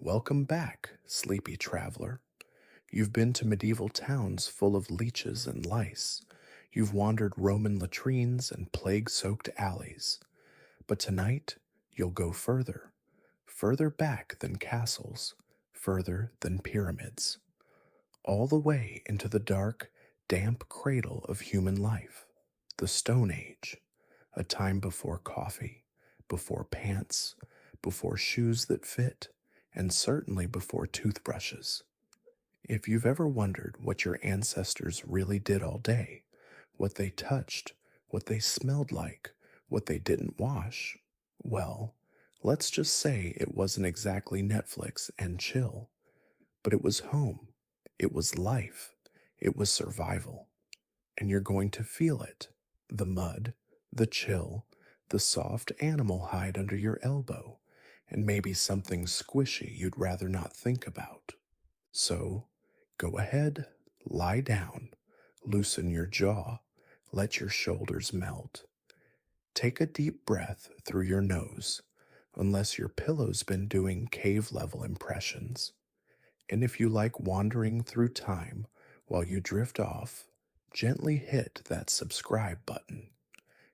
Welcome back, sleepy traveler. You've been to medieval towns full of leeches and lice. You've wandered Roman latrines and plague-soaked alleys. But tonight, you'll go further. Further back than castles. Further than pyramids. All the way into the dark, damp cradle of human life. The Stone Age. A time before coffee, before pants, before shoes that fit, and certainly before toothbrushes. If you've ever wondered what your ancestors really did all day, what they touched, what they smelled like, what they didn't wash, well, let's just say it wasn't exactly Netflix and chill, but it was home, it was life, it was survival, and you're going to feel it. The mud, the chill, the soft animal hide under your elbow, and maybe something squishy you'd rather not think about. So, go ahead, lie down, loosen your jaw, let your shoulders melt. Take a deep breath through your nose, unless your pillow's been doing cave level impressions. And if you like wandering through time while you drift off, gently hit that subscribe button.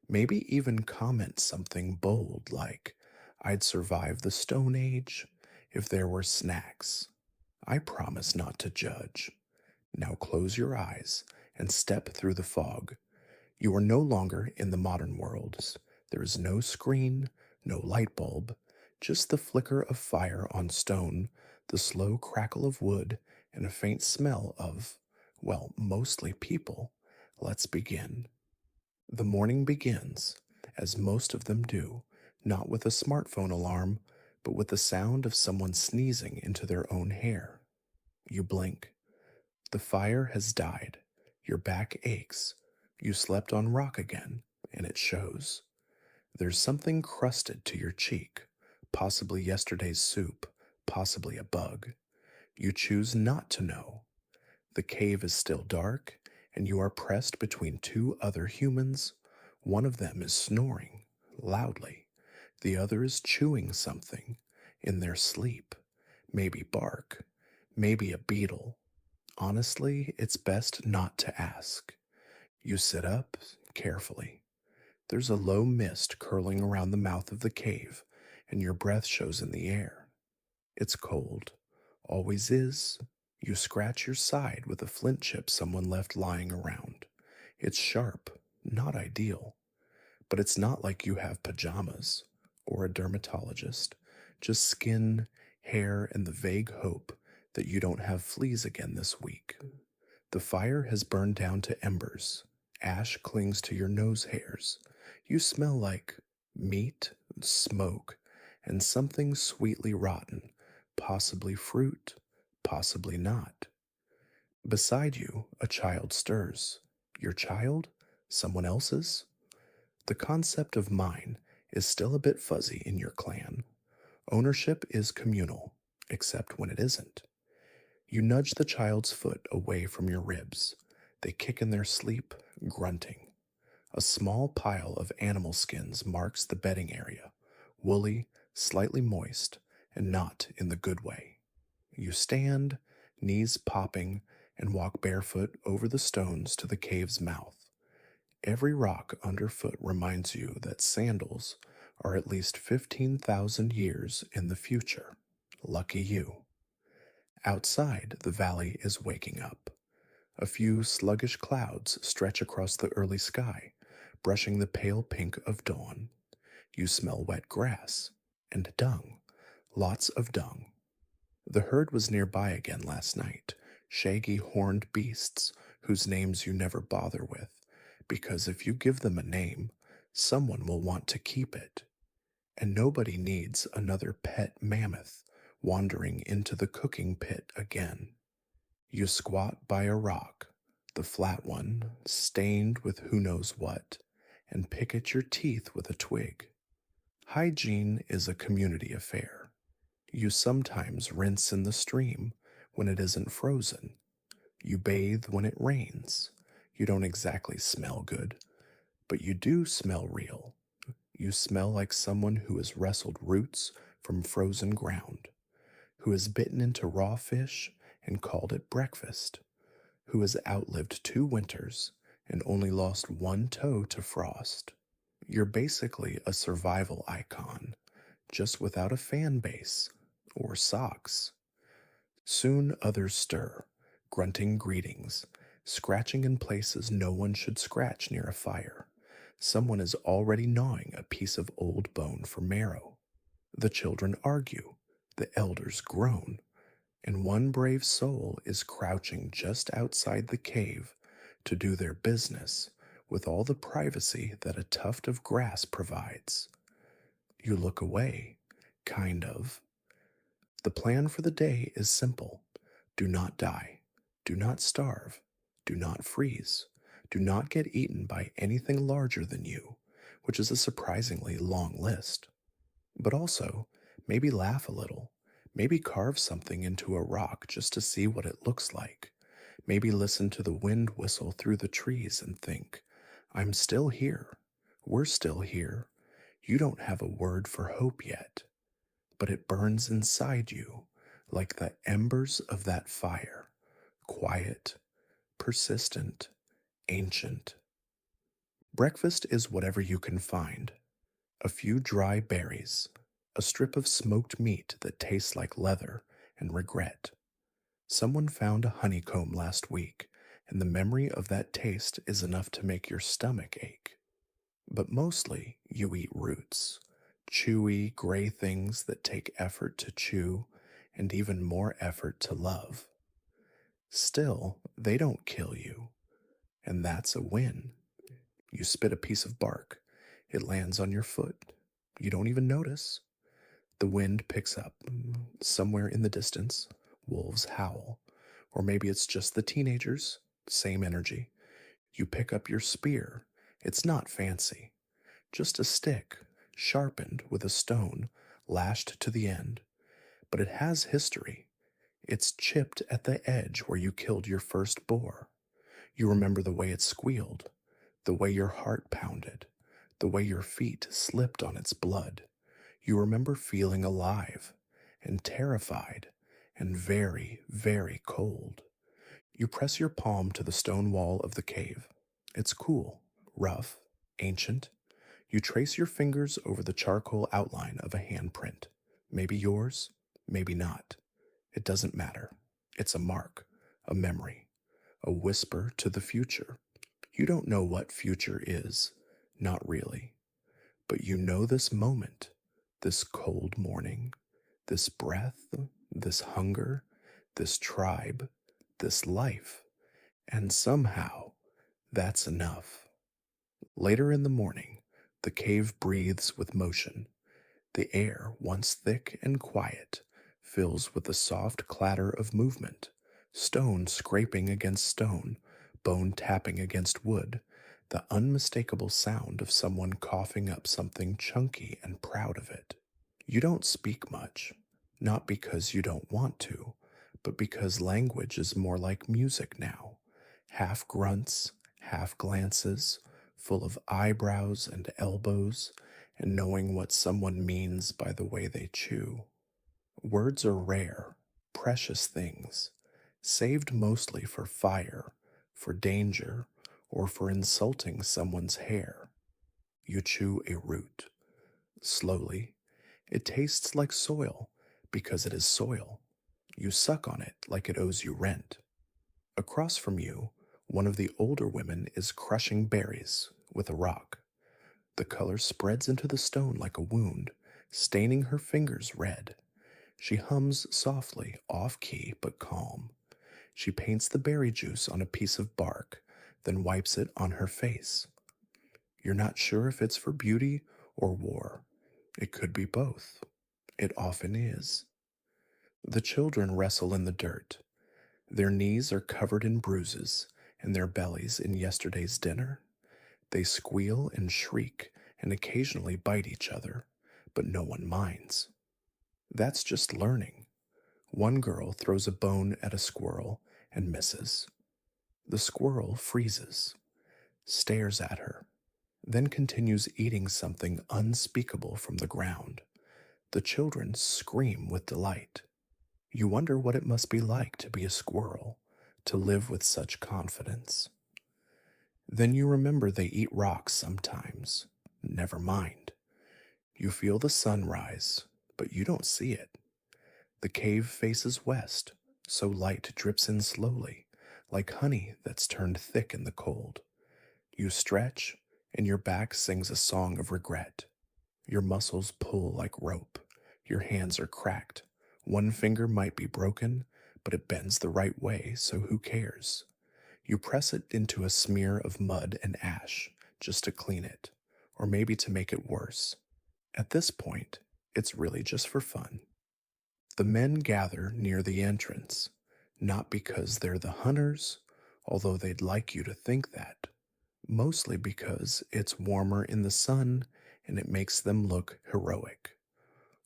Maybe even comment something bold like, I'd survive the Stone Age if there were snacks. I promise not to judge. Now close your eyes and step through the fog. You are no longer in the modern world. There is no screen, no light bulb, just the flicker of fire on stone, the slow crackle of wood, and a faint smell of, well, mostly people. Let's begin. The morning begins, as most of them do, not with a smartphone alarm, but with the sound of someone sneezing into their own hair. You blink. The fire has died. Your back aches. You slept on rock again, and it shows. There's something crusted to your cheek, possibly yesterday's soup, possibly a bug. You choose not to know. The cave is still dark, and you are pressed between two other humans. One of them is snoring, loudly. The other is chewing something, in their sleep. Maybe bark, maybe a beetle. Honestly, it's best not to ask. You sit up, carefully. There's a low mist curling around the mouth of the cave, and your breath shows in the air. It's cold. Always is. You scratch your side with a flint chip someone left lying around. It's sharp, not ideal. But it's not like you have pajamas or a dermatologist, just skin, hair, and the vague hope that you don't have fleas again this week. The fire has burned down to embers. Ash clings to your nose hairs. You smell like meat, smoke, and something sweetly rotten, possibly fruit, possibly not. Beside you, a child stirs. Your child? Someone else's? The concept of mine is still a bit fuzzy in your clan. Ownership is communal, except when it isn't. You nudge the child's foot away from your ribs. They kick in their sleep, grunting. A small pile of animal skins marks the bedding area, woolly, slightly moist, and not in the good way. You stand, knees popping, and walk barefoot over the stones to the cave's mouth. Every rock underfoot reminds you that sandals are at least 15,000 years in the future. Lucky you. Outside, the valley is waking up. A few sluggish clouds stretch across the early sky, brushing the pale pink of dawn. You smell wet grass and dung, lots of dung. The herd was nearby again last night, shaggy horned beasts whose names you never bother with, because if you give them a name, someone will want to keep it. And nobody needs another pet mammoth wandering into the cooking pit again. You squat by a rock, the flat one, stained with who knows what, and pick at your teeth with a twig. Hygiene is a community affair. You sometimes rinse in the stream when it isn't frozen. You bathe when it rains. You don't exactly smell good, but you do smell real. You smell like someone who has wrestled roots from frozen ground, who has bitten into raw fish and called it breakfast, who has outlived 2 winters and only lost 1 toe to frost. You're basically a survival icon, just without a fan base or socks. Soon others stir, grunting greetings, scratching in places no one should scratch near a fire. Someone is already gnawing a piece of old bone for marrow. The children argue, the elders groan, and one brave soul is crouching just outside the cave to do their business with all the privacy that a tuft of grass provides. You look away, kind of. The plan for the day is simple. Do not die. Do not starve. Do not freeze. Do not get eaten by anything larger than you, which is a surprisingly long list. But also, maybe laugh a little. Maybe carve something into a rock just to see what it looks like. Maybe listen to the wind whistle through the trees and think, I'm still here. We're still here. You don't have a word for hope yet, but it burns inside you like the embers of that fire, quiet, persistent, ancient. Breakfast is whatever you can find. A few dry berries, a strip of smoked meat that tastes like leather and regret. Someone found a honeycomb last week, and the memory of that taste is enough to make your stomach ache. But mostly, you eat roots, chewy, gray things that take effort to chew and even more effort to love. Still, they don't kill you, and that's a win. You spit a piece of bark, it lands on your foot. You don't even notice. The wind picks up. Somewhere in the distance, wolves howl. Or maybe it's just the teenagers, same energy. You pick up your spear. It's not fancy. Just a stick, sharpened with a stone, lashed to the end. But it has history. It's chipped at the edge where you killed your first boar. You remember the way it squealed, the way your heart pounded, the way your feet slipped on its blood. You remember feeling alive and terrified and very, very cold. You press your palm to the stone wall of the cave. It's cool, rough, ancient. You trace your fingers over the charcoal outline of a handprint. Maybe yours, maybe not. It doesn't matter. It's a mark, a memory, a whisper to the future. You don't know what future is, not really. But you know this moment, this cold morning, this breath, this hunger, this tribe, this life. And somehow, that's enough. Later in the morning, the cave breathes with motion. The air, once thick and quiet, fills with the soft clatter of movement, stone scraping against stone, bone tapping against wood, the unmistakable sound of someone coughing up something chunky and proud of it. You don't speak much, not because you don't want to, but because language is more like music now, half grunts, half glances, full of eyebrows and elbows, and knowing what someone means by the way they chew. Words are rare, precious things, saved mostly for fire, for danger, or for insulting someone's hair. You chew a root. Slowly. It tastes like soil, because it is soil. You suck on it like it owes you rent. Across from you, one of the older women is crushing berries with a rock. The color spreads into the stone like a wound, staining her fingers red. She hums softly, off-key but calm. She paints the berry juice on a piece of bark, then wipes it on her face. You're not sure if it's for beauty or war. It could be both. It often is. The children wrestle in the dirt. Their knees are covered in bruises, and their bellies in yesterday's dinner. They squeal and shriek and occasionally bite each other, but no one minds. That's just learning. One girl throws a bone at a squirrel and misses. The squirrel freezes, stares at her, then continues eating something unspeakable from the ground. The children scream with delight. You wonder what it must be like to be a squirrel, to live with such confidence. Then you remember they eat rocks sometimes. Never mind. You feel the sun rise, but you don't see it. The cave faces west, so light drips in slowly, like honey that's turned thick in the cold. You stretch, and your back sings a song of regret. Your muscles pull like rope. Your hands are cracked. One finger might be broken, but it bends the right way, so who cares? You press it into a smear of mud and ash just to clean it, or maybe to make it worse. At this point, it's really just for fun. The men gather near the entrance, not because they're the hunters, although they'd like you to think that, mostly because it's warmer in the sun and it makes them look heroic.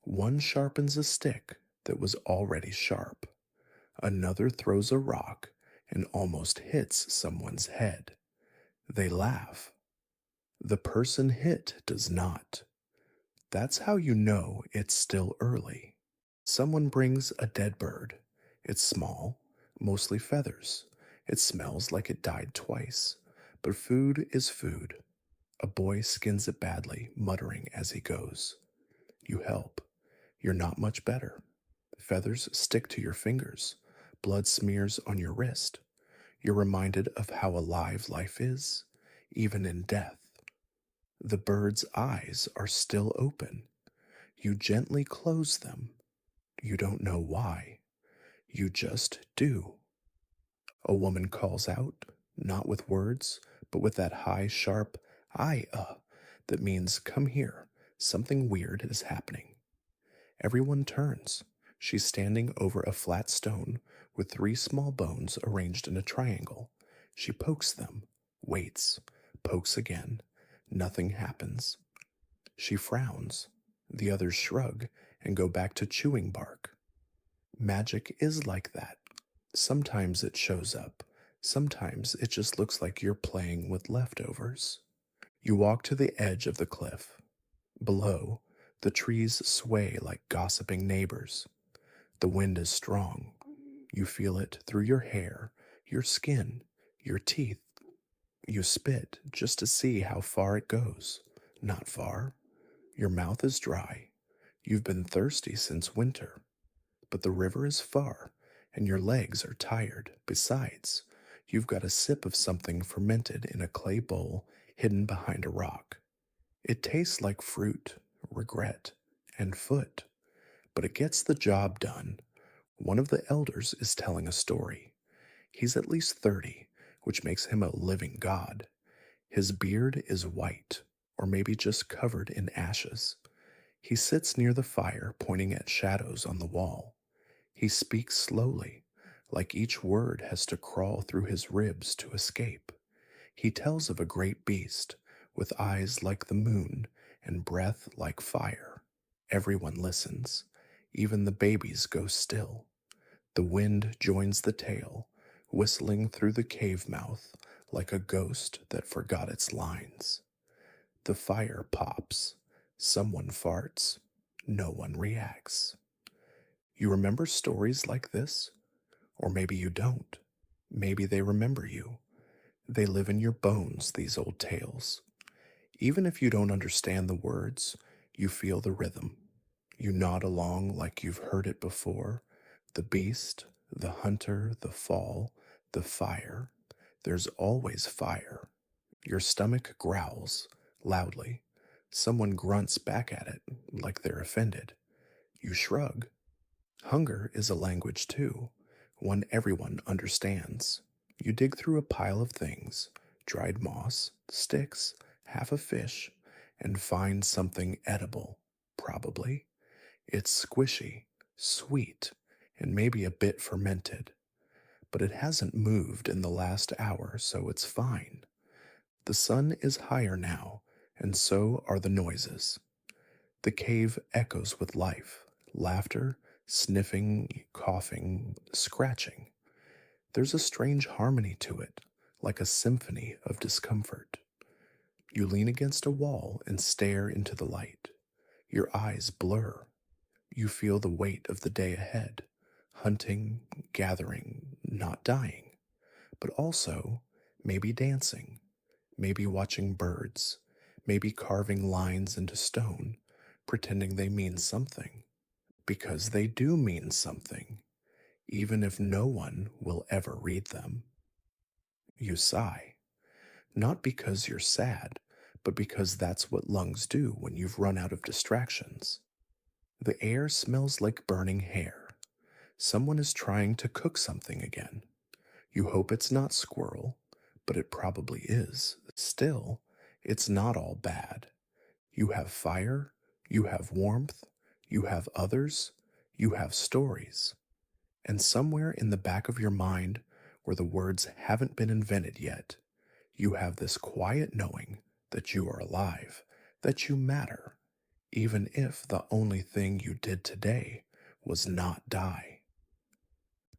One sharpens a stick that was already sharp. Another throws a rock and almost hits someone's head. They laugh. The person hit does not. That's how you know it's still early. Someone brings a dead bird. It's small, mostly feathers. It smells like it died twice. But food is food. A boy skins it badly, muttering as he goes. You help. You're not much better. Feathers stick to your fingers. Blood smears on your wrist. You're reminded of how alive life is, even in death. The bird's eyes are still open. You gently close them. You don't know why. You just do. A woman calls out, not with words, but with that high, sharp that means come here. Something weird is happening. Everyone turns. She's standing over a flat stone with three small bones arranged in a triangle. She pokes them, waits, pokes again. Nothing happens. She frowns. The others shrug and go back to chewing bark. Magic is like that. Sometimes it shows up. Sometimes it just looks like you're playing with leftovers. You walk to the edge of the cliff. Below, the trees sway like gossiping neighbors. The wind is strong. You feel it through your hair, your skin, your teeth. You spit just to see how far it goes. Not far. Your mouth is dry. You've been thirsty since winter. But the river is far, and your legs are tired. Besides, you've got a sip of something fermented in a clay bowl hidden behind a rock. It tastes like fruit, regret, and foot, but it gets the job done. One of the elders is telling a story. He's at least 30, which makes him a living god. His beard is white, or maybe just covered in ashes. He sits near the fire, pointing at shadows on the wall. He speaks slowly, like each word has to crawl through his ribs to escape. He tells of a great beast, with eyes like the moon and breath like fire. Everyone listens. Even the babies go still. The wind joins the tale, whistling through the cave mouth like a ghost that forgot its lines. The fire pops. Someone farts. No one reacts. You remember stories like this? Or maybe you don't. Maybe they remember you. They live in your bones, these old tales. Even if you don't understand the words, you feel the rhythm. You nod along like you've heard it before. The beast, the hunter, the fall, the fire. There's always fire. Your stomach growls loudly. Someone grunts back at it like they're offended. You shrug. Hunger is a language too, one everyone understands. You dig through a pile of things, dried moss, sticks, half a fish, and find something edible, probably. It's squishy, sweet, and maybe a bit fermented. But it hasn't moved in the last hour, so it's fine. The sun is higher now, and so are the noises. The cave echoes with life, laughter, sniffing, coughing, scratching. There's a strange harmony to it, like a symphony of discomfort. You lean against a wall and stare into the light. Your eyes blur. You feel the weight of the day ahead. hunting, gathering, not dying, but also maybe dancing, maybe watching birds, maybe carving lines into stone, pretending they mean something, because they do mean something, even if no one will ever read them. You sigh, not because you're sad, but because that's what lungs do when you've run out of distractions. The air smells like burning hair. Someone is trying to cook something again. You hope it's not squirrel, but it probably is. Still, it's not all bad. You have fire, you have warmth, you have others, you have stories. And somewhere in the back of your mind, where the words haven't been invented yet, you have this quiet knowing that you are alive, that you matter, even if the only thing you did today was not die.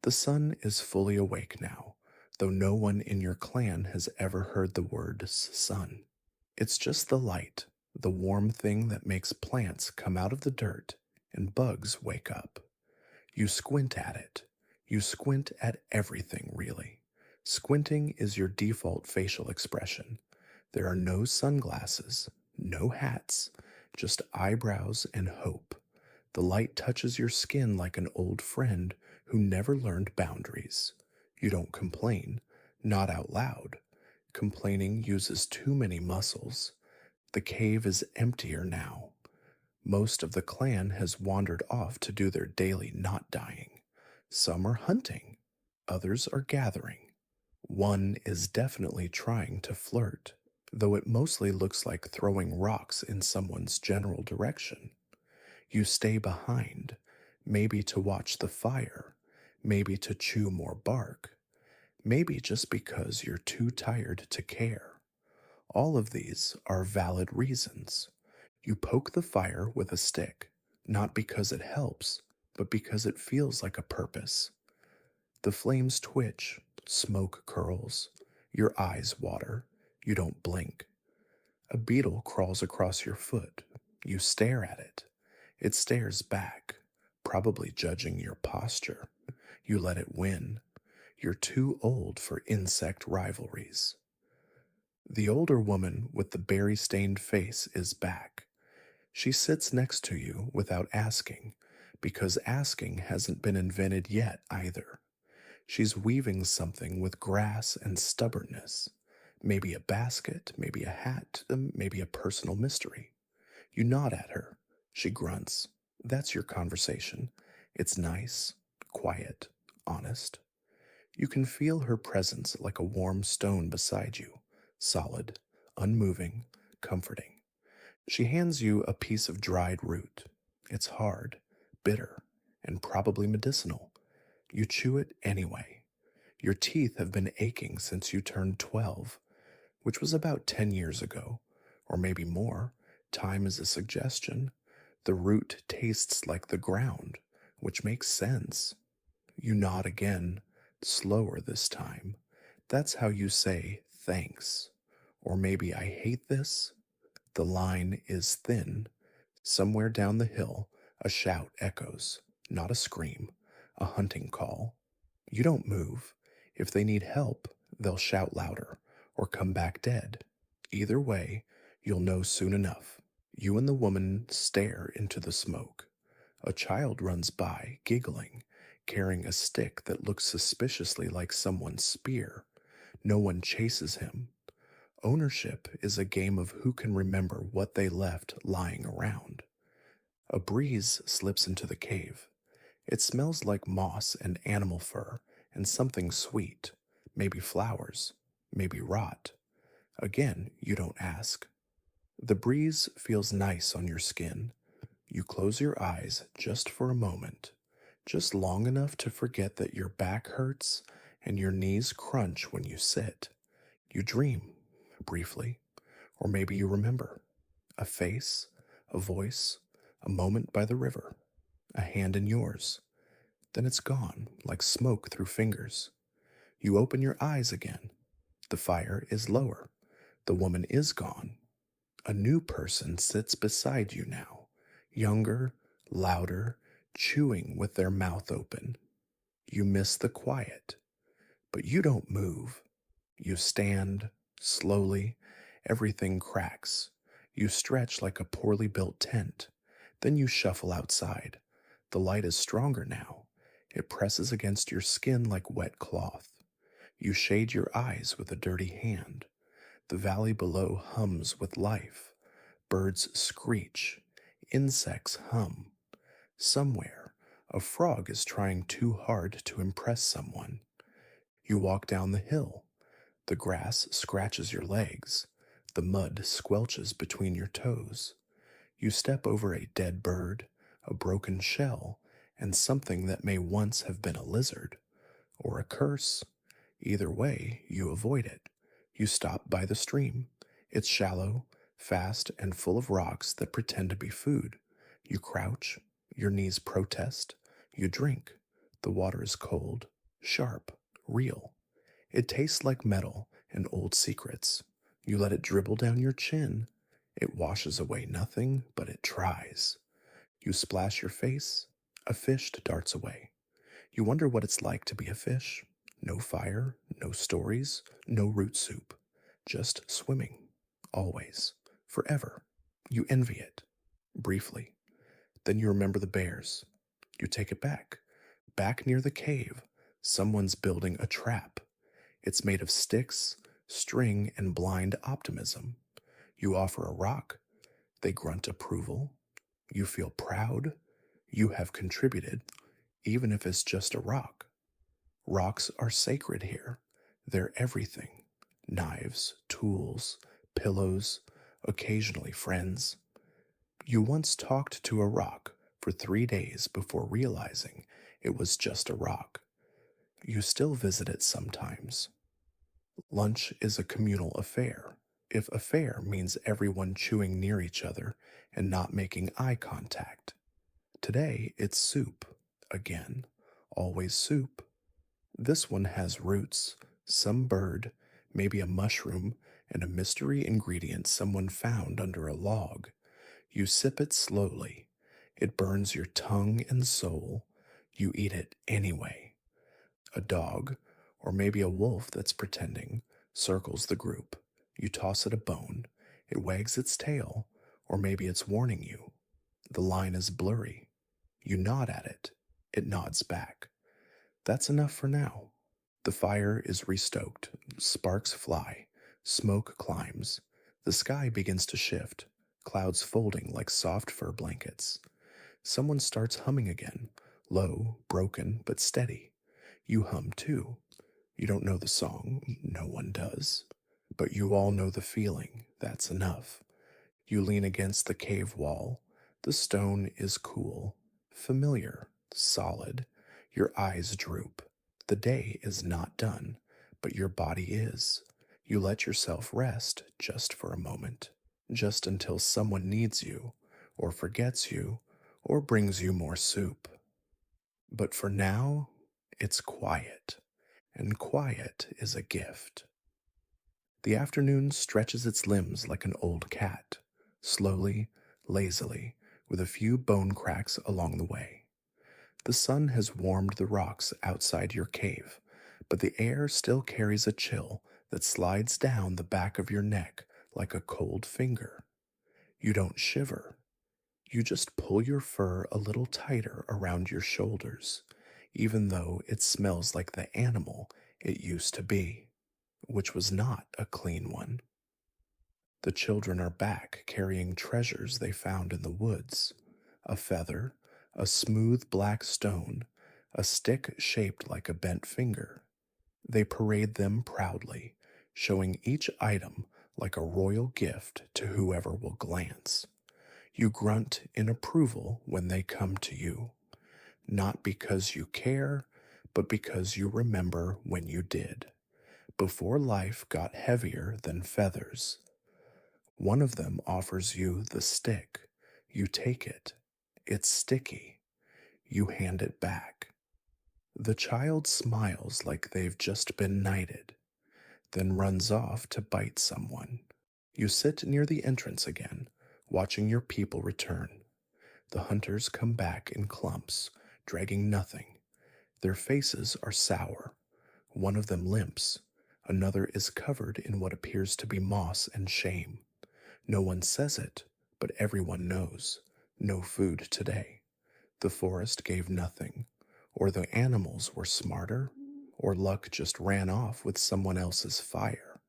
The sun is fully awake now, though no one in your clan has ever heard the word sun. It's just the light, the warm thing that makes plants come out of the dirt and bugs wake up. You squint at it. You squint at everything, really. Squinting is your default facial expression. There are no sunglasses, no hats, just eyebrows and hope. The light touches your skin like an old friend who never learned boundaries. You don't complain, not out loud. Complaining uses too many muscles. The cave is emptier now. Most of the clan has wandered off to do their daily not dying. Some are hunting, others are gathering. One is definitely trying to flirt, though it mostly looks like throwing rocks in someone's general direction. You stay behind, maybe to watch the fire, maybe to chew more bark, maybe just because you're too tired to care. All of these are valid reasons. You poke the fire with a stick, not because it helps, but because it feels like a purpose. The flames twitch, smoke curls, your eyes water, you don't blink. A beetle crawls across your foot. You stare at it. It stares back, probably judging your posture. You let it win. You're too old for insect rivalries. The older woman with the berry-stained face is back. She sits next to you without asking, because asking hasn't been invented yet either. She's weaving something with grass and stubbornness. Maybe a basket, maybe a hat, maybe a personal mystery. You nod at her. She grunts. That's your conversation. It's nice, quiet, honest. You can feel her presence like a warm stone beside you, solid, unmoving, comforting. She hands you a piece of dried root. It's hard, bitter, and probably medicinal. You chew it anyway. Your teeth have been aching since you turned 12, which was about 10 years ago, or maybe more. Time is a suggestion. The root tastes like the ground, which makes sense. You nod again, slower this time. That's how you say thanks. Or maybe I hate this. The line is thin. Somewhere down the hill, a shout echoes, not a scream, a hunting call. You don't move. If they need help, they'll shout louder or come back dead. Either way, you'll know soon enough. You and the woman stare into the smoke. A child runs by, giggling, carrying a stick that looks suspiciously like someone's spear. No one chases him. Ownership is a game of who can remember what they left lying around. A breeze slips into the cave. It smells like moss and animal fur and something sweet, maybe flowers, maybe rot. Again, you don't ask. The breeze feels nice on your skin. You close your eyes just for a moment, just long enough to forget that your back hurts and your knees crunch when you sit. You dream, briefly, or maybe you remember. A face, a voice, a moment by the river, a hand in yours. Then it's gone, like smoke through fingers. You open your eyes again. The fire is lower. The woman is gone. A new person sits beside you now, younger, louder, chewing with their mouth open. You miss the quiet, but you don't move. You stand slowly, everything cracks. You stretch like a poorly built tent. Then you shuffle outside. The light is stronger now. It presses against your skin like wet cloth. You shade your eyes with a dirty hand. The valley below hums with life. Birds screech. Insects hum. Somewhere, a frog is trying too hard to impress someone. You walk down the hill. The grass scratches your legs. The mud squelches between your toes. You step over a dead bird, a broken shell, and something that may once have been a lizard, or a curse. Either way, you avoid it. You stop by the stream. It's shallow, fast, and full of rocks that pretend to be food. You crouch. Your knees protest. You drink. The water is cold, sharp, real. It tastes like metal and old secrets. You let it dribble down your chin. It washes away nothing, but it tries. You splash your face. A fish darts away. You wonder what it's like to be a fish. No fire, no stories, no root soup. Just swimming. Always. Forever. You envy it. Briefly. Then you remember the bears. You take it back. Back near the cave, someone's building a trap. It's made of sticks, string, and blind optimism. You offer a rock. They grunt approval. You feel proud. You have contributed, even if it's just a rock. Rocks are sacred here. They're everything. Knives, tools, pillows, occasionally friends. You once talked to a rock for 3 days before realizing it was just a rock. You still visit it sometimes. Lunch is a communal affair, if affair means everyone chewing near each other and not making eye contact. Today it's soup, again, always soup. This one has roots, some bird, maybe a mushroom, and a mystery ingredient someone found under a log. You sip it slowly. It burns your tongue and soul. You eat it anyway. A dog, or maybe a wolf that's pretending, circles the group. You toss it a bone. It wags its tail, or maybe it's warning you. The line is blurry. You nod at it. It nods back. That's enough for now. The fire is restoked. Sparks fly. Smoke climbs. The sky begins to shift, clouds folding like soft fur blankets. Someone starts humming again, low, broken, but steady. You hum too. You don't know the song, no one does. But you all know the feeling, that's enough. You lean against the cave wall. The stone is cool, familiar, solid. Your eyes droop. The day is not done, but your body is. You let yourself rest just for a moment, just until someone needs you, or forgets you, or brings you more soup. But for now, it's quiet, and quiet is a gift. The afternoon stretches its limbs like an old cat, slowly, lazily, with a few bone cracks along the way. The sun has warmed the rocks outside your cave, but the air still carries a chill that slides down the back of your neck like a cold finger. You don't shiver. You just pull your fur a little tighter around your shoulders, even though it smells like the animal it used to be, which was not a clean one. The children are back carrying treasures they found in the woods: a feather, a smooth black stone, a stick shaped like a bent finger. They parade them proudly, showing each item like a royal gift to whoever will glance. You grunt in approval when they come to you, not because you care, but because you remember when you did, before life got heavier than feathers. One of them offers you the stick. You take it. It's sticky. You hand it back. The child smiles like they've just been knighted, then runs off to bite someone. You sit near the entrance again, watching your people return. The hunters come back in clumps, dragging nothing. Their faces are sour. One of them limps. Another is covered in what appears to be moss and shame. No one says it, but everyone knows. No food today. The forest gave nothing. Or the animals were smarter. Or luck just ran off with someone else's fire.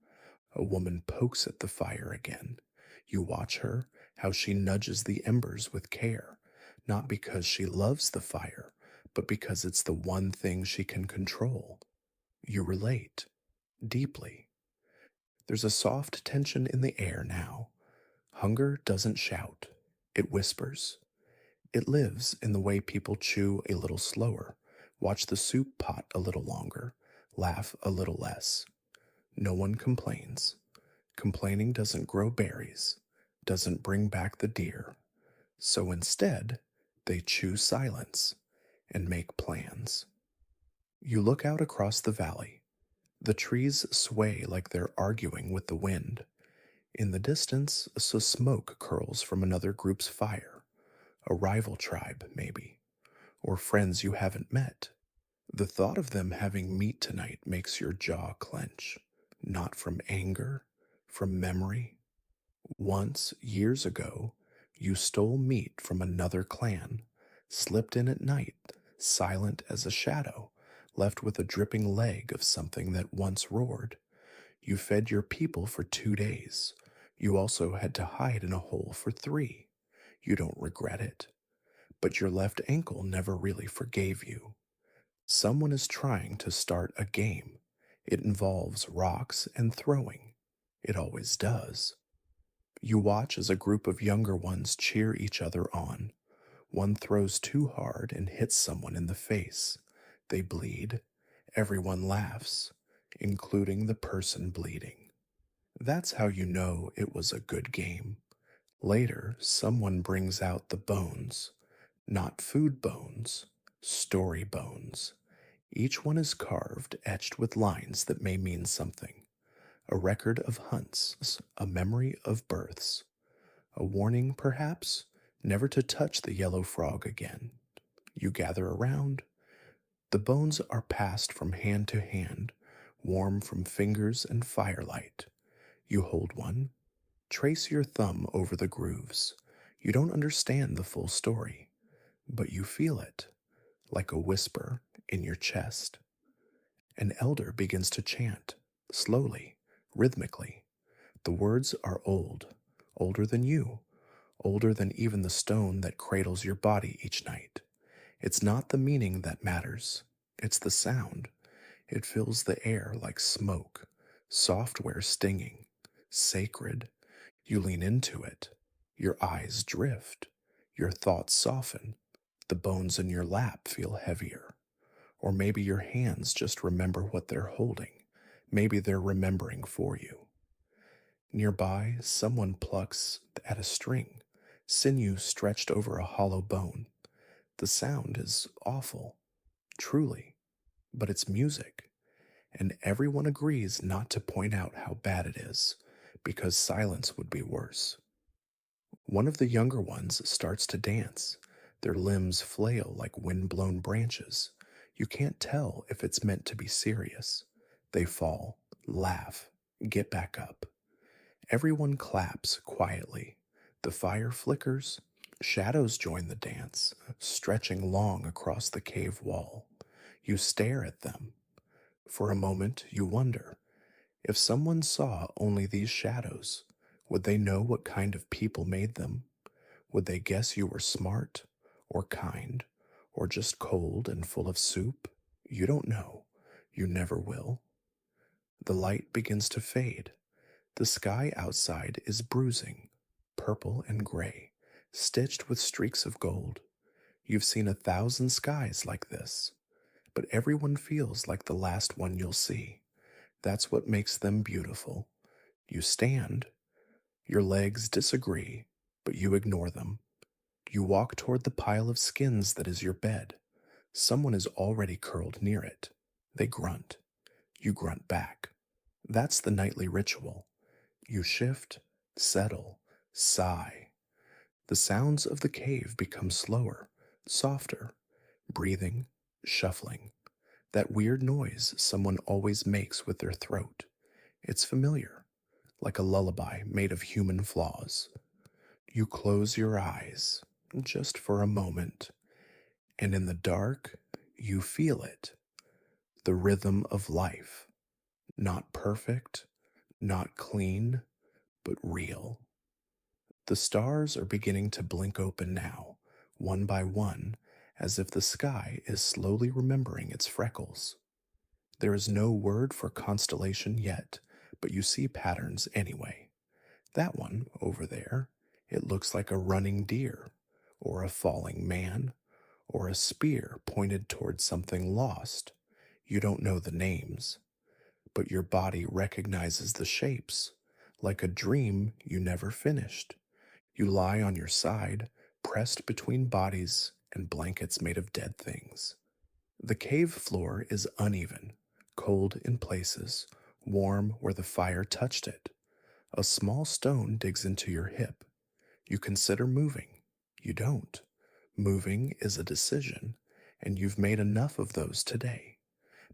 A woman pokes at the fire again. You watch her, how she nudges the embers with care, not because she loves the fire, but because it's the one thing she can control. You relate deeply. There's a soft tension in the air now. Hunger doesn't shout, it whispers. It lives in the way people chew a little slower, watch the soup pot a little longer, laugh a little less. No one complains. Complaining doesn't grow berries, doesn't bring back the deer. So instead, they choose silence and make plans. You look out across the valley. The trees sway like they're arguing with the wind. In the distance, smoke curls from another group's fire. A rival tribe, maybe, or friends you haven't met. The thought of them having meat tonight makes your jaw clench, not from anger, from memory. Once, years ago, you stole meat from another clan, slipped in at night, silent as a shadow, left with a dripping leg of something that once roared. You fed your people for 2 days. You also had to hide in a hole for 3. You don't regret it. But your left ankle never really forgave you. Someone is trying to start a game. It involves rocks and throwing. It always does. You watch as a group of younger ones cheer each other on. One throws too hard and hits someone in the face. They bleed. Everyone laughs, including the person bleeding. That's how you know it was a good game. Later, someone brings out the bones. Not food bones, story bones. Each one is carved, etched with lines that may mean something. A record of hunts, a memory of births. A warning, perhaps, never to touch the yellow frog again. You gather around. The bones are passed from hand to hand, warm from fingers and firelight. You hold one. Trace your thumb over the grooves. You don't understand the full story, but you feel it, like a whisper in your chest. An elder begins to chant, slowly, rhythmically. The words are old, older than you, older than even the stone that cradles your body each night. It's not the meaning that matters, it's the sound. It fills the air like smoke, software stinging, sacred. You lean into it. Your eyes drift. Your thoughts soften. The bones in your lap feel heavier. Or maybe your hands just remember what they're holding. Maybe they're remembering for you. Nearby, someone plucks at a string, sinew stretched over a hollow bone. The sound is awful, truly, but it's music, and everyone agrees not to point out how bad it is, because silence would be worse. One of the younger ones starts to dance. Their limbs flail like wind-blown branches. You can't tell if it's meant to be serious. They fall, laugh, get back up. Everyone claps quietly. The fire flickers. Shadows join the dance, stretching long across the cave wall. You stare at them. For a moment, you wonder, if someone saw only these shadows, would they know what kind of people made them? Would they guess you were smart, or kind, or just cold and full of soup? You don't know. You never will. The light begins to fade. The sky outside is bruising, purple and gray, stitched with streaks of gold. You've seen 1,000 skies like this, but everyone feels like the last one you'll see. That's what makes them beautiful. You stand. Your legs disagree, but you ignore them. You walk toward the pile of skins that is your bed. Someone is already curled near it. They grunt. You grunt back. That's the nightly ritual. You shift, settle, sigh. The sounds of the cave become slower, softer, breathing, shuffling. That weird noise someone always makes with their throat. It's familiar, like a lullaby made of human flaws. You close your eyes, just for a moment, and in the dark, you feel it. The rhythm of life. Not perfect, not clean, but real. The stars are beginning to blink open now, one by one, as if the sky is slowly remembering its freckles. There is no word for constellation yet, but you see patterns anyway. That one over there, it looks like a running deer, or a falling man, or a spear pointed towards something lost. You don't know the names, but your body recognizes the shapes, like a dream you never finished. You lie on your side, pressed between bodies and blankets made of dead things. The cave floor is uneven, cold in places, warm where the fire touched it. A small stone digs into your hip. You consider moving. You don't. Moving is a decision, and you've made enough of those today.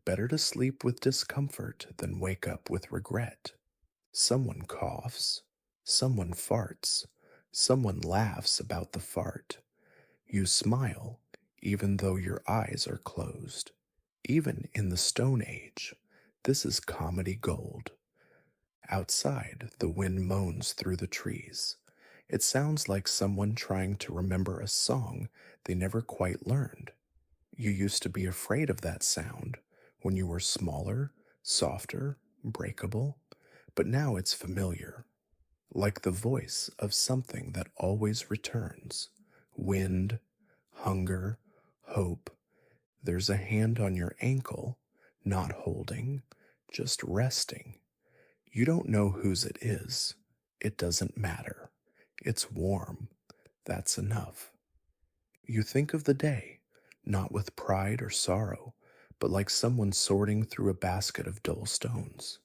Better to sleep with discomfort than wake up with regret. Someone coughs. Someone farts. Someone laughs about the fart. You smile, even though your eyes are closed. Even in the Stone Age, this is comedy gold. Outside, the wind moans through the trees. It sounds like someone trying to remember a song they never quite learned. You used to be afraid of that sound when you were smaller, softer, breakable, but now it's familiar, like the voice of something that always returns. Wind, hunger, hope. There's a hand on your ankle, not holding, just resting. You don't know whose it is. It doesn't matter. It's warm. That's enough. You think of the day, not with pride or sorrow, but like someone sorting through a basket of dull stones.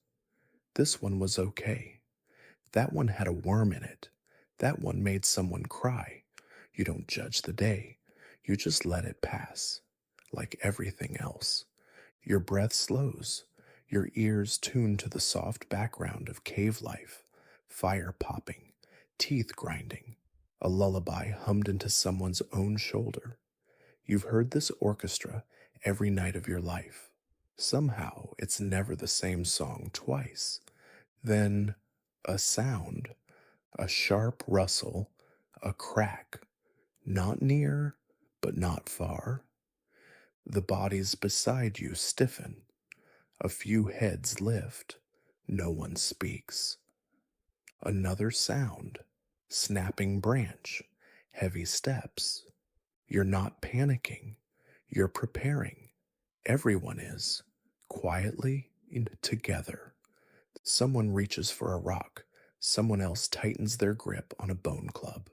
This one was okay. That one had a worm in it. That one made someone cry. You don't judge the day. You just let it pass. Like everything else. Your breath slows. Your ears tune to the soft background of cave life. Fire popping. Teeth grinding. A lullaby hummed into someone's own shoulder. You've heard this orchestra every night of your life. Somehow, it's never the same song twice. Then, a sound, a sharp rustle, a crack, not near, but not far. The bodies beside you stiffen. A few heads lift. No one speaks. Another sound, snapping branch, heavy steps. You're not panicking. You're preparing. Everyone is, quietly and together. Someone reaches for a rock. Someone else tightens their grip on a bone club.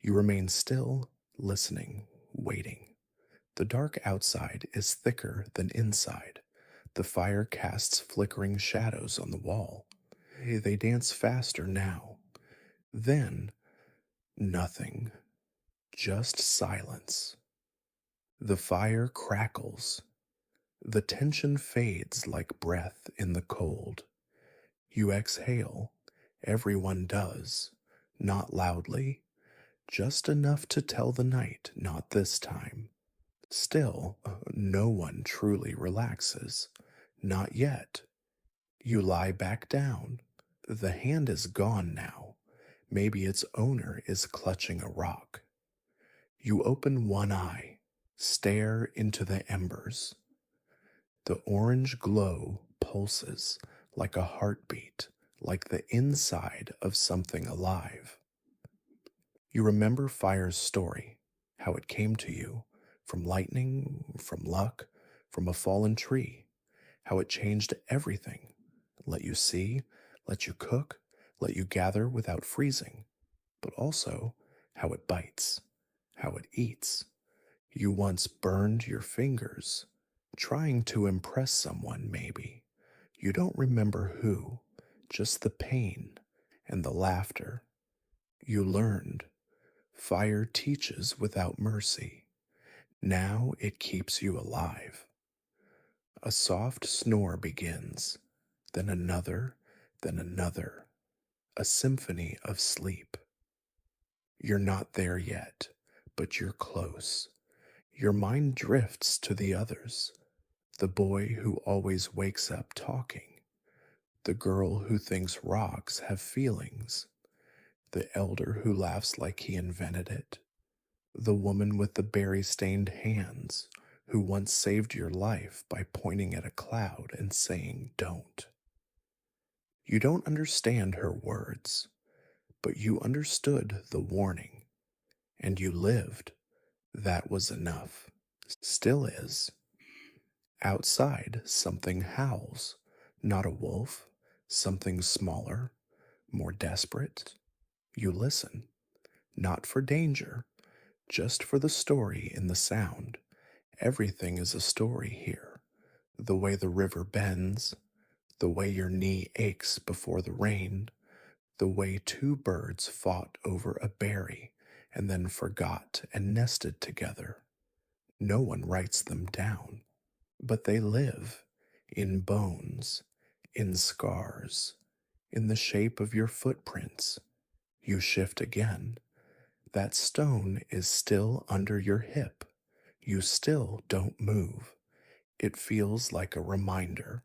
You remain still, listening, waiting. The dark outside is thicker than inside. The fire casts flickering shadows on the wall. They dance faster now. Then, nothing. Just silence. The fire crackles. The tension fades like breath in the cold. You exhale. Everyone does. Not loudly. Just enough to tell the night, not this time. Still, no one truly relaxes. Not yet. You lie back down. The hand is gone now. Maybe its owner is clutching a rock. You open one eye, stare into the embers. The orange glow pulses like a heartbeat, like the inside of something alive. You remember fire's story, how it came to you, from lightning, from luck, from a fallen tree, how it changed everything, let you see, let you cook, let you gather without freezing, but also how it bites, how it eats. You once burned your fingers, trying to impress someone, maybe. You don't remember who, just the pain and the laughter. You learned. Fire teaches without mercy. Now it keeps you alive. A soft snore begins, then another, a symphony of sleep. You're not there yet, but you're close. Your mind drifts to the others, the boy who always wakes up talking, the girl who thinks rocks have feelings, the elder who laughs like he invented it, the woman with the berry stained hands who once saved your life by pointing at a cloud and saying, "Don't." You don't understand her words, but you understood the warning, and you lived. That was enough. Still is. Outside, something howls. Not a wolf, something smaller, more desperate. You listen, not for danger, just for the story in the sound. Everything is a story here. The way the river bends, the way your knee aches before the rain, the way two birds fought over a berry and then forgot and nested together. No one writes them down, but they live in bones, in scars, in the shape of your footprints. You shift again. That stone is still under your hip. You still don't move. It feels like a reminder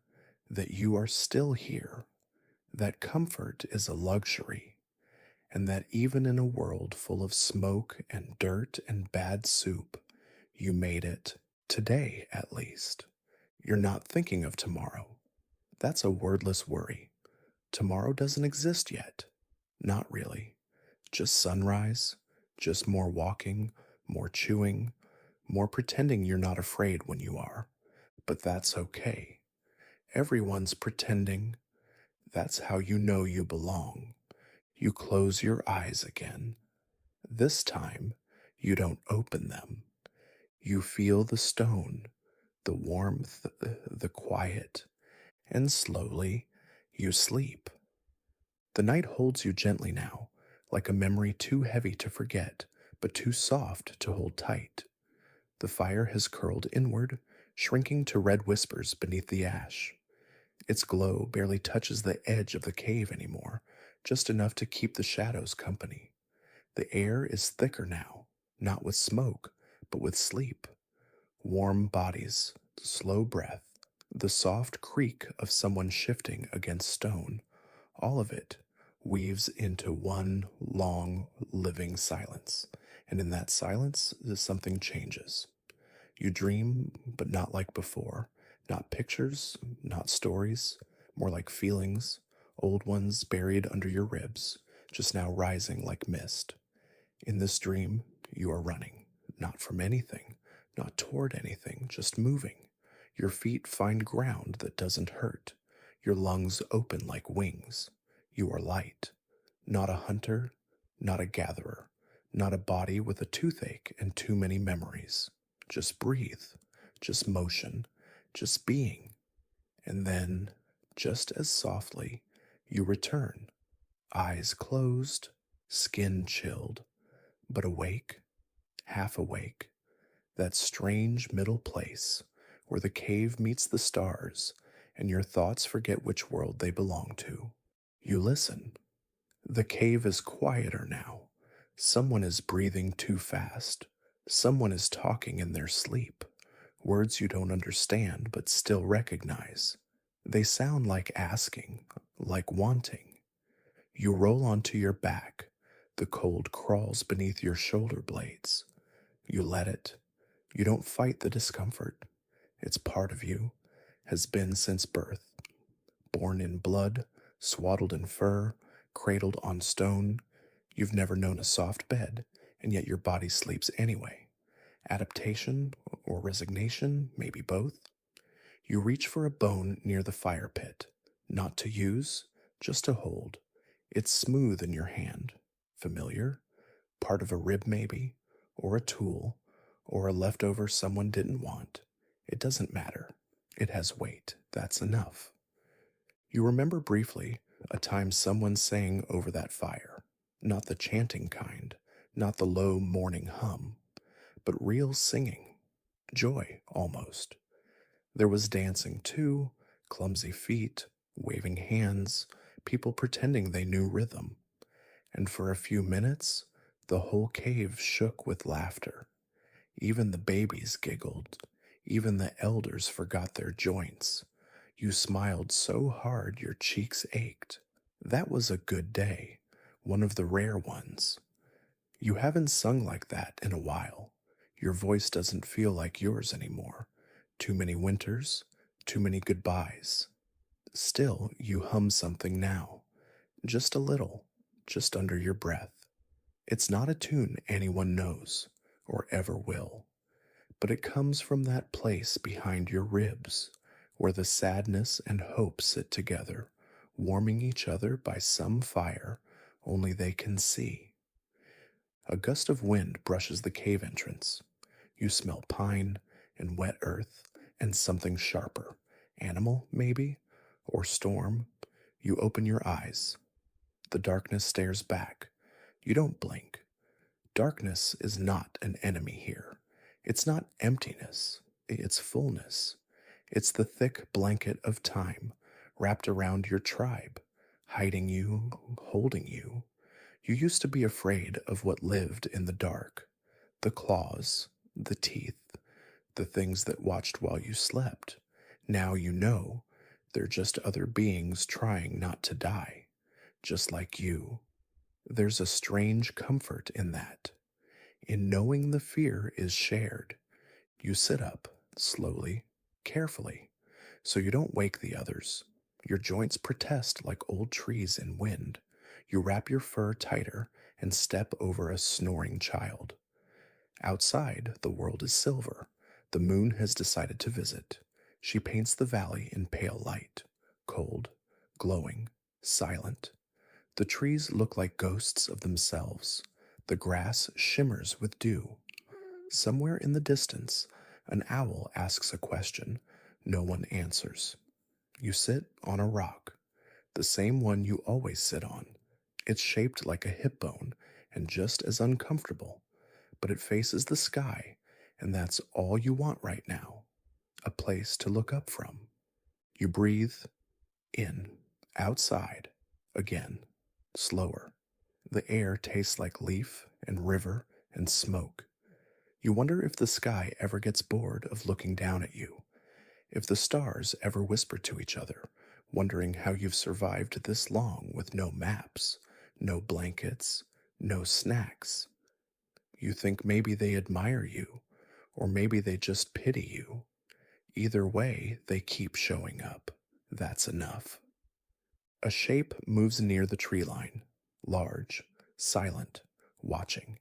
that you are still here, that comfort is a luxury, and that even in a world full of smoke and dirt and bad soup, you made it, today at least. You're not thinking of tomorrow. That's a wordless worry. Tomorrow doesn't exist yet. Not really. Just sunrise, just more walking, more chewing, more pretending you're not afraid when you are. But that's okay. Everyone's pretending. That's how you know you belong. You close your eyes again. This time, you don't open them. You feel the stone, the warmth, the quiet, and slowly you sleep. The night holds you gently now, like a memory too heavy to forget, but too soft to hold tight. The fire has curled inward, shrinking to red whispers beneath the ash. Its glow barely touches the edge of the cave anymore, just enough to keep the shadows company. The air is thicker now, not with smoke, but with sleep. Warm bodies, slow breath, the soft creak of someone shifting against stone, all of it weaves into one long, living silence. And in that silence, something changes. You dream, but not like before. Not pictures, not stories, more like feelings, old ones buried under your ribs, just now rising like mist. In this dream, you are running, not from anything, not toward anything, just moving. Your feet find ground that doesn't hurt. Your lungs open like wings. You are light, not a hunter, not a gatherer, not a body with a toothache and too many memories. Just breathe, just motion, just being. And then, just as softly, you return, eyes closed, skin chilled, but awake, half awake, that strange middle place where the cave meets the stars and your thoughts forget which world they belong to. You listen. The cave is quieter now. Someone is breathing too fast. Someone is talking in their sleep. Words you don't understand but still recognize. They sound like asking, like wanting. You roll onto your back. The cold crawls beneath your shoulder blades. You let it. You don't fight the discomfort. It's part of you, has been since birth. Born in blood, swaddled in fur, cradled on stone. You've never known a soft bed, and yet your body sleeps anyway. Adaptation or resignation, maybe both. You reach for a bone near the fire pit, not to use, just to hold. It's smooth in your hand. Familiar? Part of a rib, maybe, or a tool, or a leftover someone didn't want. It doesn't matter. It has weight. That's enough. You remember briefly a time someone sang over that fire. Not the chanting kind, not the low morning hum, but real singing. Joy, almost. There was dancing too, clumsy feet, waving hands, people pretending they knew rhythm. And for a few minutes, the whole cave shook with laughter. Even the babies giggled. Even the elders forgot their joints. You smiled so hard your cheeks ached. That was a good day, one of the rare ones. You haven't sung like that in a while. Your voice doesn't feel like yours anymore. Too many winters, too many goodbyes. Still, you hum something now. Just a little, just under your breath. It's not a tune anyone knows, or ever will, but it comes from that place behind your ribs, where the sadness and hope sit together, warming each other by some fire only they can see. A gust of wind brushes the cave entrance. You smell pine and wet earth and something sharper. Animal, maybe? Or storm? You open your eyes. The darkness stares back. You don't blink. Darkness is not an enemy here. It's not emptiness, it's fullness. It's the thick blanket of time wrapped around your tribe, hiding you, holding you. You used to be afraid of what lived in the dark, the claws, the teeth, the things that watched while you slept. Now you know they're just other beings trying not to die, just like you. There's a strange comfort in that, in knowing the fear is shared. You sit up, slowly, carefully, so you don't wake the others. Your joints protest like old trees in wind. You wrap your fur tighter and step over a snoring child. Outside, the world is silver. The moon has decided to visit. She paints the valley in pale light, cold, glowing, silent. The trees look like ghosts of themselves. The grass shimmers with dew. Somewhere in the distance, an owl asks a question. No one answers. You sit on a rock, the same one you always sit on. It's shaped like a hip bone and just as uncomfortable, but it faces the sky, and that's all you want right now, a place to look up from. You breathe in, outside, again, slower. The air tastes like leaf and river and smoke. You wonder if the sky ever gets bored of looking down at you, if the stars ever whisper to each other, wondering how you've survived this long with no maps, no blankets, no snacks. You think maybe they admire you, or maybe they just pity you. Either way, they keep showing up. That's enough. A shape moves near the tree line, large, silent, watching.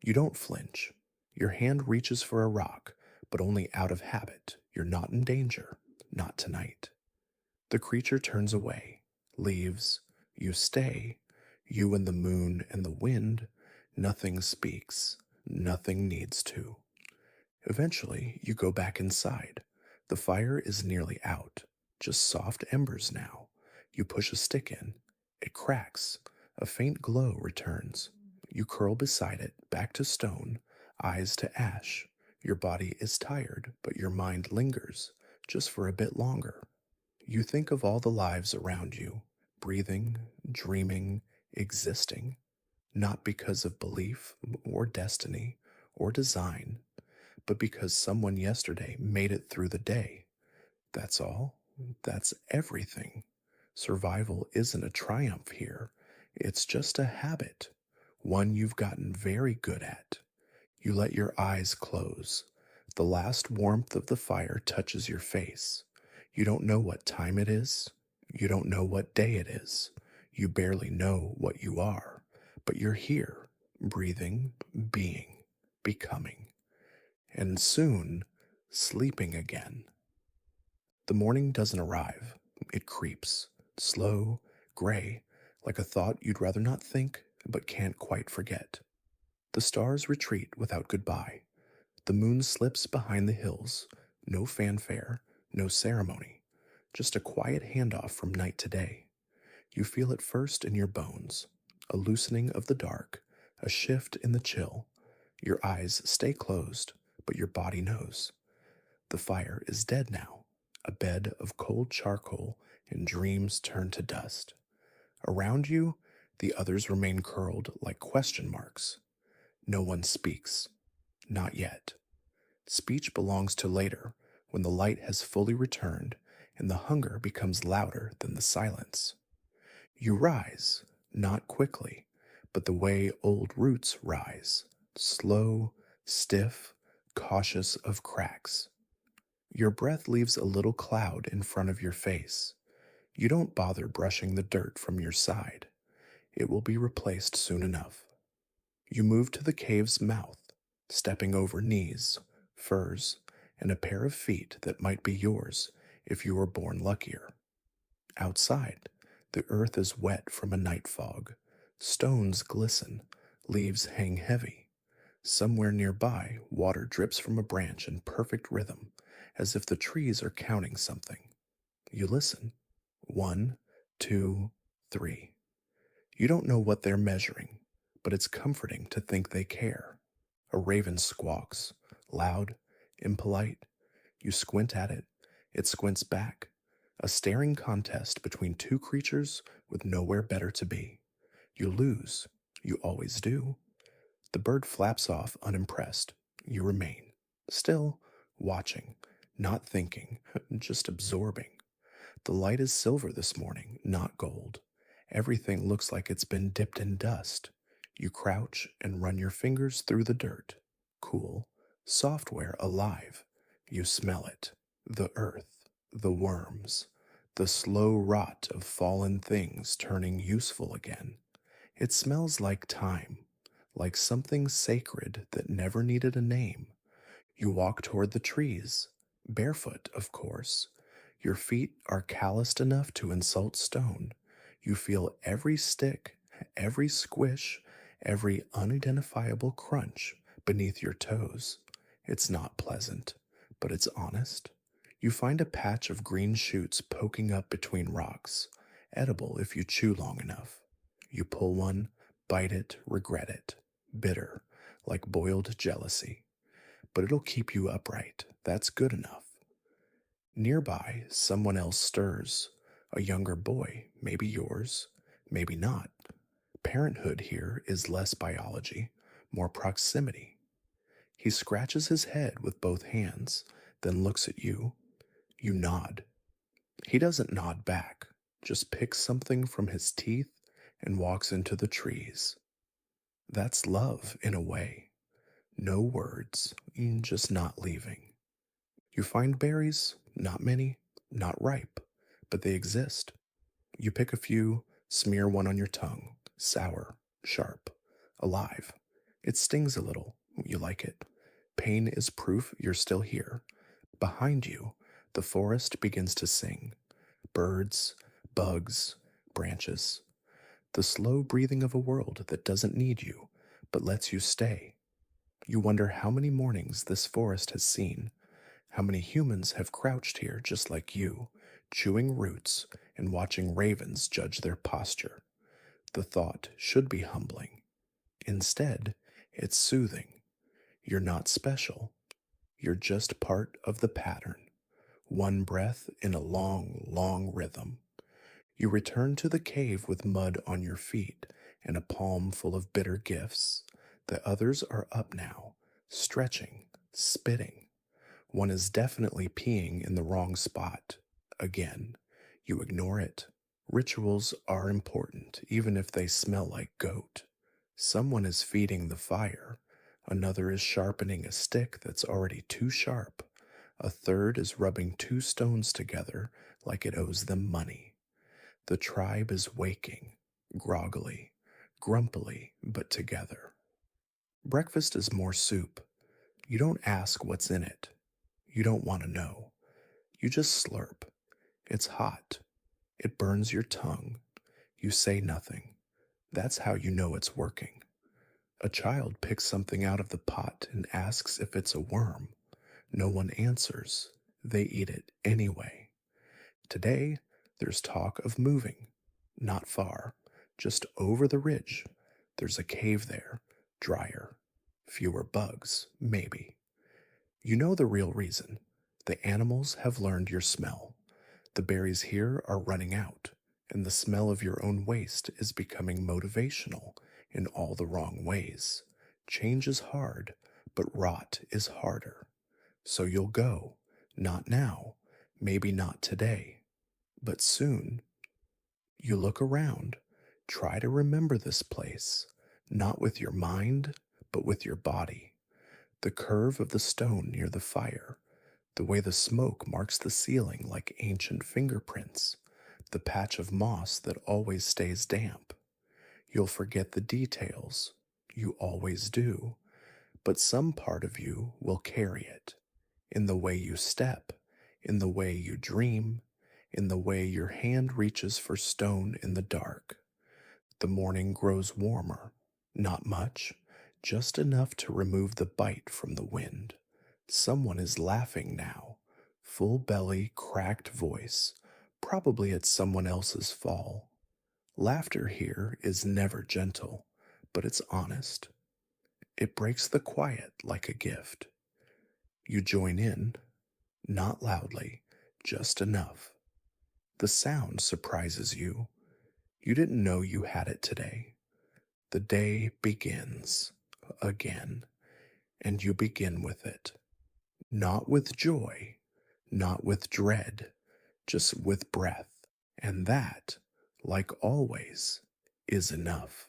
You don't flinch. Your hand reaches for a rock, but only out of habit. You're not in danger. Not tonight. The creature turns away, leaves. You stay. You and the moon and the wind. Nothing speaks. Nothing needs to. Eventually, you go back inside. The fire is nearly out. Just soft embers now. You push a stick in. It cracks. A faint glow returns. You curl beside it, back to stone, eyes to ash. Your body is tired, but your mind lingers, just for a bit longer. You think of all the lives around you, breathing, dreaming, existing, not because of belief or destiny or design, but because someone yesterday made it through the day. That's all. That's everything. Survival isn't a triumph here. It's just a habit, one you've gotten very good at. You let your eyes close. The last warmth of the fire touches your face. You don't know what time it is. You don't know what day it is. You barely know what you are. But you're here, breathing, being, becoming. And soon, sleeping again. The morning doesn't arrive. It creeps, slow, gray, like a thought you'd rather not think but can't quite forget. The stars retreat without goodbye. The moon slips behind the hills. No fanfare, no ceremony. Just a quiet handoff from night to day. You feel it first in your bones. A loosening of the dark, a shift in the chill. Your eyes stay closed, but your body knows. The fire is dead now. a bed of cold charcoal, and dreams turn to dust. Around you, the others remain curled like question marks. No one speaks. Not yet. Speech belongs to later, when the light has fully returned and the hunger becomes louder than the silence. You rise, not quickly, but the way old roots rise, slow, stiff, cautious of cracks. Your breath leaves a little cloud in front of your face. You don't bother brushing the dirt from your side. It will be replaced soon enough. You move to the cave's mouth, stepping over knees, furs, and a pair of feet that might be yours if you were born luckier. Outside, the earth is wet from a night fog. Stones glisten, leaves hang heavy. Somewhere nearby, water drips from a branch in perfect rhythm, as if the trees are counting something. You listen. 1, 2, 3. You don't know what they're measuring, but it's comforting to think they care. A raven squawks, loud, impolite. You squint at it. It squints back. A staring contest between two creatures with nowhere better to be. You lose. You always do. The bird flaps off unimpressed. You remain. Still watching, not thinking, just absorbing. The light is silver this morning, not gold. Everything looks like it's been dipped in dust. You crouch and run your fingers through the dirt. Cool. Software alive. You smell it. The earth. The worms. The slow rot of fallen things turning useful again. It smells like time. Like something sacred that never needed a name. You walk toward the trees. Barefoot, of course. Your feet are calloused enough to insult stone. You feel every stick, every squish, every unidentifiable crunch beneath your toes. It's not pleasant, but it's honest. You find a patch of green shoots poking up between rocks, edible if you chew long enough. You pull one, bite it, regret it, bitter, like boiled jealousy. But it'll keep you upright. That's good enough. Nearby, someone else stirs. A younger boy, maybe yours, maybe not. Parenthood here is less biology, more proximity. He scratches his head with both hands, then looks at you. You nod. He doesn't nod back, just picks something from his teeth and walks into the trees. That's love, in a way. No words, just not leaving. You find berries, not many, not ripe, but they exist. You pick a few, smear one on your tongue, sour, sharp, alive. It stings a little, you like it. Pain is proof you're still here. Behind you, the forest begins to sing. Birds, bugs, branches. The slow breathing of a world that doesn't need you, but lets you stay. You wonder how many mornings this forest has seen. How many humans have crouched here just like you, chewing roots and watching ravens judge their posture. The thought should be humbling. Instead, it's soothing. You're not special. You're just part of the pattern. One breath in a long, long rhythm. You return to the cave with mud on your feet and a palm full of bitter gifts. The others are up now, stretching, spitting. One is definitely peeing in the wrong spot. Again, you ignore it. Rituals are important, even if they smell like goat. Someone is feeding the fire. Another is sharpening a stick that's already too sharp. A third is rubbing two stones together like it owes them money. The tribe is waking, groggily, grumpily, but together. Breakfast is more soup. You don't ask what's in it. You don't want to know. You just slurp. It's hot. It burns your tongue. You say nothing. That's how you know it's working. A child picks something out of the pot and asks if it's a worm. No one answers. They eat it anyway. Today, there's talk of moving. Not far. Just over the ridge. There's a cave there. Drier. Fewer bugs, maybe. You know the real reason. The animals have learned your smell. The berries here are running out, and the smell of your own waste is becoming motivational in all the wrong ways. Change is hard, but rot is harder. So you'll go, not now, maybe not today, but soon. You look around, try to remember this place, not with your mind, but with your body. The curve of the stone near the fire, the way the smoke marks the ceiling like ancient fingerprints, the patch of moss that always stays damp. You'll forget the details. You always do. But some part of you will carry it. In the way you step, in the way you dream, in the way your hand reaches for stone in the dark. The morning grows warmer. Not much, just enough to remove the bite from the wind. Someone is laughing now. Full belly, cracked voice, probably at someone else's fall. Laughter here is never gentle, but it's honest. It breaks the quiet like a gift. You join in, not loudly, just enough. The sound surprises you. You didn't know you had it today. The day begins again, and you begin with it. Not with joy, not with dread, just with breath. And that, like always, is enough.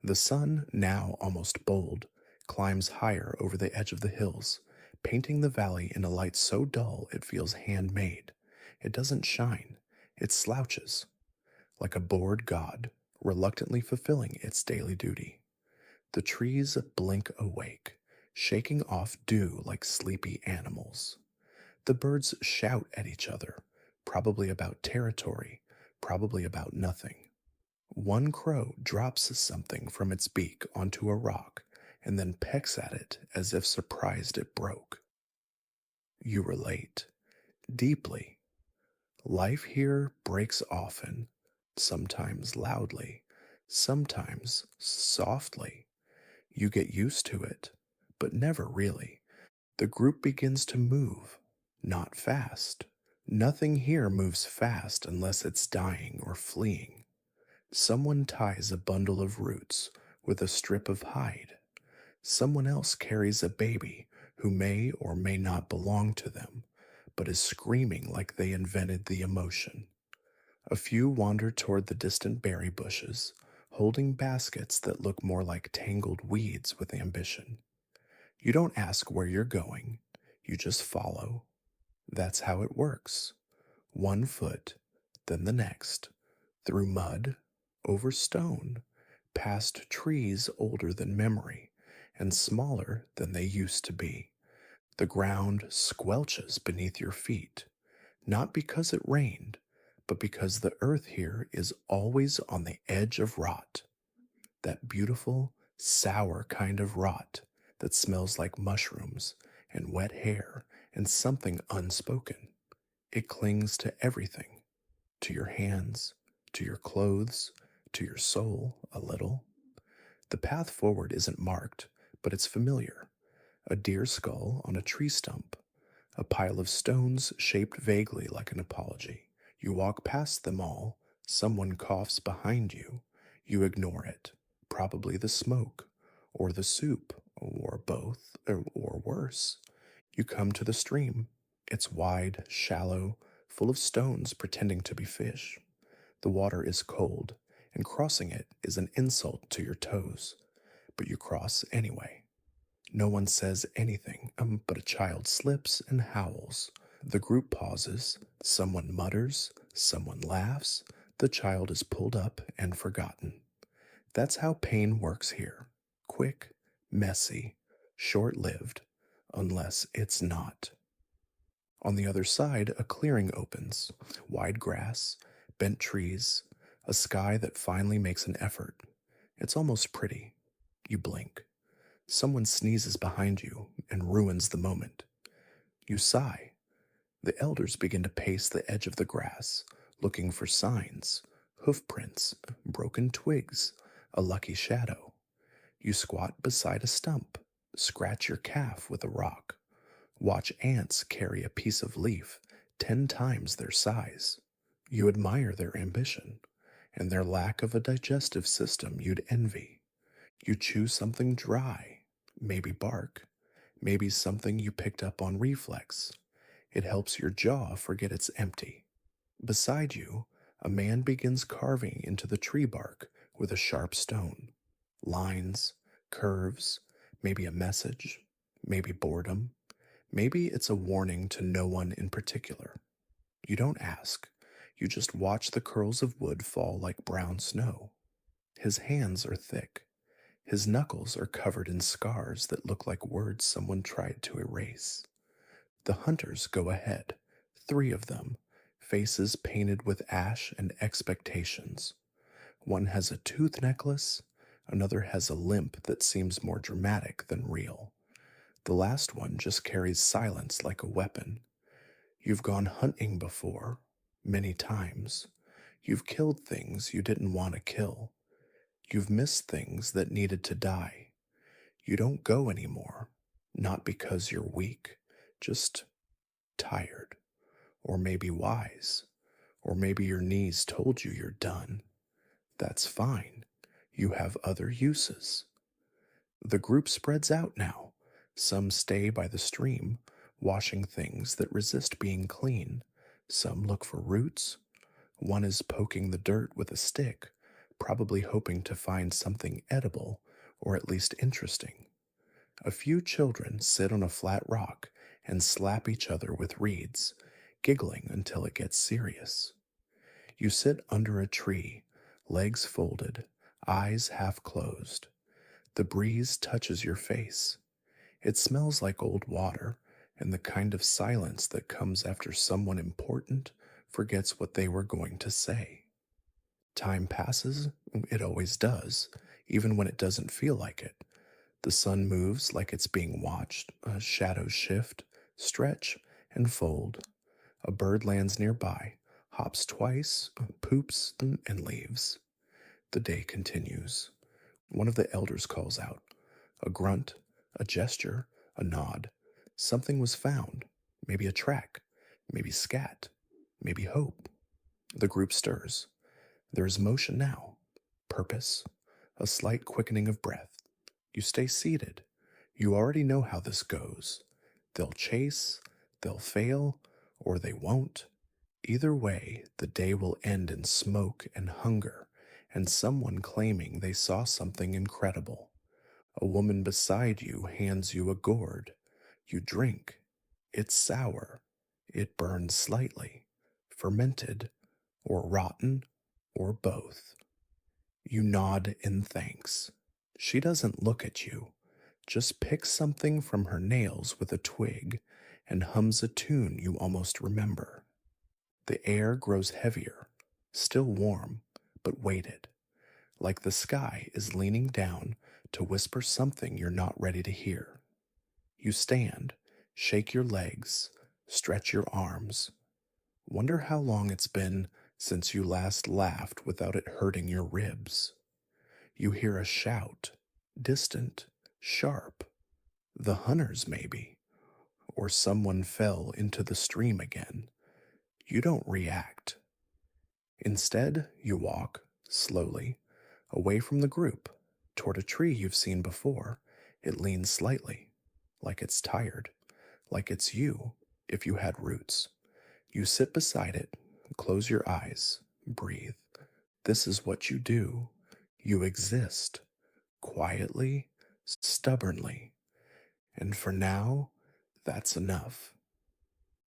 The sun, now almost bold, climbs higher over the edge of the hills, painting the valley in a light so dull it feels handmade. It doesn't shine, it slouches, like a bored god, reluctantly fulfilling its daily duty. The trees blink awake, shaking off dew like sleepy animals. The birds shout at each other, probably about territory, probably about nothing. One crow drops something from its beak onto a rock and then pecks at it as if surprised it broke. You relate, deeply. Life here breaks often, sometimes loudly, sometimes softly. You get used to it, but never really. The group begins to move, not fast. Nothing here moves fast unless it's dying or fleeing. Someone ties a bundle of roots with a strip of hide. Someone else carries a baby who may or may not belong to them, but is screaming like they invented the emotion. A few wander toward the distant berry bushes, holding baskets that look more like tangled weeds with ambition. You don't ask where you're going, you just follow. That's how it works. One foot, then the next, through mud, over stone, past trees older than memory and smaller than they used to be. The ground squelches beneath your feet, not because it rained, but because the earth here is always on the edge of rot. That beautiful, sour kind of rot that smells like mushrooms and wet hair and something unspoken. It clings to everything, to your hands, to your clothes, to your soul a little. The path forward isn't marked, but it's familiar. A deer skull on a tree stump, a pile of stones shaped vaguely like an apology. You walk past them all, someone coughs behind you. You ignore it, probably the smoke, or the soup, or both, or worse. You come to the stream. It's wide, shallow, full of stones pretending to be fish. The water is cold, and crossing it is an insult to your toes. But you cross anyway. No one says anything, but a child slips and howls. The group pauses, someone mutters, someone laughs, the child is pulled up and forgotten. That's how pain works here. Quick, messy, short-lived, unless it's not. On the other side, a clearing opens, wide grass, bent trees, a sky that finally makes an effort. It's almost pretty. You blink. Someone sneezes behind you and ruins the moment. You sigh. The elders begin to pace the edge of the grass, looking for signs, hoof prints, broken twigs, a lucky shadow. You squat beside a stump, scratch your calf with a rock. Watch ants carry a piece of leaf 10 times their size. You admire their ambition and their lack of a digestive system you'd envy. You choose something dry, maybe bark, maybe something you picked up on reflex. It helps your jaw forget it's empty. Beside you, a man begins carving into the tree bark with a sharp stone. Lines, curves, maybe a message, maybe boredom, maybe it's a warning to no one in particular. You don't ask, you just watch the curls of wood fall like brown snow. His hands are thick. His knuckles are covered in scars that look like words someone tried to erase. The hunters go ahead, 3 of them, faces painted with ash and expectations. One has a tooth necklace, another has a limp that seems more dramatic than real. The last one just carries silence like a weapon. You've gone hunting before, many times. You've killed things you didn't want to kill. You've missed things that needed to die. You don't go anymore, not because you're weak, just tired, or maybe wise, or maybe your knees told you you're done. That's fine. You have other uses. The group spreads out now. Some stay by the stream, washing things that resist being clean. Some look for roots. One is poking the dirt with a stick, probably hoping to find something edible or at least interesting. A few children sit on a flat rock and slap each other with reeds, giggling until it gets serious. You sit under a tree, legs folded, eyes half closed. The breeze touches your face. It smells like old water and the kind of silence that comes after someone important forgets what they were going to say. Time passes, it always does, even when it doesn't feel like it. The sun moves like it's being watched, shadows shift, stretch, and fold. A bird lands nearby, hops twice, poops, and leaves. The day continues. One of the elders calls out. A grunt, a gesture, a nod. Something was found. Maybe a track. Maybe scat. Maybe hope. The group stirs. There is motion now. Purpose. A slight quickening of breath. You stay seated. You already know how this goes. They'll chase, they'll fail, or they won't. Either way, the day will end in smoke and hunger, and someone claiming they saw something incredible. A woman beside you hands you a gourd. You drink. It's sour. It burns slightly. Fermented, or rotten, or both. You nod in thanks. She doesn't look at you, just picks something from her nails with a twig and hums a tune you almost remember. The air grows heavier, still warm, but weighted, like the sky is leaning down to whisper something you're not ready to hear. You stand, shake your legs, stretch your arms. Wonder how long it's been since you last laughed without it hurting your ribs. You hear a shout, distant, sharp. The hunters, maybe. Or someone fell into the stream again. You don't react. Instead, you walk, slowly, away from the group, toward a tree you've seen before. It leans slightly, like it's tired, like it's you, if you had roots. You sit beside it, close your eyes, breathe. This is what you do. You exist, quietly, stubbornly. And for now, that's enough.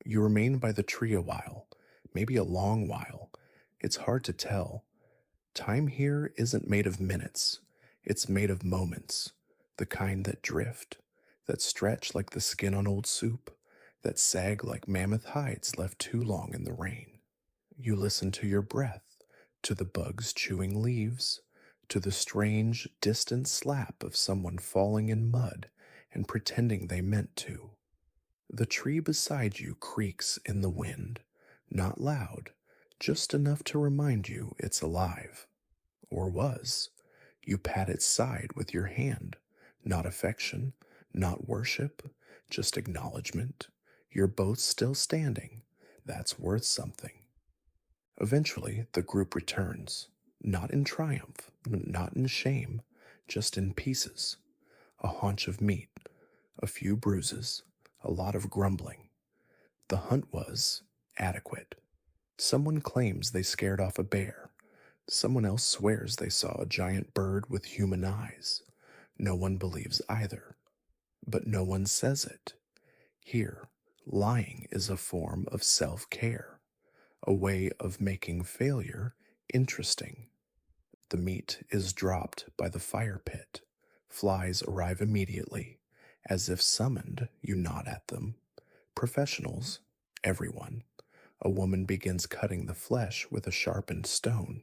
You remain by the tree a while, maybe a long while. It's hard to tell. Time here isn't made of minutes. It's made of moments, the kind that drift, that stretch like the skin on old soup, that sag like mammoth hides left too long in the rain. You listen to your breath, to the bugs chewing leaves, to the strange, distant slap of someone falling in mud and pretending they meant to. The tree beside you creaks in the wind, not loud, just enough to remind you it's alive. Or was. You pat its side with your hand, not affection, not worship, just acknowledgement. You're both still standing. That's worth something. Eventually, the group returns, not in triumph, not in shame, just in pieces. A haunch of meat, a few bruises, a lot of grumbling. The hunt was adequate. Someone claims they scared off a bear. Someone else swears they saw a giant bird with human eyes. No one believes either, but no one says it. Here, lying is a form of self care, a way of making failure interesting. The meat is dropped by the fire pit. Flies arrive immediately. As if summoned, you nod at them. Professionals, everyone. A woman begins cutting the flesh with a sharpened stone.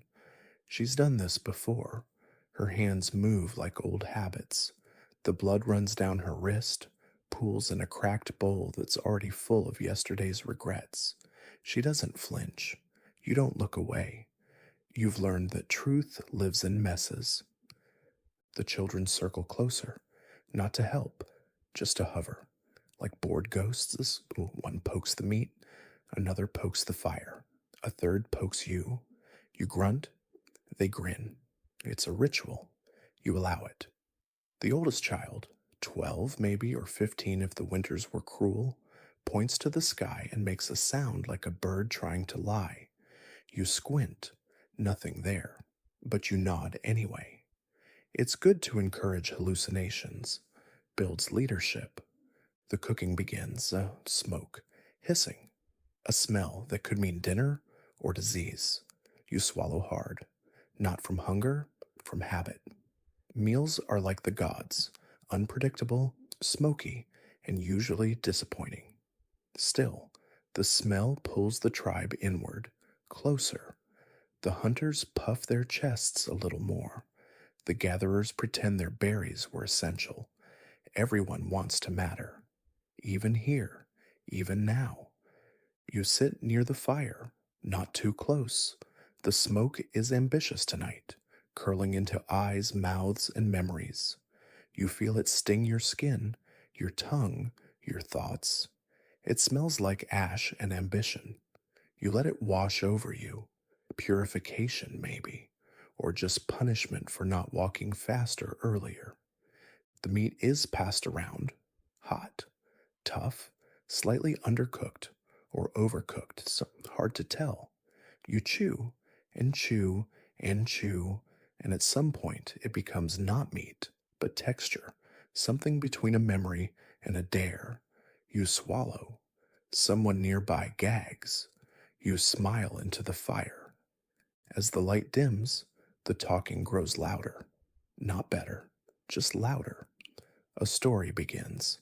She's done this before. Her hands move like old habits. The blood runs down her wrist, pools in a cracked bowl that's already full of yesterday's regrets. She doesn't flinch. You don't look away. You've learned that truth lives in messes. The children circle closer, not to help, just to hover. Like bored ghosts, one pokes the meat, another pokes the fire, a third pokes you. You grunt, they grin. It's a ritual. You allow it. The oldest child, 12 maybe, or 15 if the winters were cruel, points to the sky and makes a sound like a bird trying to lie. You squint, nothing there, but you nod anyway. It's good to encourage hallucinations, builds leadership. The cooking begins, smoke, hissing, a smell that could mean dinner or disease. You swallow hard, not from hunger, from habit. Meals are like the gods, unpredictable, smoky, and usually disappointing. Still, the smell pulls the tribe inward, closer. The hunters puff their chests a little more. The gatherers pretend their berries were essential. Everyone wants to matter. Even here, even now. You sit near the fire, not too close. The smoke is ambitious tonight, curling into eyes, mouths, and memories. You feel it sting your skin, your tongue, your thoughts. It smells like ash and ambition. You let it wash over you. Purification, maybe, or just punishment for not walking faster earlier. The meat is passed around, hot, tough, slightly undercooked, or overcooked, so hard to tell. You chew and chew and chew, and at some point it becomes not meat, but texture, something between a memory and a dare. You swallow. Someone nearby gags. You smile into the fire. As the light dims, the talking grows louder. Not better, just louder. A story begins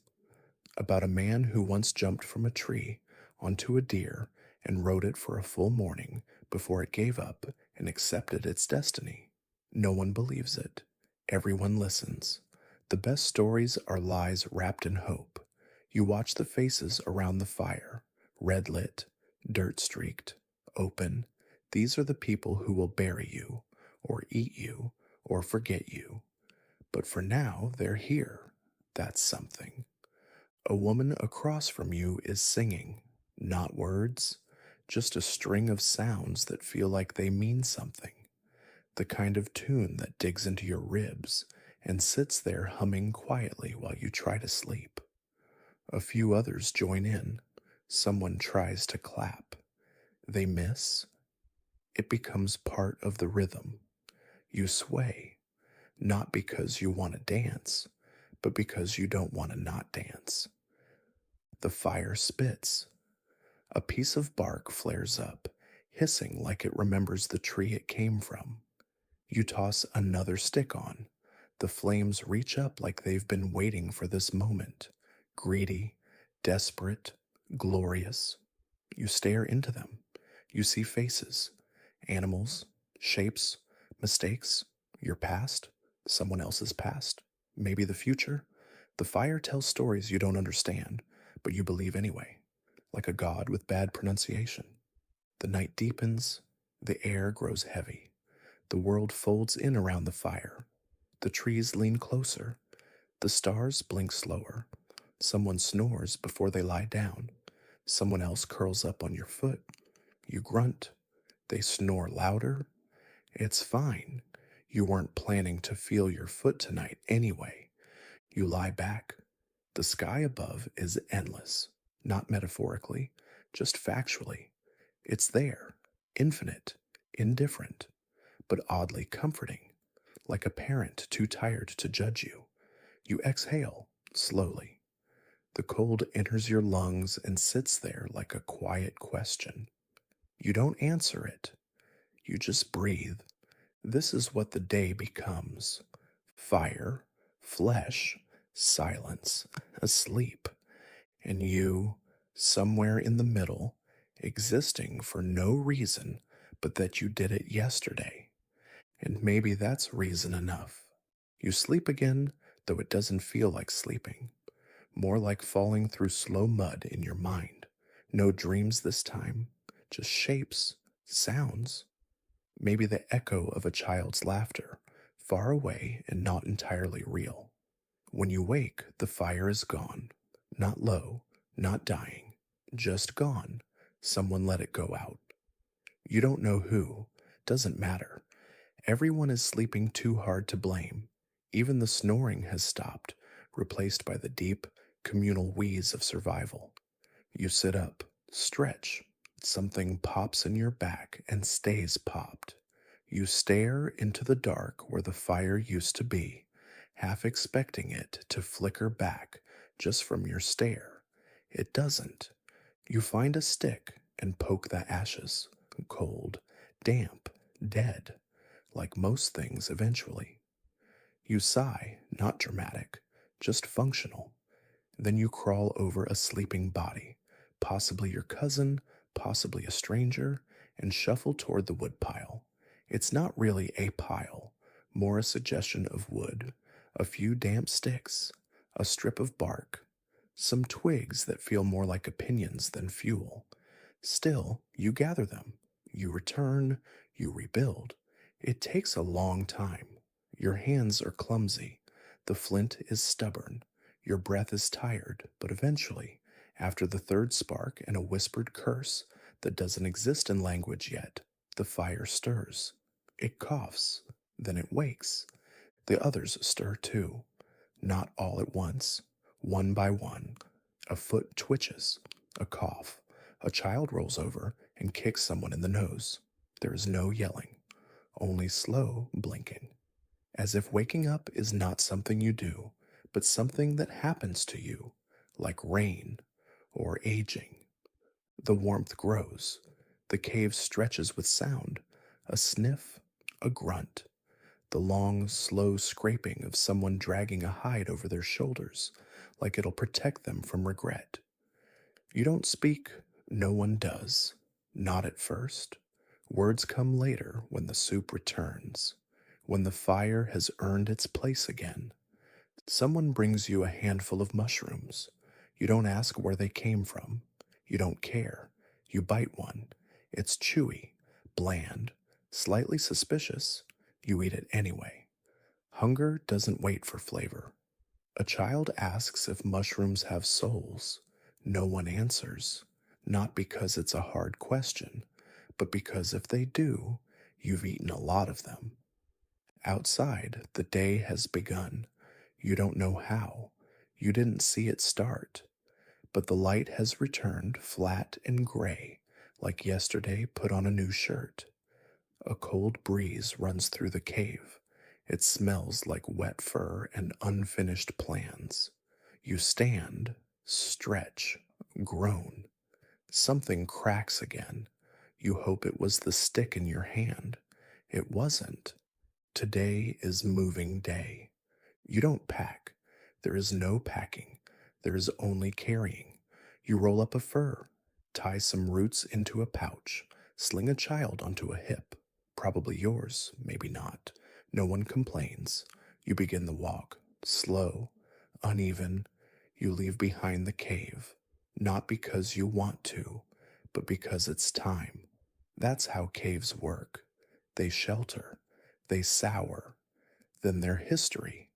about a man who once jumped from a tree onto a deer and rode it for a full morning before it gave up and accepted its destiny. No one believes it. Everyone listens. The best stories are lies wrapped in hope. You watch the faces around the fire, red lit, dirt streaked, open. These are the people who will bury you, or eat you, or forget you. But for now, they're here. That's something. A woman across from you is singing, not words, just a string of sounds that feel like they mean something. The kind of tune that digs into your ribs and sits there humming quietly while you try to sleep. A few others join in. Someone tries to clap. They miss. It becomes part of the rhythm. You sway, not because you want to dance, but because you don't want to not dance. The fire spits. A piece of bark flares up, hissing like it remembers the tree it came from. You toss another stick on. The flames reach up like they've been waiting for this moment. Greedy, desperate, glorious. You stare into them. You see faces, animals, shapes, mistakes, your past, someone else's past, maybe the future. The fire tells stories you don't understand, but you believe anyway, like a god with bad pronunciation. The night deepens, the air grows heavy. The world folds in around the fire. The trees lean closer. The stars blink slower. Someone snores before they lie down. Someone else curls up on your foot. You grunt. They snore louder. It's fine. You weren't planning to feel your foot tonight anyway. You lie back. The sky above is endless, not metaphorically, just factually. It's there, infinite, indifferent, but oddly comforting, like a parent too tired to judge you. You exhale slowly. The cold enters your lungs and sits there like a quiet question. You don't answer it, you just breathe. This is what the day becomes: fire, flesh, silence, asleep, and you, somewhere in the middle, existing for no reason but that you did it yesterday. And maybe that's reason enough. You sleep again, though it doesn't feel like sleeping, more like falling through slow mud in your mind. No dreams this time, just shapes, sounds, maybe the echo of a child's laughter, far away and not entirely real. When you wake, the fire is gone. Not low, not dying, just gone. Someone let it go out. You don't know who, doesn't matter. Everyone is sleeping too hard to blame. Even the snoring has stopped, replaced by the deep, communal wheeze of survival. You sit up, stretch. Something pops in your back and stays popped. You stare into the dark where the fire used to be, half expecting it to flicker back just from your stare. It doesn't. You find a stick and poke the ashes, cold, damp, dead, like most things eventually. You sigh, not dramatic, just functional. Then you crawl over a sleeping body, possibly your cousin, possibly a stranger, and shuffle toward the woodpile. It's not really a pile, more a suggestion of wood, a few damp sticks, a strip of bark, some twigs that feel more like opinions than fuel. Still, you gather them. You return, you rebuild. It takes a long time. Your hands are clumsy. The flint is stubborn. Your breath is tired, but eventually, after the third spark and a whispered curse that doesn't exist in language yet, the fire stirs. It coughs, then it wakes. The others stir too, not all at once, one by one. A foot twitches, a cough. A child rolls over and kicks someone in the nose. There is no yelling, only slow blinking, as if waking up is not something you do, but something that happens to you, like rain or aging. The warmth grows. The cave stretches with sound, a sniff, a grunt, the long, slow scraping of someone dragging a hide over their shoulders, like it'll protect them from regret. You don't speak, no one does. Not at first. Words come later when the soup returns, when the fire has earned its place again. Someone brings you a handful of mushrooms. You don't ask where they came from. You don't care. You bite one. It's chewy, bland, slightly suspicious. You eat it anyway. Hunger doesn't wait for flavor. A child asks if mushrooms have souls. No one answers, not because it's a hard question, but because if they do, you've eaten a lot of them. Outside, the day has begun. You don't know how. You didn't see it start. But the light has returned flat and gray, like yesterday put on a new shirt. A cold breeze runs through the cave. It smells like wet fur and unfinished plans. You stand, stretch, groan. Something cracks again. You hope it was the stick in your hand. It wasn't. Today is moving day. You don't pack. There is no packing. There is only carrying. You roll up a fur, tie some roots into a pouch, sling a child onto a hip. Probably yours, maybe not. No one complains. You begin the walk, slow, uneven. You leave behind the cave, not because you want to, but because it's time. That's how caves work. They shelter, they sour, then their history.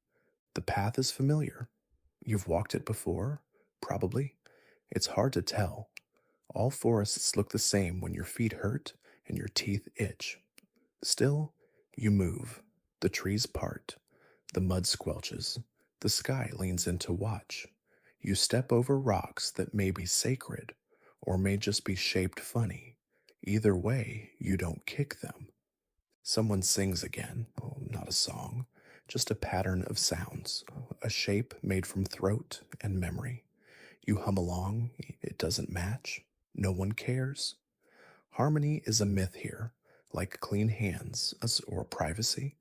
The path is familiar. You've walked it before, Probably. It's hard to tell. All forests look the same when your feet hurt and your teeth itch. Still, you move. The trees part. The mud squelches. The sky leans in to watch. You step over rocks that may be sacred or may just be shaped funny. Either way, you don't kick them. Someone sings again. Oh, not a song, just a pattern of sounds, a shape made from throat and memory. You hum along, it doesn't match. No one cares. Harmony is a myth here, like clean hands or privacy.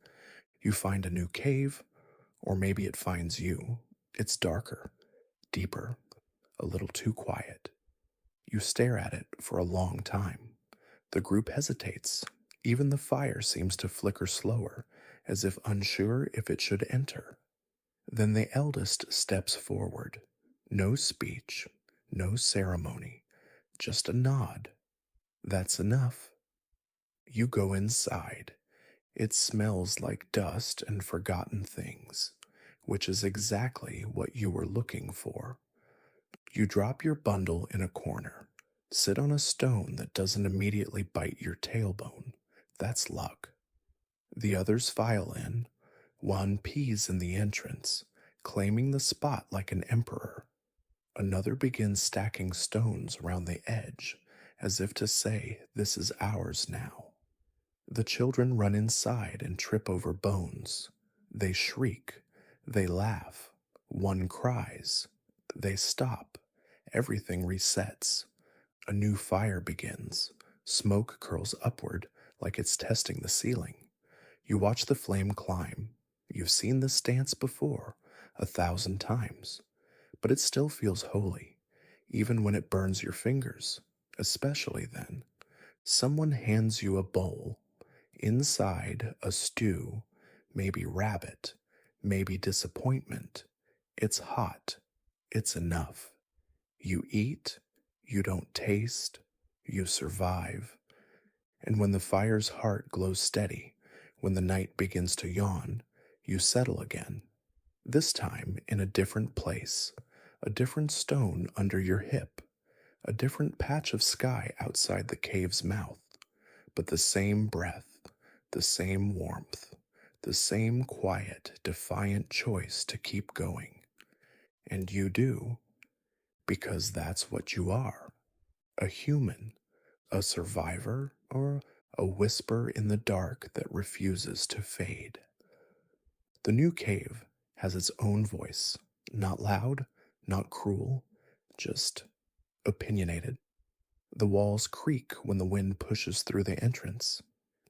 You find a new cave, or maybe it finds you. It's darker, deeper, a little too quiet. You stare at it for a long time. The group hesitates. Even the fire seems to flicker slower, as if unsure if it should enter. Then the eldest steps forward. No speech, no ceremony, just a nod. That's enough. You go inside. It smells like dust and forgotten things, which is exactly what you were looking for. You drop your bundle in a corner. Sit on a stone that doesn't immediately bite your tailbone. That's luck. The others file in. One pees in the entrance, claiming the spot like an emperor. Another begins stacking stones around the edge, as if to say, "This is ours now." The children run inside and trip over bones. They shriek. They laugh. One cries. They stop. Everything resets. A new fire begins. Smoke curls upward like it's testing the ceiling. You watch the flame climb. You've seen this dance before, 1,000 times, but it still feels holy, even when it burns your fingers, especially then. Someone hands you a bowl. Inside, a stew, maybe rabbit, maybe disappointment. It's hot. It's enough. You eat, you don't taste, you survive. And when the fire's heart glows steady, when the night begins to yawn, you settle again. This time in a different place, a different stone under your hip, a different patch of sky outside the cave's mouth, but the same breath, the same warmth, the same quiet, defiant choice to keep going. And you do, because that's what you are, a human, a survivor, or a whisper in the dark that refuses to fade. The new cave has its own voice, not loud, not cruel, just opinionated. The walls creak when the wind pushes through the entrance.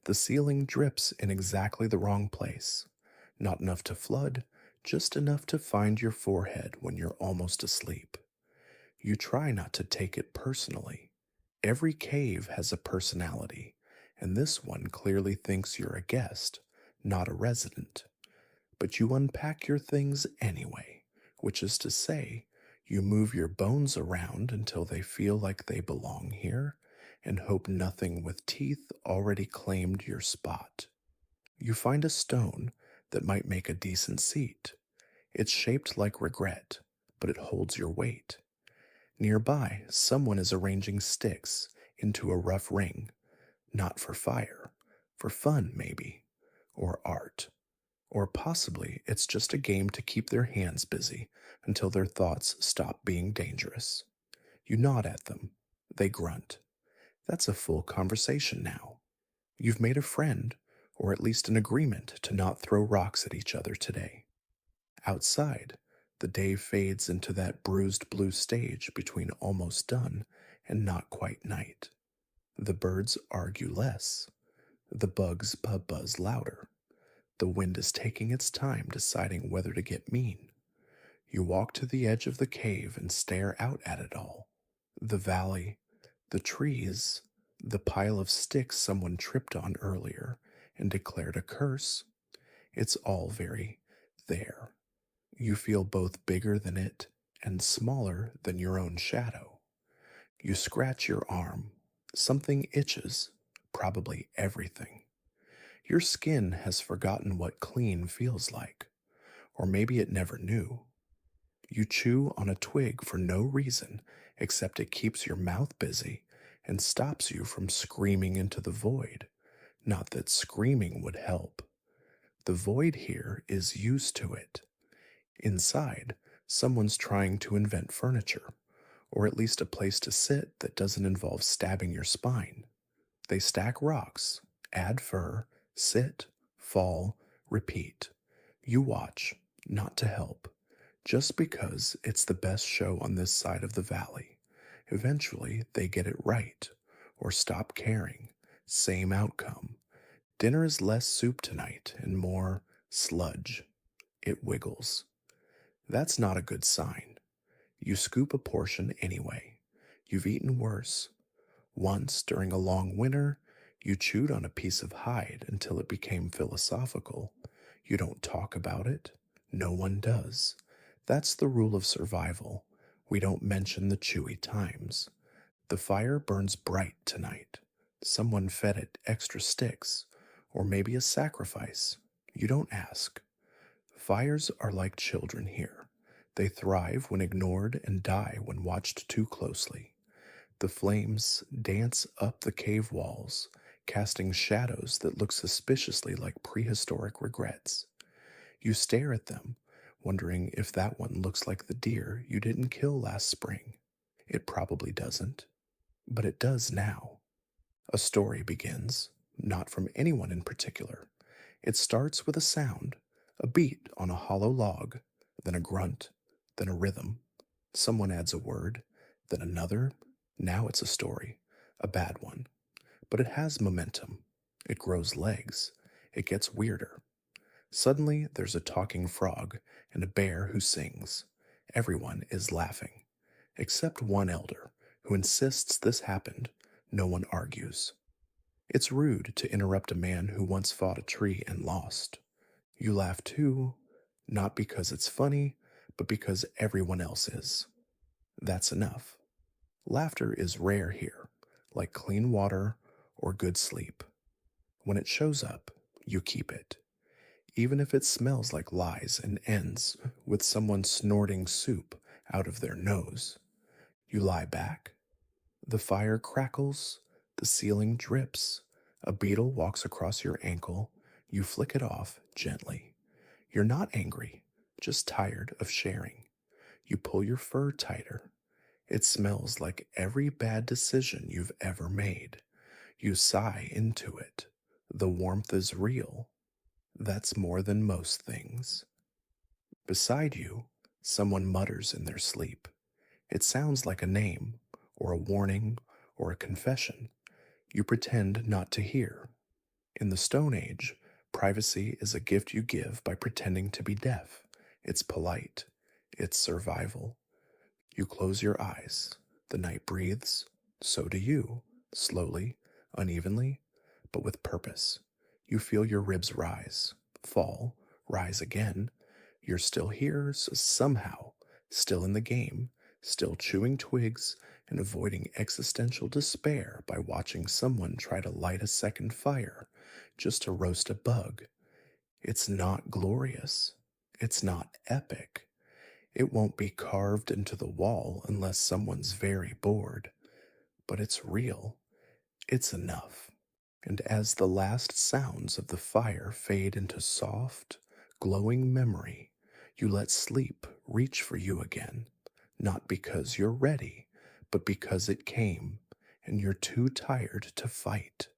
The ceiling drips in exactly the wrong place, not enough to flood, just enough to find your forehead when you're almost asleep. You try not to take it personally. Every cave has a personality, and this one clearly thinks you're a guest, not a resident. But you unpack your things anyway, which is to say, you move your bones around until they feel like they belong here, and hope nothing with teeth already claimed your spot. You find a stone that might make a decent seat. It's shaped like regret, but it holds your weight. Nearby, someone is arranging sticks into a rough ring, not for fire, for fun maybe, or art. Or possibly it's just a game to keep their hands busy until their thoughts stop being dangerous. You nod at them. They grunt. That's a full conversation now. You've made a friend, or at least an agreement to not throw rocks at each other today. Outside, the day fades into that bruised blue stage between almost done and not quite night. The birds argue less. The bugs buzz louder. The wind is taking its time deciding whether to get mean. You walk to the edge of the cave and stare out at it all. The valley, the trees, the pile of sticks someone tripped on earlier and declared a curse. It's all very there. You feel both bigger than it and smaller than your own shadow. You scratch your arm. Something itches, probably everything. Your skin has forgotten what clean feels like, or maybe it never knew. You chew on a twig for no reason except it keeps your mouth busy and stops you from screaming into the void. Not that screaming would help. The void here is used to it. Inside, someone's trying to invent furniture, or at least a place to sit that doesn't involve stabbing your spine. They stack rocks, add fur, sit, fall, repeat. You watch, not to help, just because it's the best show on this side of the valley. Eventually, they get it right, or stop caring. Same outcome. Dinner is less soup tonight and more sludge. It wiggles. That's not a good sign. You scoop a portion anyway. You've eaten worse. Once, during a long winter, you chewed on a piece of hide until it became philosophical. You don't talk about it. No one does. That's the rule of survival. We don't mention the chewy times. The fire burns bright tonight. Someone fed it extra sticks, or maybe a sacrifice. You don't ask. Fires are like children here. They thrive when ignored and die when watched too closely. The flames dance up the cave walls, casting shadows that look suspiciously like prehistoric regrets. You stare at them, wondering if that one looks like the deer you didn't kill last spring. It probably doesn't, but it does now. A story begins, not from anyone in particular. It starts with a sound, a beat on a hollow log, then a grunt, then a rhythm. Someone adds a word, then another. Now it's a story, a bad one. But it has momentum. It grows legs. It gets weirder. Suddenly, there's a talking frog and a bear who sings. Everyone is laughing, except one elder, who insists this happened. No one argues. It's rude to interrupt a man who once fought a tree and lost. You laugh too, not because it's funny, but because everyone else is. That's enough. Laughter is rare here, like clean water or good sleep. When it shows up, you keep it, even if it smells like lies and ends with someone snorting soup out of their nose. You lie back. The fire crackles, the ceiling drips, a beetle walks across your ankle. You flick it off gently. You're not angry, just tired of sharing. You pull your fur tighter. It smells like every bad decision you've ever made. You sigh into it. The warmth is real. That's more than most things. Beside you, someone mutters in their sleep. It sounds like a name, or a warning, or a confession. You pretend not to hear. In the Stone Age, privacy is a gift you give by pretending to be deaf. It's polite. It's survival. You close your eyes. The night breathes. So do you, slowly, unevenly, but with purpose. You feel your ribs rise, fall, rise again. You're still here somehow, still in the game, still chewing twigs and avoiding existential despair by watching someone try to light a second fire just to roast a bug. It's not glorious. It's not epic. It won't be carved into the wall unless someone's very bored. But it's real. It's enough. And as the last sounds of the fire fade into soft, glowing memory, you let sleep reach for you again, not because you're ready, but because it came, and you're too tired to fight.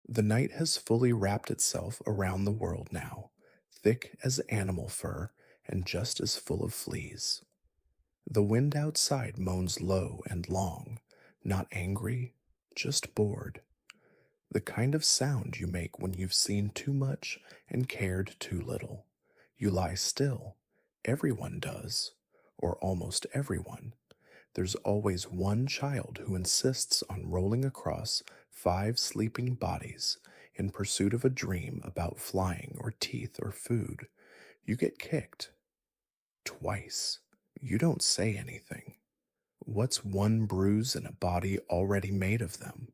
The night has fully wrapped itself around the world now, thick as animal fur and just as full of fleas. The wind outside moans low and long, not angry, just bored. The kind of sound you make when you've seen too much and cared too little. You lie still. Everyone does, or almost everyone. There's always one child who insists on rolling across 5 sleeping bodies in pursuit of a dream about flying or teeth or food. You get kicked. Twice. You don't say anything. What's one bruise in a body already made of them?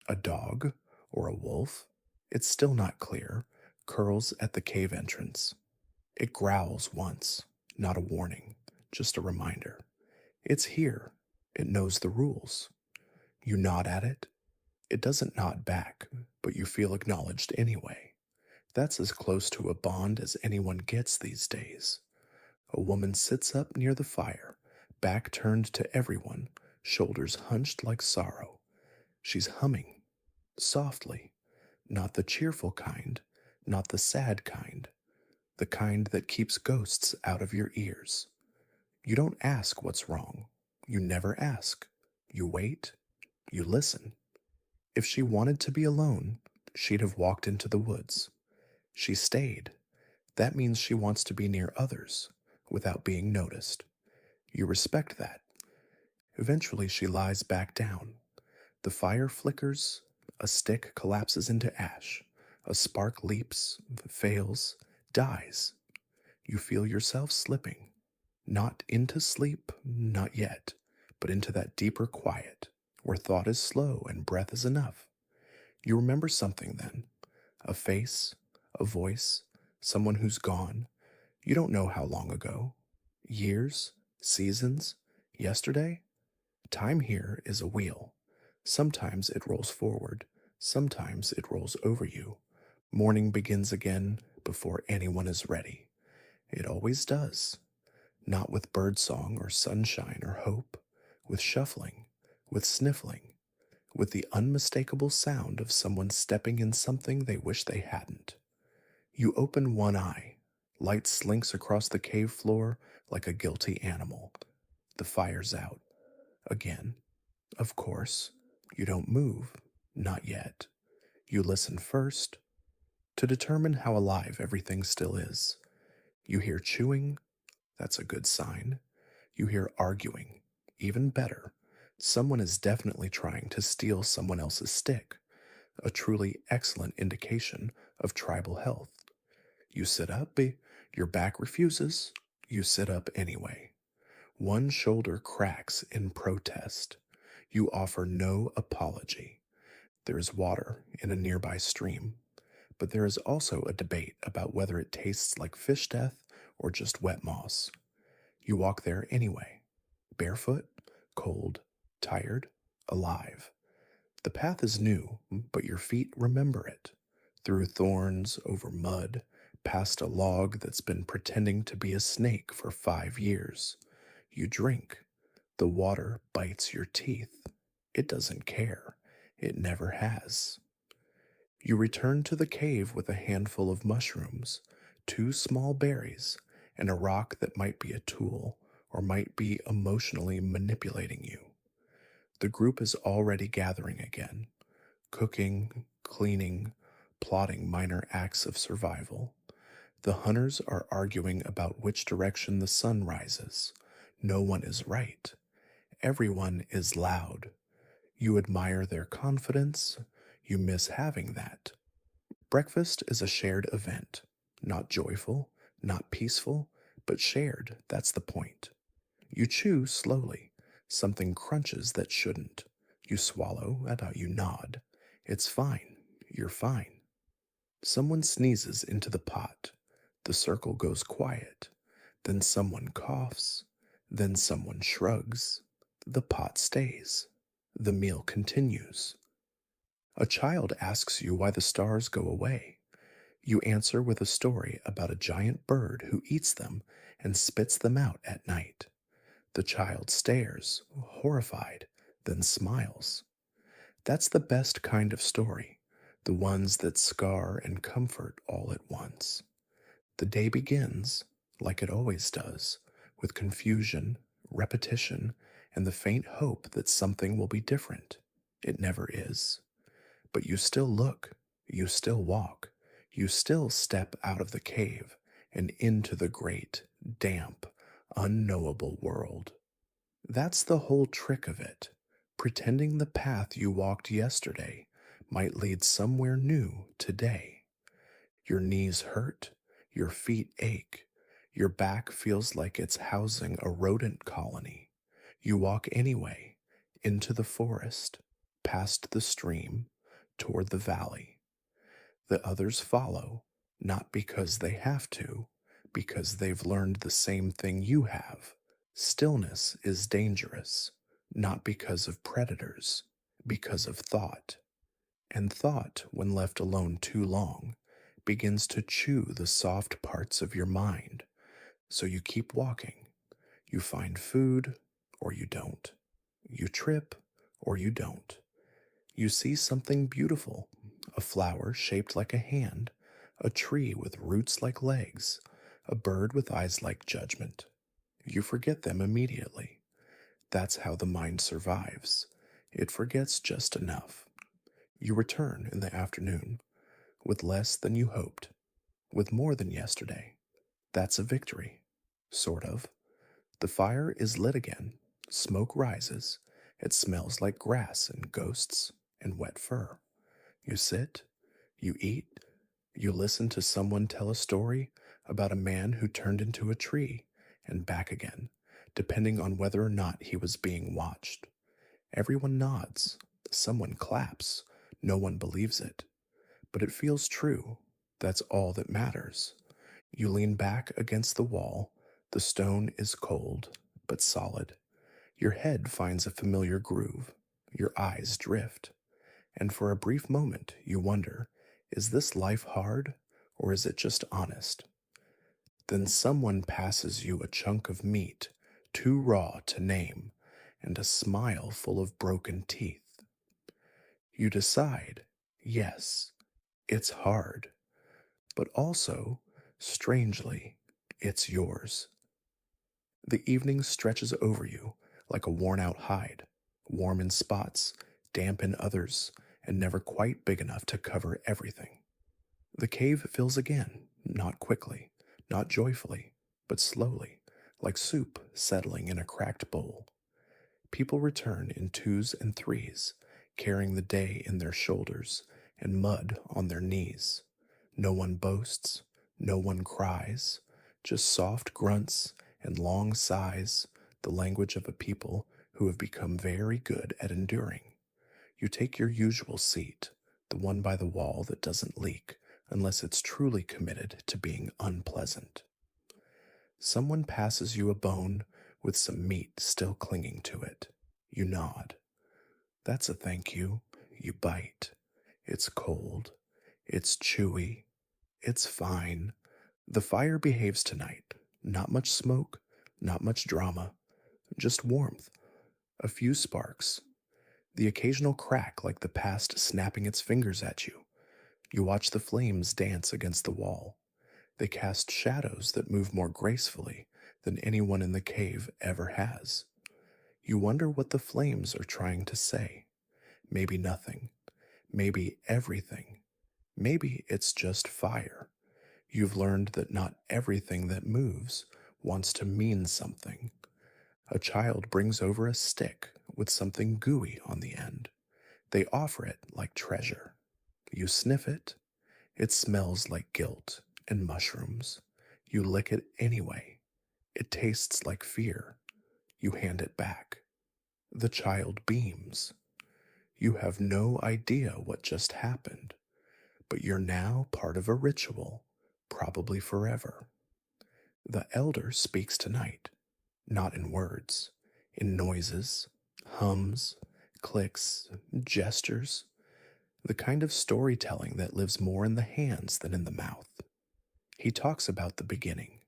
A dog or a wolf? It's still not clear. Curls at the cave entrance. It growls once. not a warning, just a reminder. It's here. It knows the rules. You nod at it. It doesn't nod back, but you feel acknowledged anyway. That's as close to a bond as anyone gets these days. A woman sits up near the fire, back turned to everyone, shoulders hunched like sorrow. She's humming, softly, not the cheerful kind, not the sad kind, the kind that keeps ghosts out of your ears. You don't ask what's wrong. You never ask. You wait. You listen. If she wanted to be alone, she'd have walked into the woods. She stayed. That means she wants to be near others without being noticed. You respect that. Eventually, she lies back down. The fire flickers, a stick collapses into ash, a spark leaps, fails, dies. You feel yourself slipping, not into sleep, not yet, but into that deeper quiet, where thought is slow and breath is enough. You remember something then, a face, a voice, someone who's gone. You don't know how long ago. Years, seasons, yesterday? Time here is a wheel. Sometimes it rolls forward, sometimes it rolls over you. Morning begins again before anyone is ready. It always does. Not with birdsong or sunshine or hope, with shuffling, with sniffling, with the unmistakable sound of someone stepping in something they wish they hadn't. You open one eye. Light slinks across the cave floor like a guilty animal. The fire's out. Again. Of course. You don't move. Not yet. You listen first to determine how alive everything still is. You hear chewing. That's a good sign. You hear arguing. Even better. Someone is definitely trying to steal someone else's stick. A truly excellent indication of tribal health. You sit up, your back refuses. You sit up anyway. One shoulder cracks in protest. You offer no apology. There is water in a nearby stream, but there is also a debate about whether it tastes like fish death or just wet moss. You walk there anyway, barefoot, cold, tired, alive. The path is new, but your feet remember it. Through thorns, over mud, past a log that's been pretending to be a snake for 5 years. You drink. The water bites your teeth. It doesn't care. It never has. You return to the cave with a handful of mushrooms, 2 small berries, and a rock that might be a tool or might be emotionally manipulating you. The group is already gathering again, cooking, cleaning, plotting minor acts of survival. The hunters are arguing about which direction the sun rises. No one is right. Everyone is loud. You admire their confidence. You miss having that. Breakfast is a shared event. Not joyful, not peaceful, but shared. That's the point. You chew slowly. Something crunches that shouldn't. You swallow, and you nod. It's fine. You're fine. Someone sneezes into the pot. The circle goes quiet. Then someone coughs. Then someone shrugs. The pot stays. The meal continues. A child asks you why the stars go away. You answer with a story about a giant bird who eats them and spits them out at night. The child stares, horrified, then smiles. That's the best kind of story, the ones that scar and comfort all at once. The day begins, like it always does, with confusion, repetition, and the faint hope that something will be different. It never is. But you still look, you still walk, you still step out of the cave and into the great, damp, unknowable world. That's the whole trick of it, pretending the path you walked yesterday might lead somewhere new today. Your knees hurt, your feet ache, your back feels like it's housing a rodent colony. You walk anyway, into the forest, past the stream, toward the valley. The others follow, not because they have to, because they've learned the same thing you have. Stillness is dangerous, not because of predators, because of thought. And thought, when left alone too long, begins to chew the soft parts of your mind. So you keep walking. You find food, or you don't. You trip, or you don't. You see something beautiful, a flower shaped like a hand, a tree with roots like legs, a bird with eyes like judgment. You forget them immediately. That's how the mind survives. It forgets just enough. You return in the afternoon, with less than you hoped, with more than yesterday. That's a victory. Sort of. The fire is lit again. Smoke rises. It smells like grass and ghosts and wet fur. You sit, you eat, you listen to someone tell a story about a man who turned into a tree and back again, depending on whether or not he was being watched. Everyone nods. Someone claps. No one believes it. But it feels true. That's all that matters. You lean back against the wall. The stone is cold, but solid. Your head finds a familiar groove. Your eyes drift. And for a brief moment, you wonder, is this life hard, or is it just honest? Then someone passes you a chunk of meat, too raw to name, and a smile full of broken teeth. You decide, yes, it's hard, but also, strangely, it's yours. The evening stretches over you like a worn out hide, warm in spots, damp in others, and never quite big enough to cover everything. The cave fills again, not quickly, not joyfully, but slowly, like soup settling in a cracked bowl. People return in twos and threes, carrying the day in their shoulders and mud on their knees. No one boasts, no one cries, just soft grunts and long sighs, the language of a people who have become very good at enduring. You take your usual seat, the one by the wall that doesn't leak unless it's truly committed to being unpleasant. Someone passes you a bone with some meat still clinging to it. You nod. That's a thank you. You bite. It's cold. It's chewy. It's fine. The fire behaves tonight. Not much smoke, not much drama, just warmth. A few sparks. The occasional crack like the past snapping its fingers at you. You watch the flames dance against the wall. They cast shadows that move more gracefully than anyone in the cave ever has. You wonder what the flames are trying to say. Maybe nothing. Maybe everything. Maybe it's just fire. You've learned that not everything that moves wants to mean something. A child brings over a stick with something gooey on the end. They offer it like treasure. You sniff it. It smells like guilt and mushrooms. You lick it anyway. It tastes like fear. You hand it back. The child beams. You have no idea what just happened, but you're now part of a ritual, probably forever. The elder speaks tonight, not in words, in noises, hums, clicks, gestures, the kind of storytelling that lives more in the hands than in the mouth. He talks about the beginning,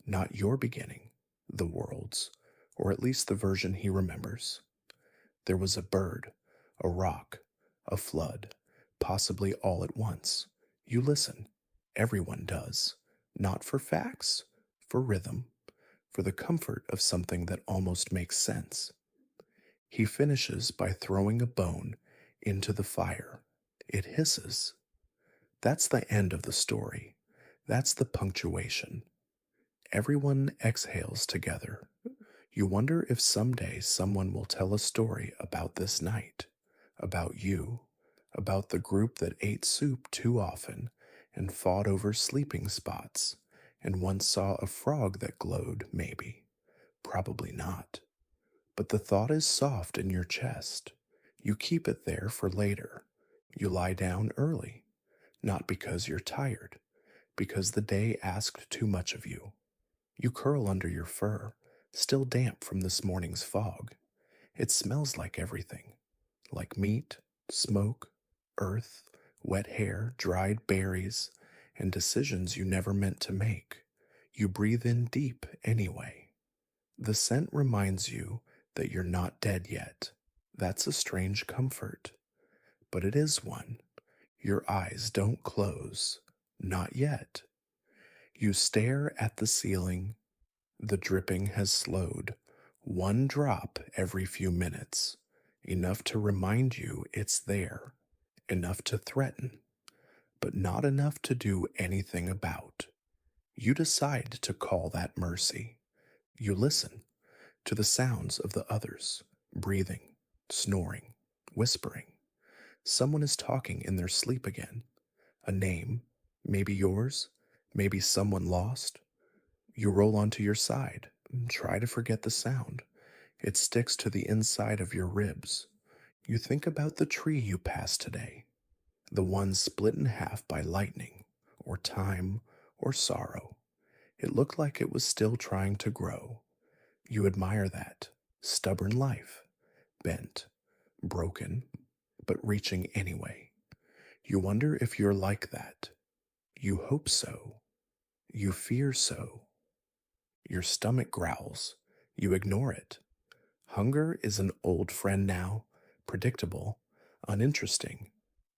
not your beginning, the world's, or at least the version he remembers. There was a bird, a rock, a flood, possibly all at once. You listen. Everyone does. Not for facts, for rhythm, for the comfort of something that almost makes sense. He finishes by throwing a bone into the fire. It hisses. That's the end of the story. That's the punctuation. Everyone exhales together. You wonder if someday someone will tell a story about this night, about you, about the group that ate soup too often and fought over sleeping spots and once saw a frog that glowed, maybe. Probably not. But the thought is soft in your chest. You keep it there for later. You lie down early, not because you're tired, because the day asked too much of you. You curl under your fur, still damp from this morning's fog. It smells like everything, like meat, smoke, earth, wet hair, dried berries, and decisions you never meant to make. You breathe in deep anyway. The scent reminds you that you're not dead yet. That's a strange comfort, but it is one. Your eyes don't close. Not yet. You stare at the ceiling. The dripping has slowed. One drop every few minutes. Enough to remind you it's there. Enough to threaten, but not enough to do anything about. You decide to call that mercy. You listen to the sounds of the others, breathing, snoring, whispering. Someone is talking in their sleep again. A name, maybe yours, maybe someone lost. You roll onto your side and try to forget the sound. It sticks to the inside of your ribs. You think about the tree you passed today, the one split in half by lightning, or time, or sorrow. It looked like it was still trying to grow. You admire that stubborn life, bent, broken, but reaching anyway. You wonder if you're like that. You hope so. You fear so. Your stomach growls. You ignore it. Hunger is an old friend now, predictable, uninteresting,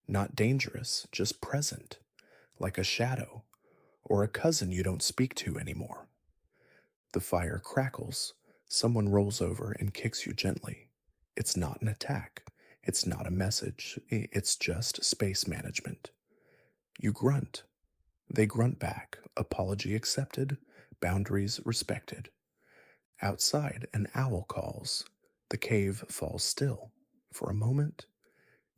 not dangerous, just present, like a shadow, or a cousin you don't speak to anymore. The fire crackles. Someone rolls over and kicks you gently. It's not an attack. It's not a message. It's just space management. You grunt. They grunt back. Apology accepted. Boundaries respected. Outside, an owl calls. The cave falls still for a moment.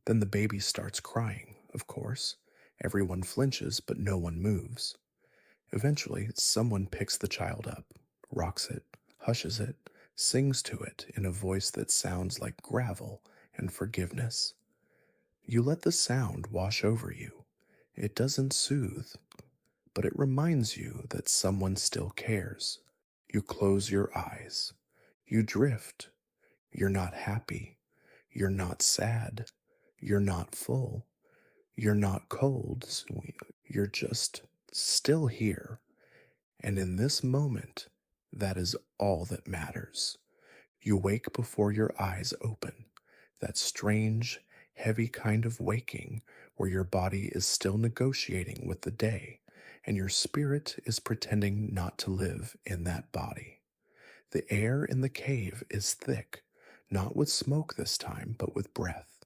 Then the baby starts crying, of course. Everyone flinches, but no one moves. Eventually, someone picks the child up, rocks it, hushes it, sings to it in a voice that sounds like gravel and forgiveness. You let the sound wash over you. It doesn't soothe, but it reminds you that someone still cares. You close your eyes. You drift. You're not happy. You're not sad. You're not full. You're not cold. You're just still here. And in this moment, that is all that matters. You wake before your eyes open. That strange, heavy kind of waking where your body is still negotiating with the day and your spirit is pretending not to live in that body. The air in the cave is thick, not with smoke this time, but with breath.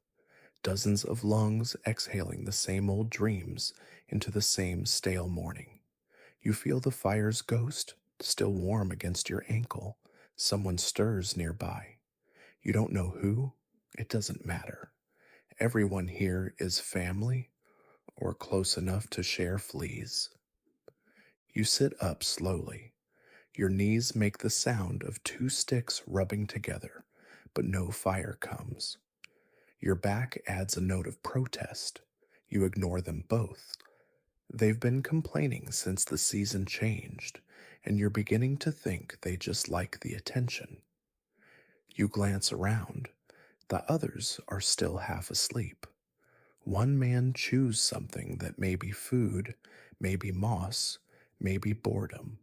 Dozens of lungs exhaling the same old dreams into the same stale morning. You feel the fire's ghost, still warm against your ankle. Someone stirs nearby. You don't know who. It doesn't matter. Everyone here is family or close enough to share fleas. You sit up slowly. Your knees make the sound of two sticks rubbing together, but no fire comes. Your back adds a note of protest. You ignore them both. They've been complaining since the season changed, and you're beginning to think they just like the attention. You glance around. The others are still half asleep. One man chews something that may be food, maybe moss, maybe boredom.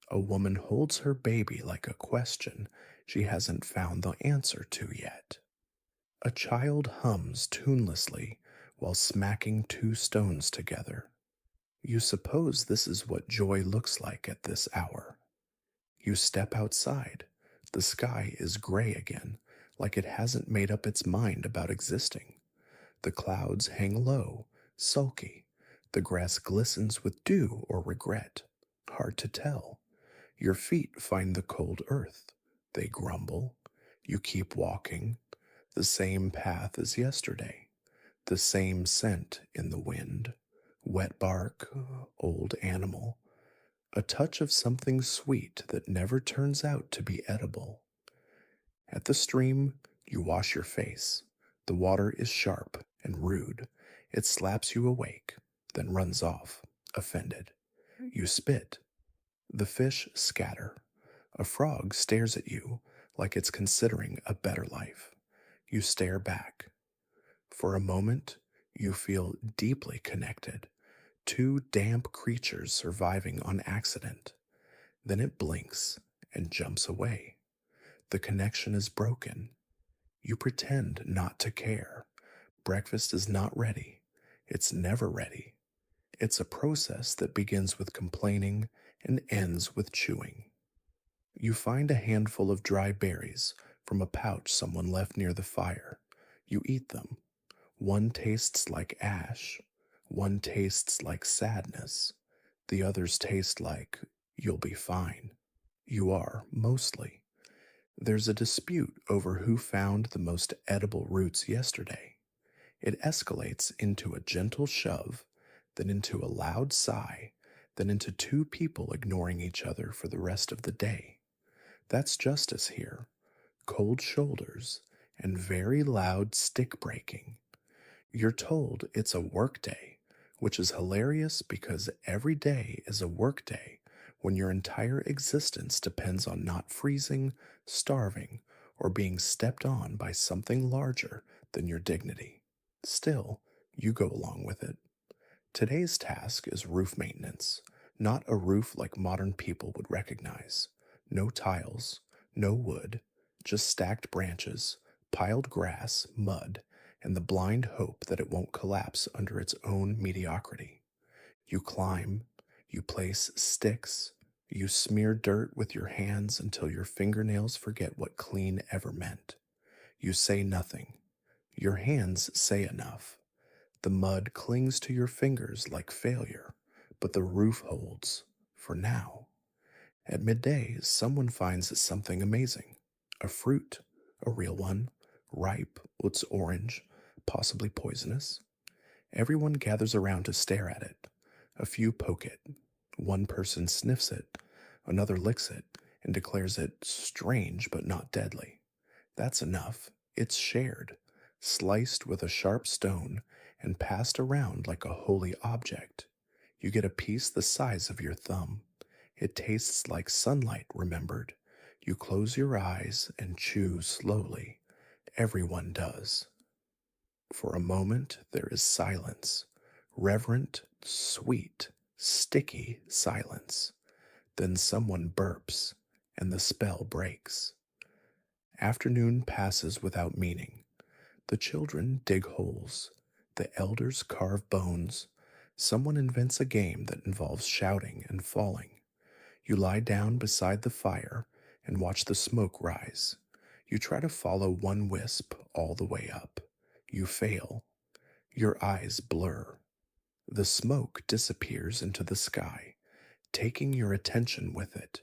A woman holds her baby like a question she hasn't found the answer to yet. A child hums tunelessly while smacking two stones together. You suppose this is what joy looks like at this hour. You step outside. The sky is gray again, like it hasn't made up its mind about existing. The clouds hang low, sulky. The grass glistens with dew or regret. Hard to tell. Your feet find the cold earth. They grumble. You keep walking. The same path as yesterday. The same scent in the wind. Wet bark, old animal. A touch of something sweet that never turns out to be edible. At the stream, you wash your face. The water is sharp and rude. It slaps you awake, then runs off. offended. You spit. The fish scatter. A frog stares at you like it's considering a better life. You stare back. For a moment, you feel deeply connected. Two damp creatures surviving on accident. Then it blinks and jumps away. The connection is broken. You pretend not to care. Breakfast is not ready. It's never ready. It's a process that begins with complaining and ends with chewing. You find a handful of dry berries from a pouch someone left near the fire. You eat them. One tastes like ash. One tastes like sadness. The others taste like you'll be fine. You are, mostly. There's a dispute over who found the most edible roots yesterday. It escalates into a gentle shove, then into a loud sigh, then into two people ignoring each other for the rest of the day. That's justice here. Cold shoulders and very loud stick breaking. You're told it's a work day, which is hilarious because every day is a work day when your entire existence depends on not freezing, starving, or being stepped on by something larger than your dignity. Still, you go along with it. Today's task is roof maintenance, not a roof like modern people would recognize. No tiles, no wood, just stacked branches, piled grass, mud, and the blind hope that it won't collapse under its own mediocrity. You climb, you place sticks, you smear dirt with your hands until your fingernails forget what clean ever meant. You say nothing. Your hands say enough. The mud clings to your fingers like failure, but the roof holds, for now. At midday, someone finds something amazing. A fruit, a real one, ripe, it's orange, possibly poisonous. Everyone gathers around to stare at it. A few poke it. One person sniffs it. Another licks it and declares it strange but not deadly. That's enough. It's shared, sliced with a sharp stone, and passed around like a holy object. You get a piece the size of your thumb. It tastes like sunlight remembered. You close your eyes and chew slowly. Everyone does. For a moment, there is silence. Reverent, sweet, sticky silence. Then someone burps, and the spell breaks. Afternoon passes without meaning. The children dig holes. The elders carve bones. Someone invents a game that involves shouting and falling. You lie down beside the fire and watch the smoke rise. You try to follow one wisp all the way up. You fail. Your eyes blur. The smoke disappears into the sky, taking your attention with it.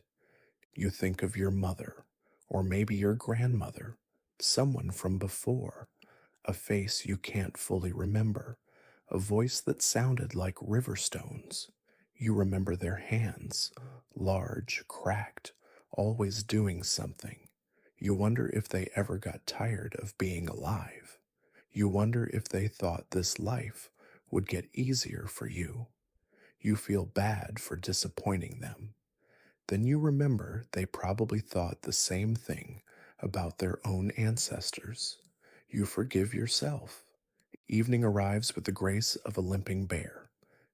You think of your mother, or maybe your grandmother, someone from before, a face you can't fully remember, a voice that sounded like river stones. You remember their hands, large, cracked, always doing something. You wonder if they ever got tired of being alive. You wonder if they thought this life would get easier for you. You feel bad for disappointing them. Then you remember they probably thought the same thing about their own ancestors. You forgive yourself. Evening arrives with the grace of a limping bear,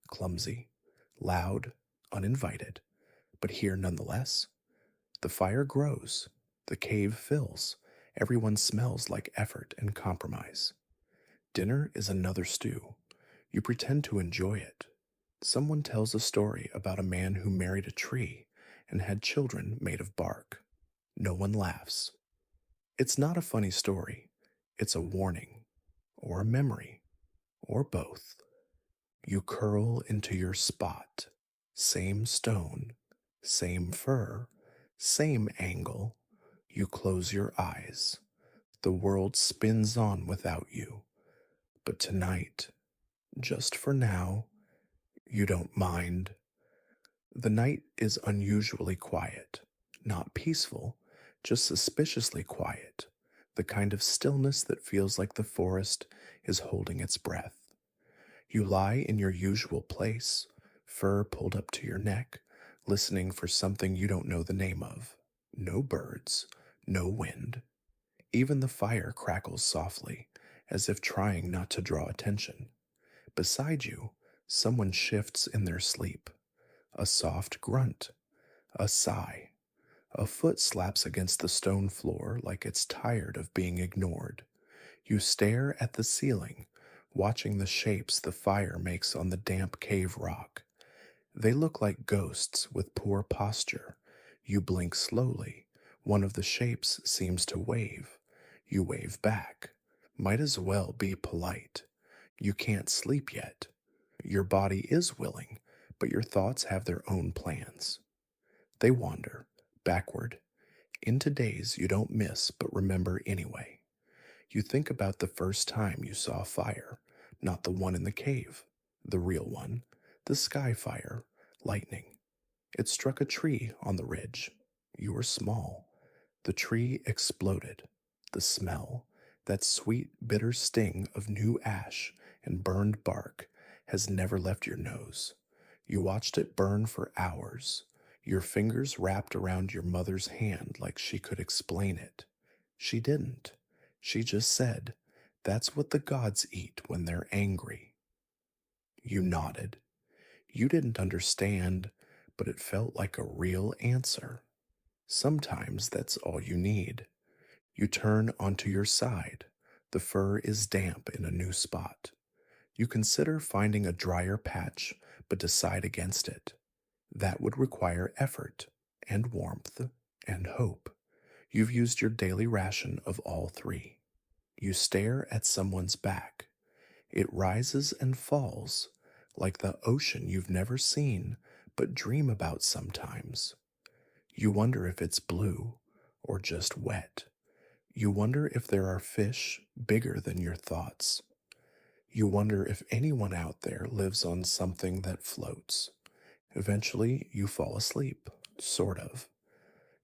clumsy, loud, uninvited, but here nonetheless. The fire grows, the cave fills, everyone smells like effort and compromise. Dinner is another stew. You pretend to enjoy it. Someone tells a story about a man who married a tree and had children made of bark. No one laughs. It's not a funny story. It's a warning, or a memory, or both. You curl into your spot. Same stone, same fur, same angle. You close your eyes. The world spins on without you. But tonight, just for now, you don't mind. The night is unusually quiet, not peaceful, just suspiciously quiet, the kind of stillness that feels like the forest is holding its breath. You lie in your usual place, fur pulled up to your neck, listening for something you don't know the name of. No birds, no wind. Even the fire crackles softly, as if trying not to draw attention. Beside you, someone shifts in their sleep. A soft grunt, a sigh. A foot slaps against the stone floor like it's tired of being ignored. You stare at the ceiling, watching the shapes the fire makes on the damp cave rock. They look like ghosts with poor posture. You blink slowly. One of the shapes seems to wave. You wave back. Might as well be polite. You can't sleep yet. Your body is willing, but your thoughts have their own plans. They wander, backward, into days you don't miss but remember anyway. You think about the first time you saw fire, not the one in the cave, the real one, the sky fire, lightning. It struck a tree on the ridge. You were small. The tree exploded. The smell, that sweet, bitter sting of new ash and burned bark, has never left your nose. You watched it burn for hours, your fingers wrapped around your mother's hand like she could explain it. She didn't. She just said, "That's what the gods eat when they're angry." You nodded. You didn't understand, but it felt like a real answer. Sometimes that's all you need. You turn onto your side. The fur is damp in a new spot. You consider finding a drier patch, but decide against it. That would require effort, and warmth, and hope. You've used your daily ration of all three. You stare at someone's back. It rises and falls, like the ocean you've never seen but dream about sometimes. You wonder if it's blue or just wet. You wonder if there are fish bigger than your thoughts. You wonder if anyone out there lives on something that floats. Eventually, you fall asleep, sort of.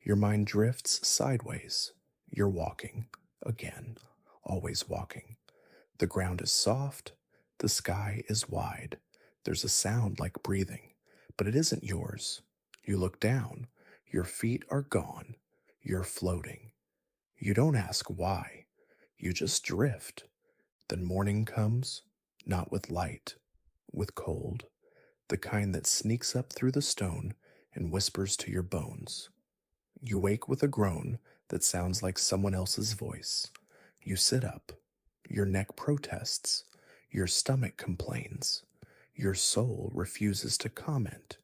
Your mind drifts sideways. You're walking, again, always walking. The ground is soft, the sky is wide. There's a sound like breathing, but it isn't yours. You look down, your feet are gone. You're floating. You don't ask why, you just drift. Then morning comes, not with light, with cold, the kind that sneaks up through the stone and whispers to your bones. You wake with a groan that sounds like someone else's voice. You sit up. Your neck protests. Your stomach complains. Your soul refuses to comment.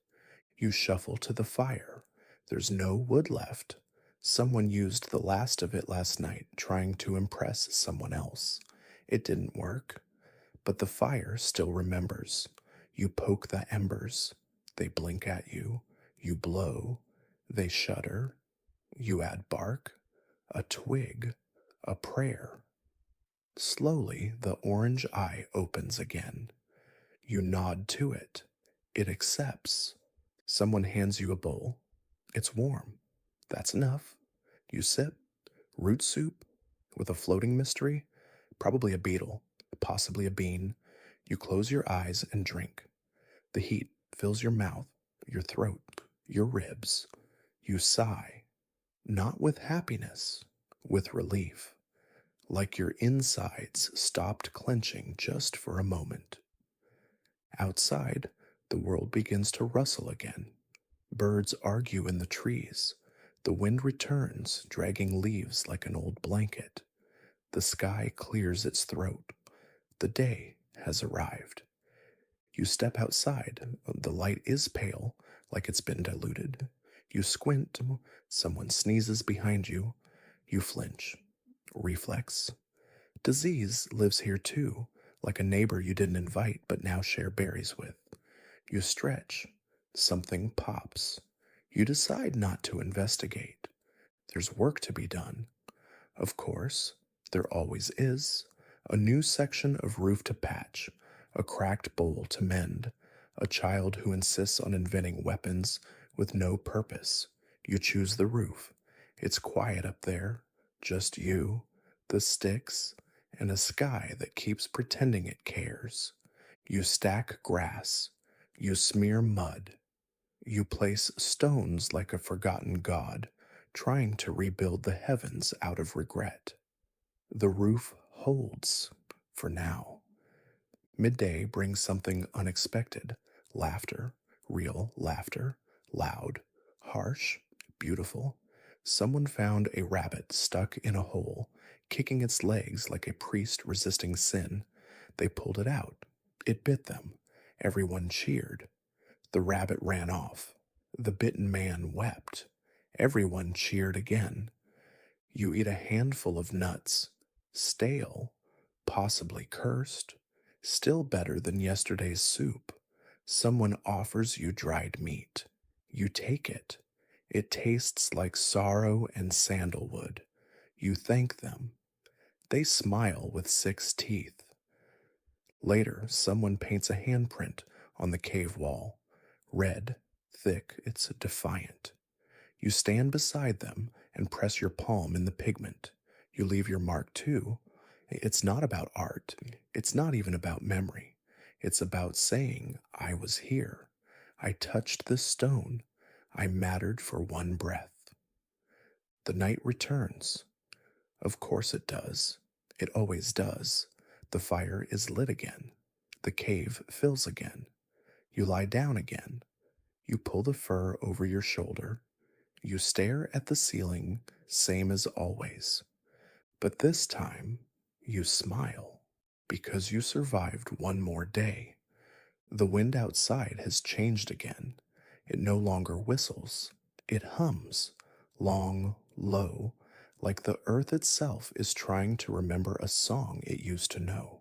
You shuffle to the fire. There's no wood left. Someone used the last of it last night trying to impress someone else. It didn't work, but the fire still remembers. You poke the embers. They blink at you. You blow. They shudder. You add bark, a twig, a prayer. Slowly, the orange eye opens again. You nod to it. It accepts. Someone hands you a bowl. It's warm. That's enough. You sip. Root soup with a floating mystery, probably a beetle, possibly a bean. You close your eyes and drink. The heat fills your mouth, your throat, your ribs. You sigh. Not with happiness, with relief, like your insides stopped clenching just for a moment. Outside, the world begins to rustle again. Birds argue in the trees. The wind returns, dragging leaves like an old blanket. The sky clears its throat. The day has arrived. You step outside. The light is pale, like it's been diluted. You squint. Someone sneezes behind you. You flinch. Reflex. Disease lives here too, like a neighbor you didn't invite but now share berries with. You stretch. Something pops. You decide not to investigate. There's work to be done. Of course, there always is. A new section of roof to patch, a cracked bowl to mend, a child who insists on inventing weapons with no purpose. You choose the roof. It's quiet up there, just you, the sticks, and a sky that keeps pretending it cares. You stack grass. You smear mud. You place stones like a forgotten god, trying to rebuild the heavens out of regret. The roof holds for now. Midday brings something unexpected: laughter, real laughter, loud, harsh, beautiful. Someone found a rabbit stuck in a hole, kicking its legs like a priest resisting sin. They pulled it out. It bit them. Everyone cheered. The rabbit ran off. The bitten man wept. Everyone cheered again. You eat a handful of nuts, stale, possibly cursed, still better than yesterday's soup. Someone offers you dried meat. You take it. It tastes like sorrow and sandalwood. You thank them. They smile with 6 teeth. Later, someone paints a handprint on the cave wall. Red, thick, it's defiant. You stand beside them and press your palm in the pigment. You leave your mark too. It's not about art. It's not even about memory. It's about saying, I was here. I touched this stone. I mattered for one breath. The night returns. Of course it does. It always does. The fire is lit again. The cave fills again. You lie down again. You pull the fur over your shoulder. You stare at the ceiling, same as always. But this time, you smile because you survived one more day. The wind outside has changed again. It no longer whistles. It hums, long, low, like the earth itself is trying to remember a song it used to know.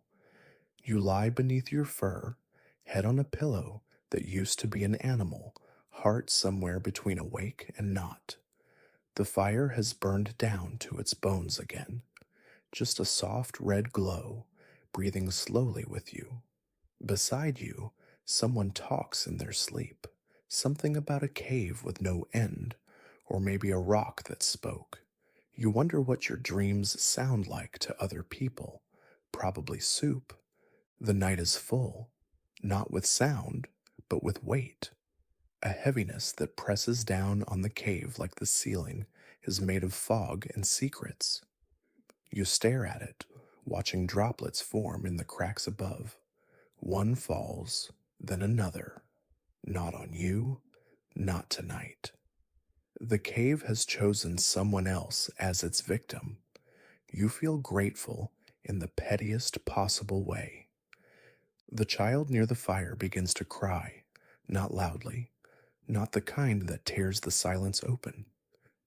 You lie beneath your fur, head on a pillow that used to be an animal, heart somewhere between awake and not. The fire has burned down to its bones again. Just a soft red glow, breathing slowly with you. Beside you, someone talks in their sleep. Something about a cave with no end, or maybe a rock that spoke. You wonder what your dreams sound like to other people. Probably soup. The night is full, not with sound, but with weight. A heaviness that presses down on the cave like the ceiling is made of fog and secrets. You stare at it, watching droplets form in the cracks above. One falls, then another. Not on you, not tonight. The cave has chosen someone else as its victim. You feel grateful in the pettiest possible way. The child near the fire begins to cry, not loudly, not the kind that tears the silence open,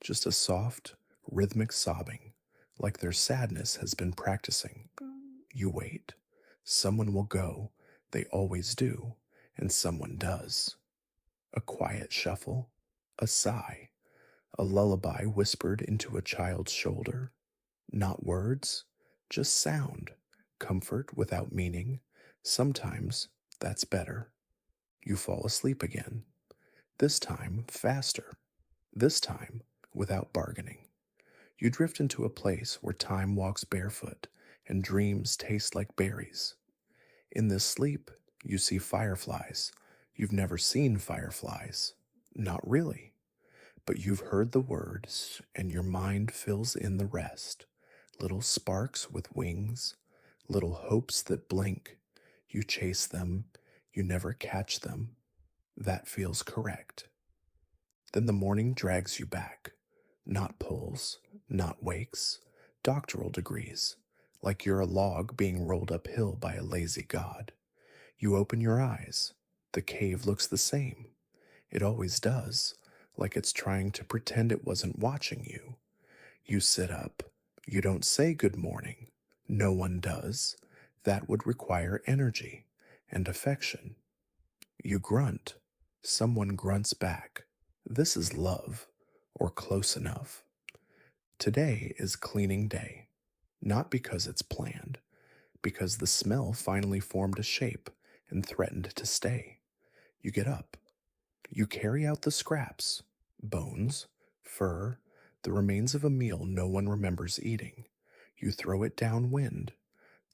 just a soft, rhythmic sobbing, like their sadness has been practicing. You wait. Someone will go, they always do, and someone does. A quiet shuffle, a sigh, a lullaby whispered into a child's shoulder. Not words, just sound, comfort without meaning. Sometimes that's better. You fall asleep again. This time faster. This time without bargaining. You drift into a place where time walks barefoot and dreams taste like berries. In this sleep, you see fireflies. You've never seen fireflies. Not really. But you've heard the words, and your mind fills in the rest. Little sparks with wings, little hopes that blink. You chase them, you never catch them. That feels correct. Then the morning drags you back. Not pulls, not wakes, doctoral degrees, like you're a log being rolled uphill by a lazy god. You open your eyes. The cave looks the same. It always does, like it's trying to pretend it wasn't watching you. You sit up. You don't say good morning. No one does. That would require energy and affection. You grunt. Someone grunts back. This is love, or close enough. Today is cleaning day. Not because it's planned, because the smell finally formed a shape and threatened to stay. You get up. You carry out the scraps, bones, fur, the remains of a meal no one remembers eating. You throw it downwind.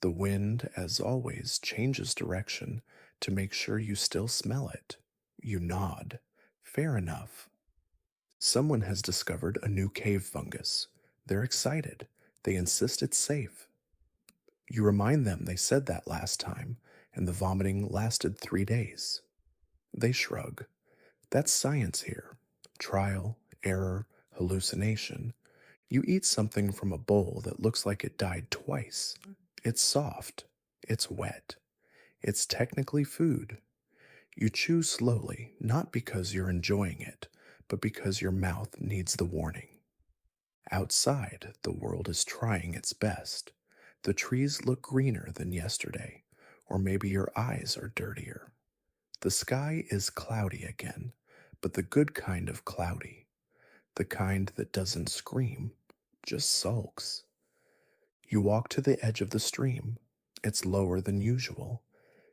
The wind, as always, changes direction to make sure you still smell it. You nod. Fair enough. Someone has discovered a new cave fungus. They're excited. They insist it's safe. You remind them they said that last time, and the vomiting lasted 3 days. They shrug. That's science here. Trial, error, hallucination. You eat something from a bowl that looks like it died twice. It's soft. It's wet. It's technically food. You chew slowly, not because you're enjoying it, but because your mouth needs the warning. Outside, the world is trying its best. The trees look greener than yesterday, or maybe your eyes are dirtier. The sky is cloudy again, but the good kind of cloudy. The kind that doesn't scream, just sulks. You walk to the edge of the stream. It's lower than usual.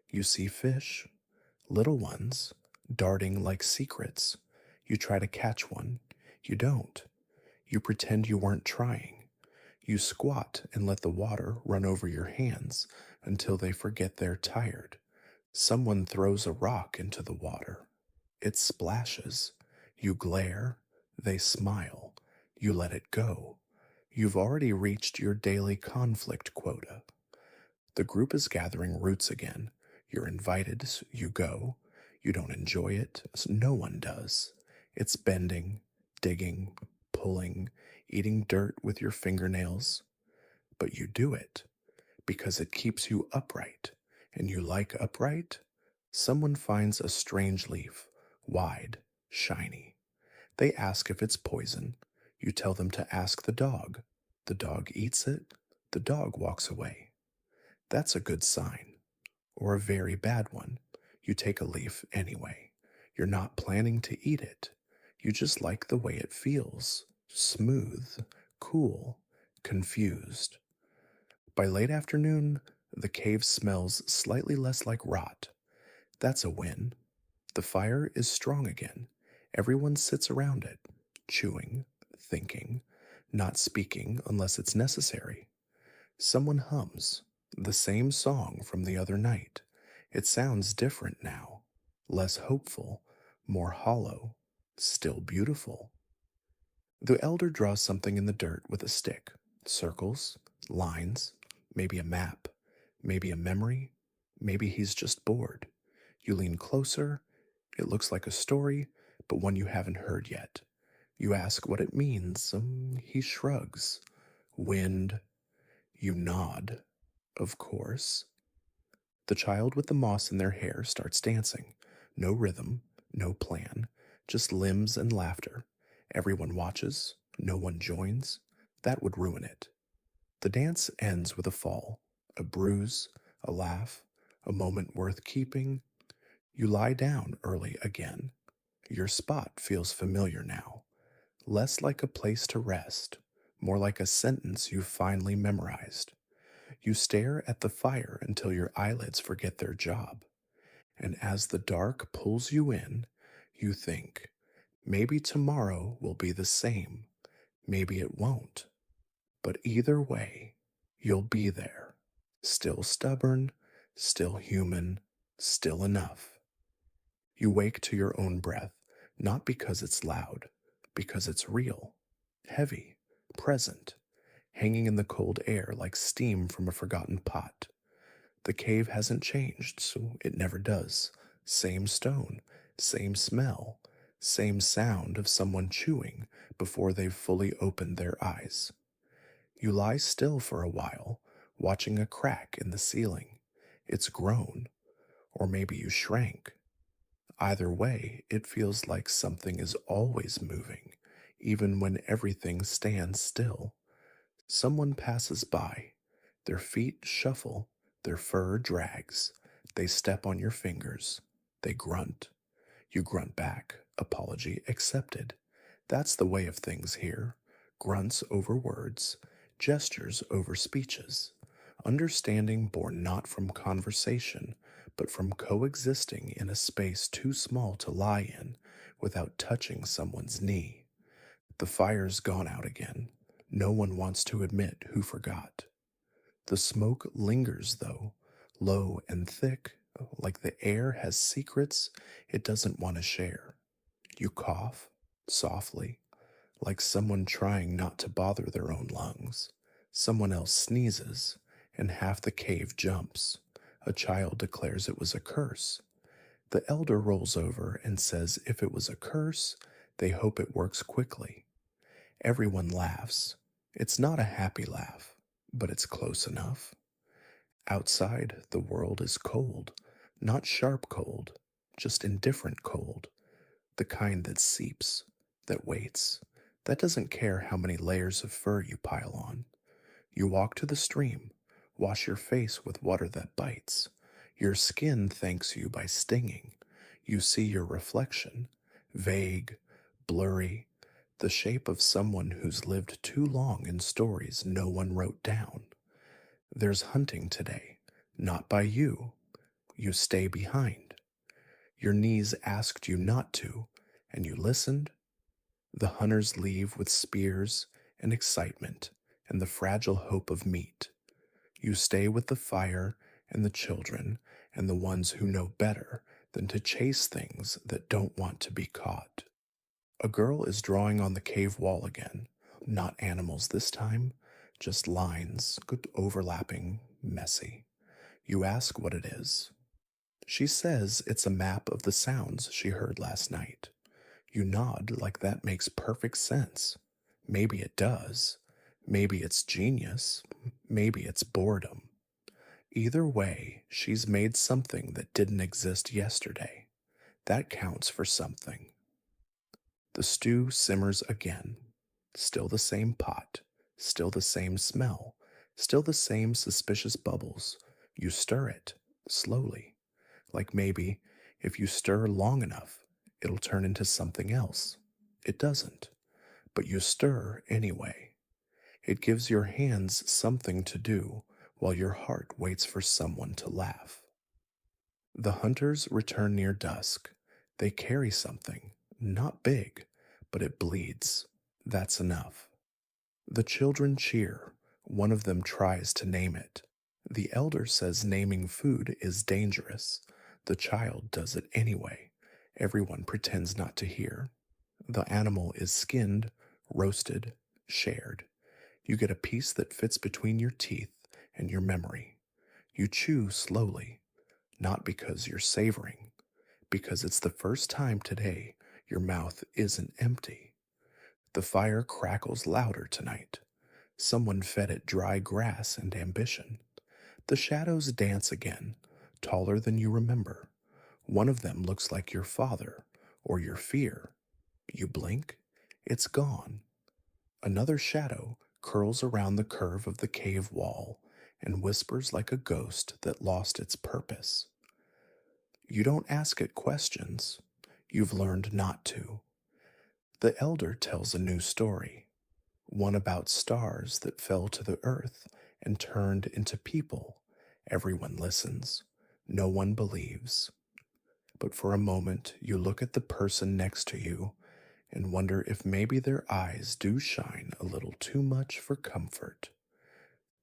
You see fish, little ones, darting like secrets. You try to catch one. You don't. You pretend you weren't trying. You squat and let the water run over your hands until they forget they're tired. Someone throws a rock into the water. It splashes. You glare. They smile. You let it go. You've already reached your daily conflict quota. The group is gathering roots again. You're invited, so you go. You don't enjoy it, as no one does. It's bending, digging, pulling, eating dirt with your fingernails. But you do it because it keeps you upright. And you like upright? Someone finds a strange leaf, wide, shiny. They ask if it's poison. You tell them to ask the dog. The dog eats it. The dog walks away. That's a good sign. Or a very bad one. You take a leaf anyway. You're not planning to eat it. You just like the way it feels. Smooth, cool, confused. By late afternoon, the cave smells slightly less like rot. That's a win. The fire is strong again. Everyone sits around it, chewing, thinking, not speaking unless it's necessary. Someone hums the same song from the other night. It sounds different now, less hopeful, more hollow, still beautiful. The elder draws something in the dirt with a stick, circles, lines, maybe a map, maybe a memory, maybe he's just bored. You lean closer. It looks like a story, but one you haven't heard yet. You ask what it means. He shrugs. Wind. You nod. Of course. The child with the moss in their hair starts dancing. No rhythm, no plan, just limbs and laughter. Everyone watches. No one joins. That would ruin it. The dance ends with a fall, a bruise, a laugh, a moment worth keeping. You lie down early again. Your spot feels familiar now, less like a place to rest, more like a sentence you've finally memorized. You stare at the fire until your eyelids forget their job, and as the dark pulls you in, you think, maybe tomorrow will be the same, maybe it won't, but either way, you'll be there, still stubborn, still human, still enough. You wake to your own breath, not because it's loud, because it's real, heavy, present, hanging in the cold air like steam from a forgotten pot. The cave hasn't changed, so it never does. Same stone, same smell, same sound of someone chewing before they've fully opened their eyes. You lie still for a while, watching a crack in the ceiling. It's grown, or maybe you shrank. Either way, it feels like something is always moving, even when everything stands still. Someone passes by. Their feet shuffle, their fur drags. They step on your fingers. They grunt. You grunt back. Apology accepted. That's the way of things here. Grunts over words, gestures over speeches. Understanding born not from conversation, but from coexisting in a space too small to lie in without touching someone's knee. The fire's gone out again. No one wants to admit who forgot. The smoke lingers, though, low and thick, like the air has secrets it doesn't want to share. You cough softly, like someone trying not to bother their own lungs. Someone else sneezes, and half the cave jumps. A child declares it was a curse. The elder rolls over and says if it was a curse, they hope it works quickly. Everyone laughs. It's not a happy laugh, but it's close enough. Outside, the world is cold, not sharp cold, just indifferent cold, the kind that seeps, that waits, that doesn't care how many layers of fur you pile on. You walk to the stream, wash your face with water that bites. Your skin thanks you by stinging. You see your reflection, vague, blurry, the shape of someone who's lived too long in stories no one wrote down. There's hunting today, not by you. You stay behind. Your knees asked you not to, and you listened. The hunters leave with spears and excitement and the fragile hope of meat. You stay with the fire and the children and the ones who know better than to chase things that don't want to be caught. A girl is drawing on the cave wall again, not animals this time, just lines, good overlapping, messy. You ask what it is. She says it's a map of the sounds she heard last night. You nod like that makes perfect sense. Maybe it does. Maybe it's genius. Maybe it's boredom. Either way, she's made something that didn't exist yesterday. That counts for something. The stew simmers again. Still the same pot. Still the same smell. Still the same suspicious bubbles. You stir it, slowly. Like maybe, if you stir long enough, it'll turn into something else. It doesn't. But you stir anyway. It gives your hands something to do while your heart waits for someone to laugh. The hunters return near dusk. They carry something, not big, but it bleeds. That's enough. The children cheer. One of them tries to name it. The elder says naming food is dangerous. The child does it anyway. Everyone pretends not to hear. The animal is skinned, roasted, shared. You get a piece that fits between your teeth and your memory. You chew slowly, not because you're savoring, because it's the first time today your mouth isn't empty. The fire crackles louder tonight. Someone fed it dry grass and ambition. The shadows dance again, taller than you remember. One of them looks like your father or your fear. You blink, it's gone. Another shadow curls around the curve of the cave wall and whispers like a ghost that lost its purpose. You don't ask it questions. You've learned not to. The elder tells a new story, one about stars that fell to the earth and turned into people. Everyone listens. No one believes. But for a moment, you look at the person next to you and wonder if maybe their eyes do shine a little too much for comfort.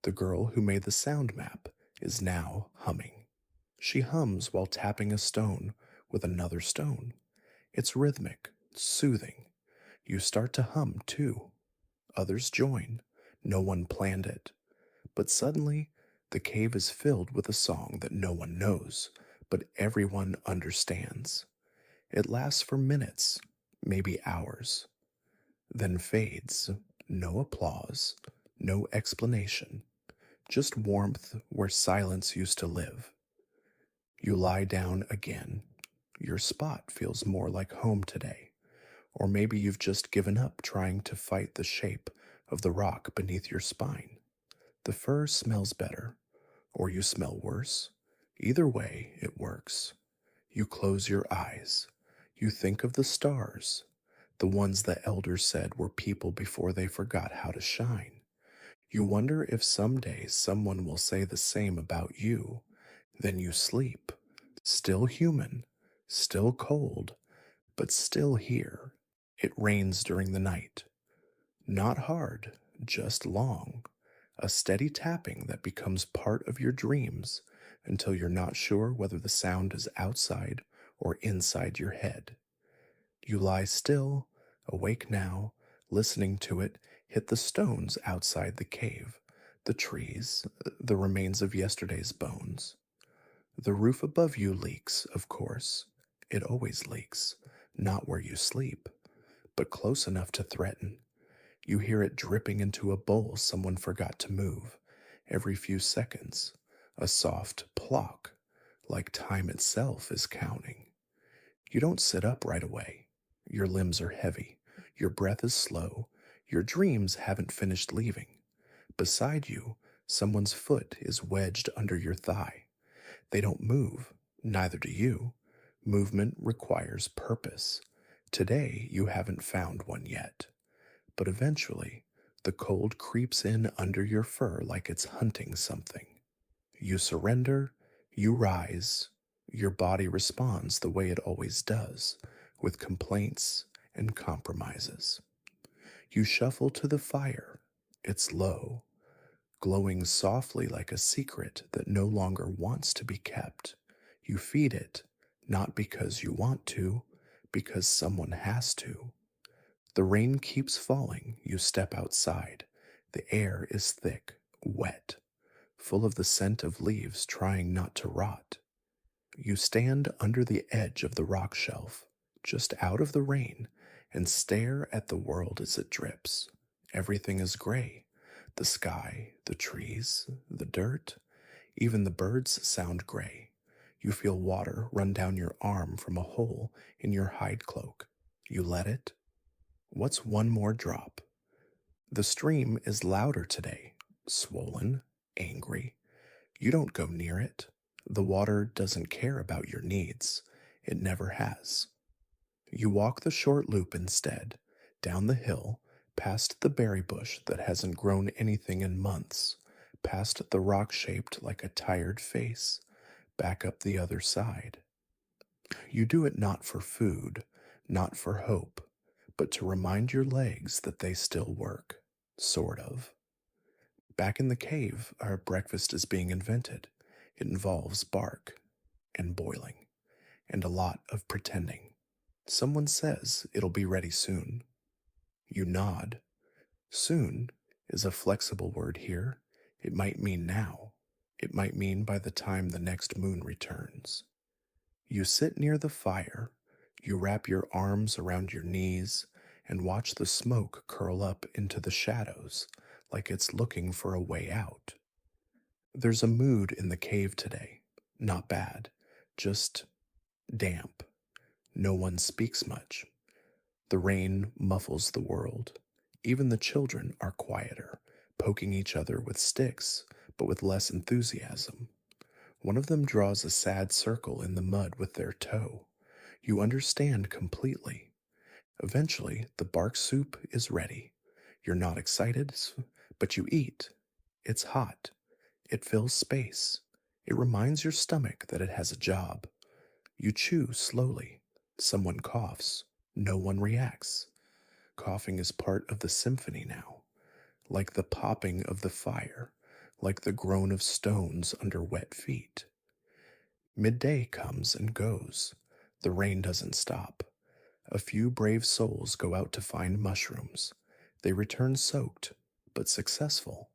The girl who made the sound map is now humming. She hums while tapping a stone with another stone. It's rhythmic, soothing. You start to hum too. Others join. No one planned it. But suddenly, the cave is filled with a song that no one knows, but everyone understands. It lasts for minutes, maybe hours, then fades. No applause, no explanation, just warmth where silence used to live. You lie down again. Your spot feels more like home today. Or maybe you've just given up trying to fight the shape of the rock beneath your spine. The fur smells better, or you smell worse. Either way, it works. You close your eyes. You think of the stars, the ones the elders said were people before they forgot how to shine. You wonder if someday someone will say the same about you. Then you sleep, still human, still cold, but still here. It rains during the night. Not hard, just long. A steady tapping that becomes part of your dreams until you're not sure whether the sound is outside or inside your head. You lie still, awake now, listening to it hit the stones outside the cave, the trees, the remains of yesterday's bones. The roof above you leaks, of course. It always leaks, not where you sleep, but close enough to threaten. You hear it dripping into a bowl someone forgot to move every few seconds, a soft plock, like time itself is counting. You don't sit up right away. Your limbs are heavy, your breath is slow, your dreams haven't finished leaving. Beside you, someone's foot is wedged under your thigh. They don't move, neither do you. Movement requires purpose. Today, you haven't found one yet. But eventually, the cold creeps in under your fur like it's hunting something. You surrender, you rise, your body responds the way it always does, with complaints and compromises. You shuffle to the fire. It's low, glowing softly like a secret that no longer wants to be kept. You feed it, not because you want to, because someone has to. The rain keeps falling. You step outside. The air is thick, wet, full of the scent of leaves trying not to rot. You stand under the edge of the rock shelf, just out of the rain, and stare at the world as it drips. Everything is gray. The sky, the trees, the dirt, even the birds sound gray. You feel water run down your arm from a hole in your hide cloak. You let it. What's one more drop? The stream is louder today, swollen, angry. You don't go near it. The water doesn't care about your needs. It never has. You walk the short loop instead, down the hill, past the berry bush that hasn't grown anything in months, past the rock shaped like a tired face, back up the other side. You do it not for food, not for hope, but to remind your legs that they still work, sort of. Back in the cave, our breakfast is being invented. It involves bark and boiling and a lot of pretending. Someone says it'll be ready soon. You nod. Soon is a flexible word here. It might mean now. It might mean by the time the next moon returns. You sit near the fire. You wrap your arms around your knees and watch the smoke curl up into the shadows like it's looking for a way out. There's a mood in the cave today. Not bad, just damp. No one speaks much. The rain muffles the world. Even the children are quieter, poking each other with sticks, but with less enthusiasm. One of them draws a sad circle in the mud with their toe. You understand completely. Eventually, the bark soup is ready. You're not excited, but you eat. It's hot. It fills space. It reminds your stomach that it has a job. You chew slowly. Someone coughs. No one reacts. Coughing is part of the symphony now, like the popping of the fire, like the groan of stones under wet feet. Midday comes and goes. The rain doesn't stop. A few brave souls go out to find mushrooms. They return soaked, but successful.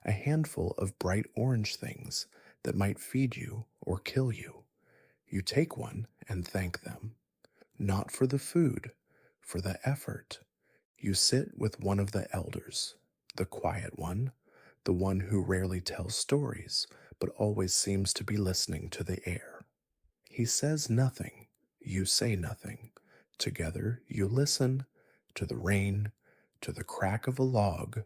A handful of bright orange things that might feed you or kill you. You take one and thank them. Not for the food, for the effort. You sit with one of the elders, the quiet one, the one who rarely tells stories, but always seems to be listening to the air. He says nothing, you say nothing. Together you listen to the rain, to the crack of a log,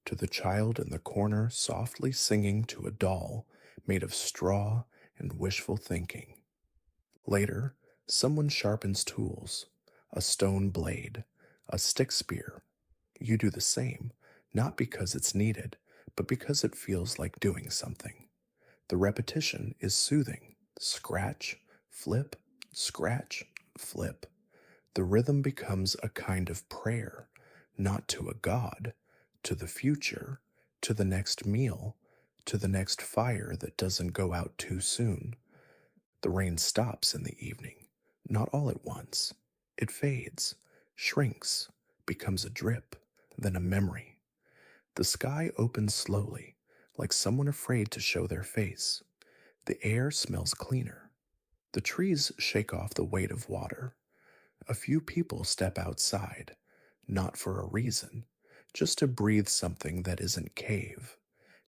to the child in the corner softly singing to a doll made of straw and wishful thinking. Later, someone sharpens tools, a stone blade, a stick spear. You do the same, not because it's needed, but because it feels like doing something. The repetition is soothing. Scratch, flip, scratch, flip. The rhythm becomes a kind of prayer, not to a god, to the future, to the next meal, to the next fire that doesn't go out too soon. The rain stops in the evening, not all at once. It fades, shrinks, becomes a drip, then a memory. The sky opens slowly, like someone afraid to show their face. The air smells cleaner. The trees shake off the weight of water. A few people step outside, not for a reason, just to breathe something that isn't cave.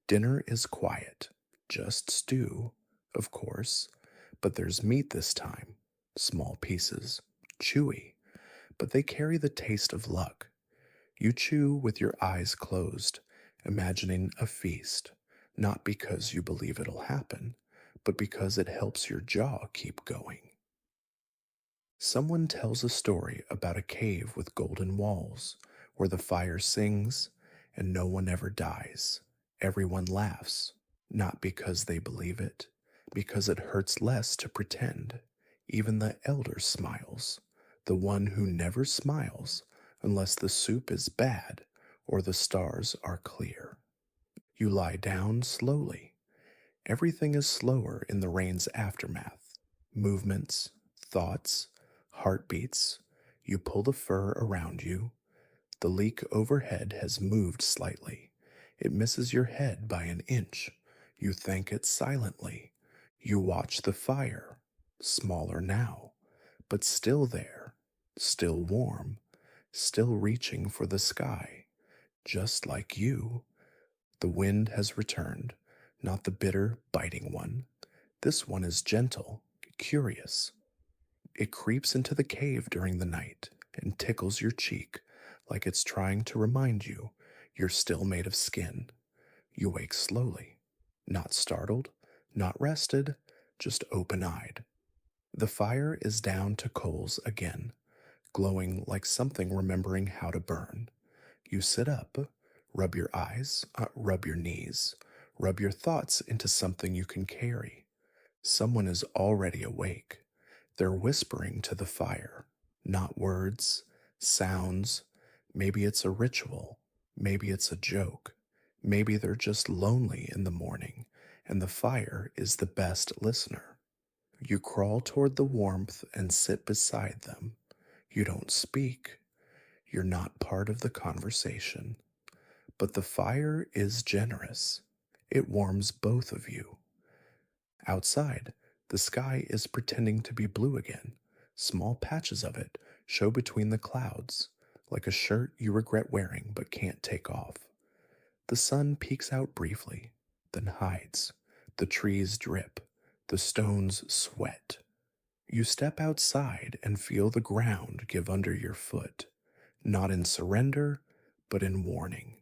Dinner is quiet, just stew, of course, but there's meat this time, small pieces, chewy, but they carry the taste of luck. You chew with your eyes closed, imagining a feast, not because you believe it'll happen, but because it helps your jaw keep going. Someone tells a story about a cave with golden walls, where the fire sings and no one ever dies. Everyone laughs, not because they believe it, because it hurts less to pretend. Even the elder smiles, the one who never smiles unless the soup is bad or the stars are clear. You lie down slowly. Everything is slower in the rain's aftermath. Movements, thoughts, heartbeats. You pull the fur around you. The leak overhead has moved slightly. It misses your head by an inch. You thank it silently. You watch the fire, smaller now, but still there, still warm, still reaching for the sky, just like you. The wind has returned, not the bitter, biting one. This one is gentle, curious. It creeps into the cave during the night and tickles your cheek like it's trying to remind you you're still made of skin. You wake slowly, not startled, not rested, just open eyed. The fire is down to coals again, glowing like something remembering how to burn. You sit up, rub your eyes, rub your knees, rub your thoughts into something you can carry. Someone is already awake. They're whispering to the fire, not words, sounds. Maybe it's a ritual. Maybe it's a joke. Maybe they're just lonely in the morning, and the fire is the best listener. You crawl toward the warmth and sit beside them. You don't speak. You're not part of the conversation. But the fire is generous. It warms both of you. Outside, the sky is pretending to be blue again. Small patches of it show between the clouds, like a shirt you regret wearing but can't take off. The sun peeks out briefly, then hides. The trees drip. The stones sweat. You step outside and feel the ground give under your foot, not in surrender, but in warning.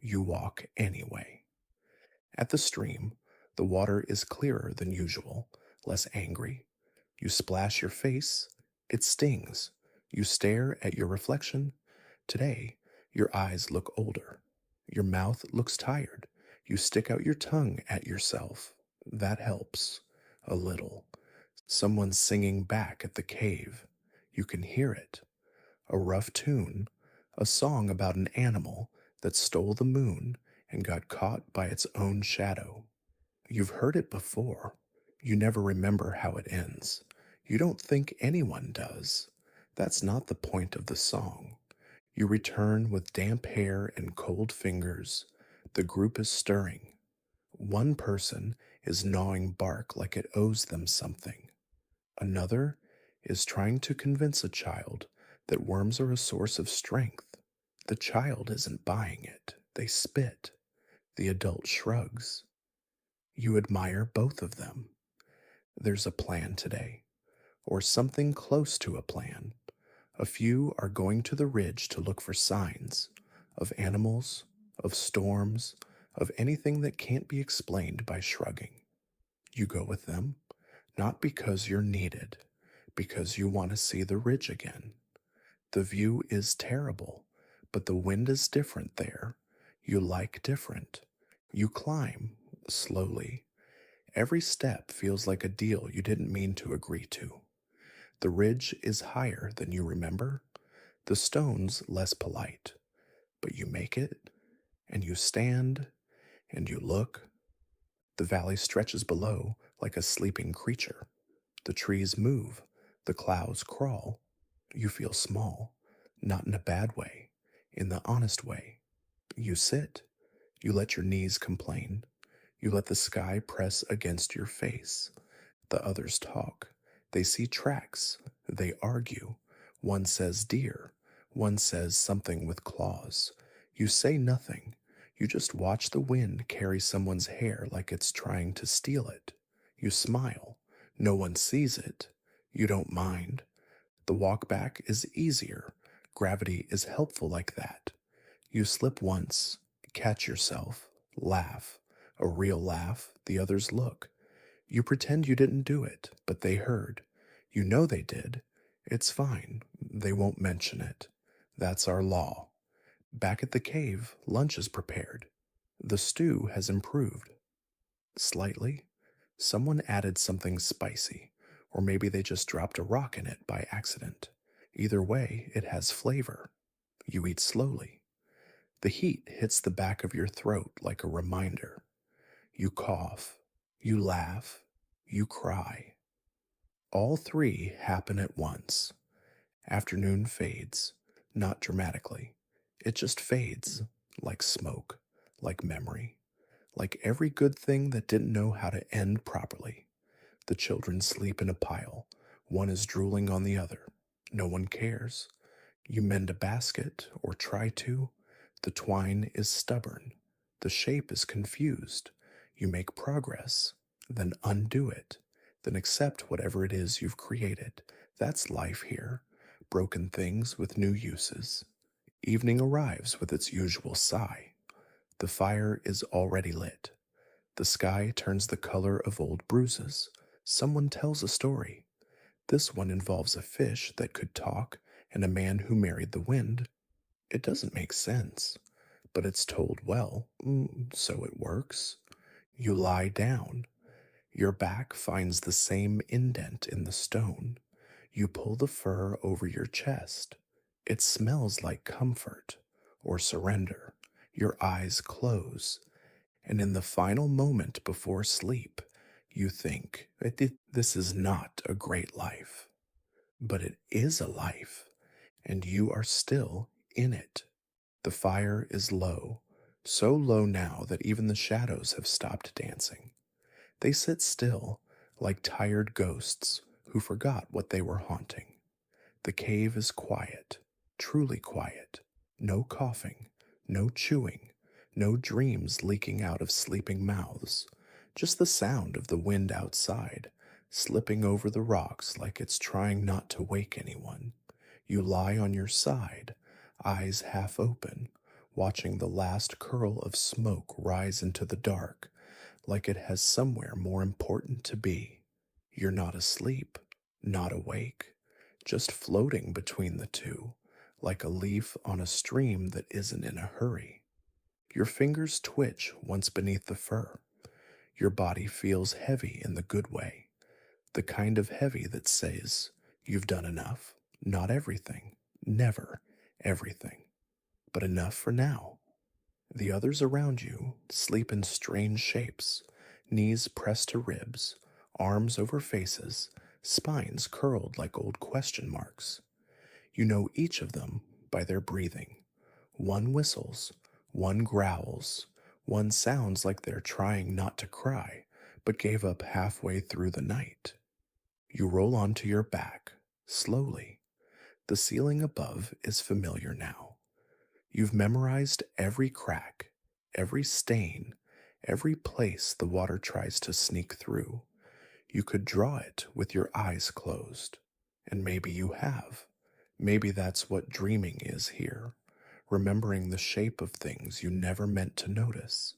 You walk anyway. At the stream, the water is clearer than usual, less angry. You splash your face. It stings. You stare at your reflection. Today, your eyes look older. Your mouth looks tired. You stick out your tongue at yourself. That helps. A little. Someone's singing back at the cave. You can hear it. A rough tune. A song about an animal that stole the moon and got caught by its own shadow. You've heard it before. You never remember how it ends. You don't think anyone does. That's not the point of the song. You return with damp hair and cold fingers. The group is stirring. One person is gnawing bark like it owes them something. Another is trying to convince a child that worms are a source of strength. The child isn't buying it. They spit. The adult shrugs. You admire both of them. There's a plan today, or something close to a plan. A few are going to the ridge to look for signs of animals, of storms, of anything that can't be explained by shrugging. You go with them, not because you're needed, because you want to see the ridge again. The view is terrible, but the wind is different there. You like different. You climb, slowly. Every step feels like a deal you didn't mean to agree to. The ridge is higher than you remember, the stones less polite. But you make it, and you stand, and you look. The valley stretches below like a sleeping creature. The trees move, the clouds crawl. You feel small, not in a bad way, in the honest way. You sit, you let your knees complain, you let the sky press against your face. The others talk. They see tracks. They argue. One says deer. One says something with claws. You say nothing. You just watch the wind carry someone's hair like it's trying to steal it. You smile. No one sees it. You don't mind. The walk back is easier. Gravity is helpful like that. You slip once, catch yourself, laugh. A real laugh. The others look. You pretend you didn't do it, but they heard. You know they did. It's fine. They won't mention it. That's our law. Back at the cave, lunch is prepared. The stew has improved. Slightly. Someone added something spicy, or maybe they just dropped a rock in it by accident. Either way, it has flavor. You eat slowly. The heat hits the back of your throat like a reminder. You cough. You laugh. You cry. All three happen at once. Afternoon fades, not dramatically. It just fades, like smoke, like memory, like every good thing that didn't know how to end properly. The children sleep in a pile. One is drooling on the other. No one cares. You mend a basket, or try to. The twine is stubborn. The shape is confused. You make progress, then undo it, then accept whatever it is you've created. That's life here. Broken things with new uses. Evening arrives with its usual sigh. The fire is already lit. The sky turns the color of old bruises. Someone tells a story. This one involves a fish that could talk and a man who married the wind. It doesn't make sense, but it's told well, so it works. You lie down. Your back finds the same indent in the stone. You pull the fur over your chest. It smells like comfort or surrender. Your eyes close, and in the final moment before sleep, you think, this is not a great life, but it is a life, and you are still in it. The fire is low, so low now that even the shadows have stopped dancing. They sit still, like tired ghosts who forgot what they were haunting. The cave is quiet, truly quiet. No coughing, no chewing, no dreams leaking out of sleeping mouths. Just the sound of the wind outside, slipping over the rocks like it's trying not to wake anyone. You lie on your side, eyes half open, watching the last curl of smoke rise into the dark, like it has somewhere more important to be. You're not asleep, not awake, just floating between the two, like a leaf on a stream that isn't in a hurry. Your fingers twitch once beneath the fur. Your body feels heavy in the good way, the kind of heavy that says, you've done enough, not everything, never everything, but enough for now. The others around you sleep in strange shapes, knees pressed to ribs, arms over faces, spines curled like old question marks. You know each of them by their breathing. One whistles, one growls, one sounds like they're trying not to cry, but gave up halfway through the night. You roll onto your back, slowly. The ceiling above is familiar now. You've memorized every crack, every stain, every place the water tries to sneak through. You could draw it with your eyes closed, and maybe you have. Maybe that's what dreaming is here, remembering the shape of things you never meant to notice.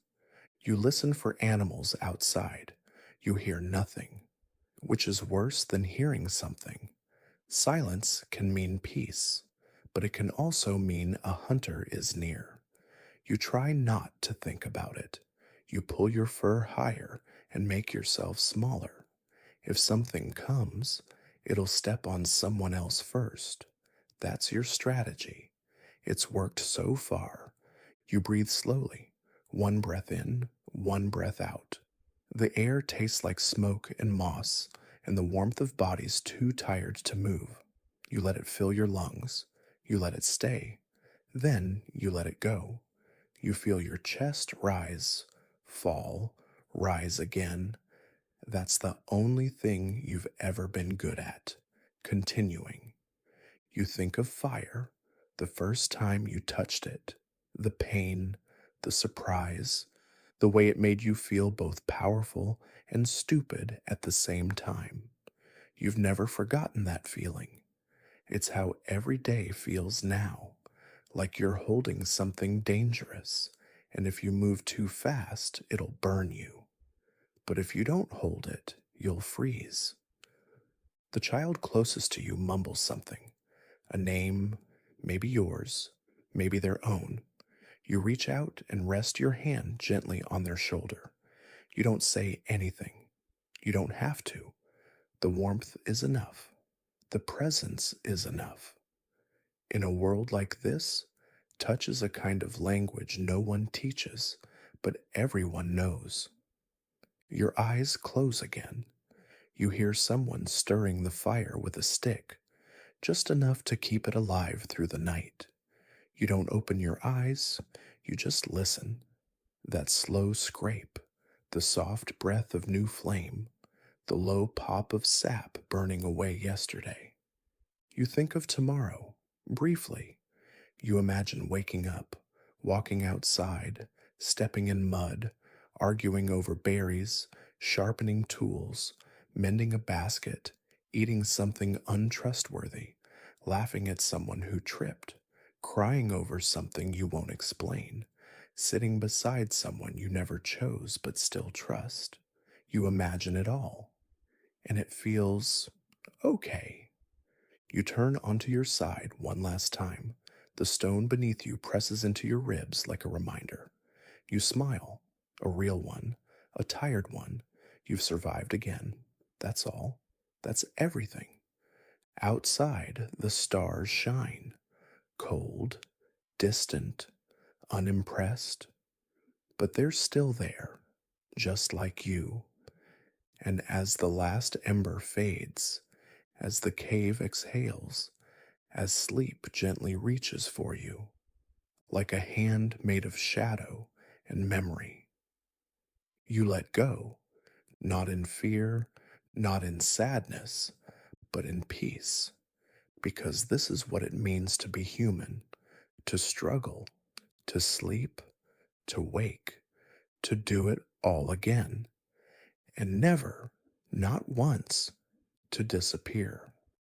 You listen for animals outside. You hear nothing, which is worse than hearing something. Silence can mean peace, but it can also mean a hunter is near. You try not to think about it. You pull your fur higher and make yourself smaller. If something comes, it'll step on someone else first. That's your strategy. It's worked so far. You breathe slowly, one breath in, one breath out. The air tastes like smoke and moss, and the warmth of bodies too tired to move. You let it fill your lungs. You let it stay. Then you let it go. You feel your chest rise, fall, rise again. That's the only thing you've ever been good at. Continuing. You think of fire, the first time you touched it, the pain, the surprise, the way it made you feel both powerful and stupid at the same time. You've never forgotten that feeling. It's how every day feels now, like you're holding something dangerous, and if you move too fast, it'll burn you. But if you don't hold it, you'll freeze. The child closest to you mumbles something, a name, maybe yours, maybe their own. You reach out and rest your hand gently on their shoulder. You don't say anything. You don't have to. The warmth is enough. The presence is enough. In a world like this, touch is a kind of language no one teaches, but everyone knows. Your eyes close again. You hear someone stirring the fire with a stick, just enough to keep it alive through the night. You don't open your eyes, you just listen. That slow scrape, the soft breath of new flame, the low pop of sap burning away yesterday. You think of tomorrow, briefly. You imagine waking up, walking outside, stepping in mud, arguing over berries, sharpening tools, mending a basket, eating something untrustworthy, laughing at someone who tripped, crying over something you won't explain, sitting beside someone you never chose but still trust. You imagine it all, and it feels okay. You turn onto your side one last time. The stone beneath you presses into your ribs like a reminder. You smile, a real one, a tired one. You've survived again. That's all. That's everything. Outside, the stars shine, cold, distant, unimpressed, but they're still there, just like you. And as the last ember fades, as the cave exhales, as sleep gently reaches for you, like a hand made of shadow and memory, you let go, not in fear, not in sadness, but in peace, because this is what it means to be human, to struggle, to sleep, to wake, to do it all again, and never, not once, to disappear.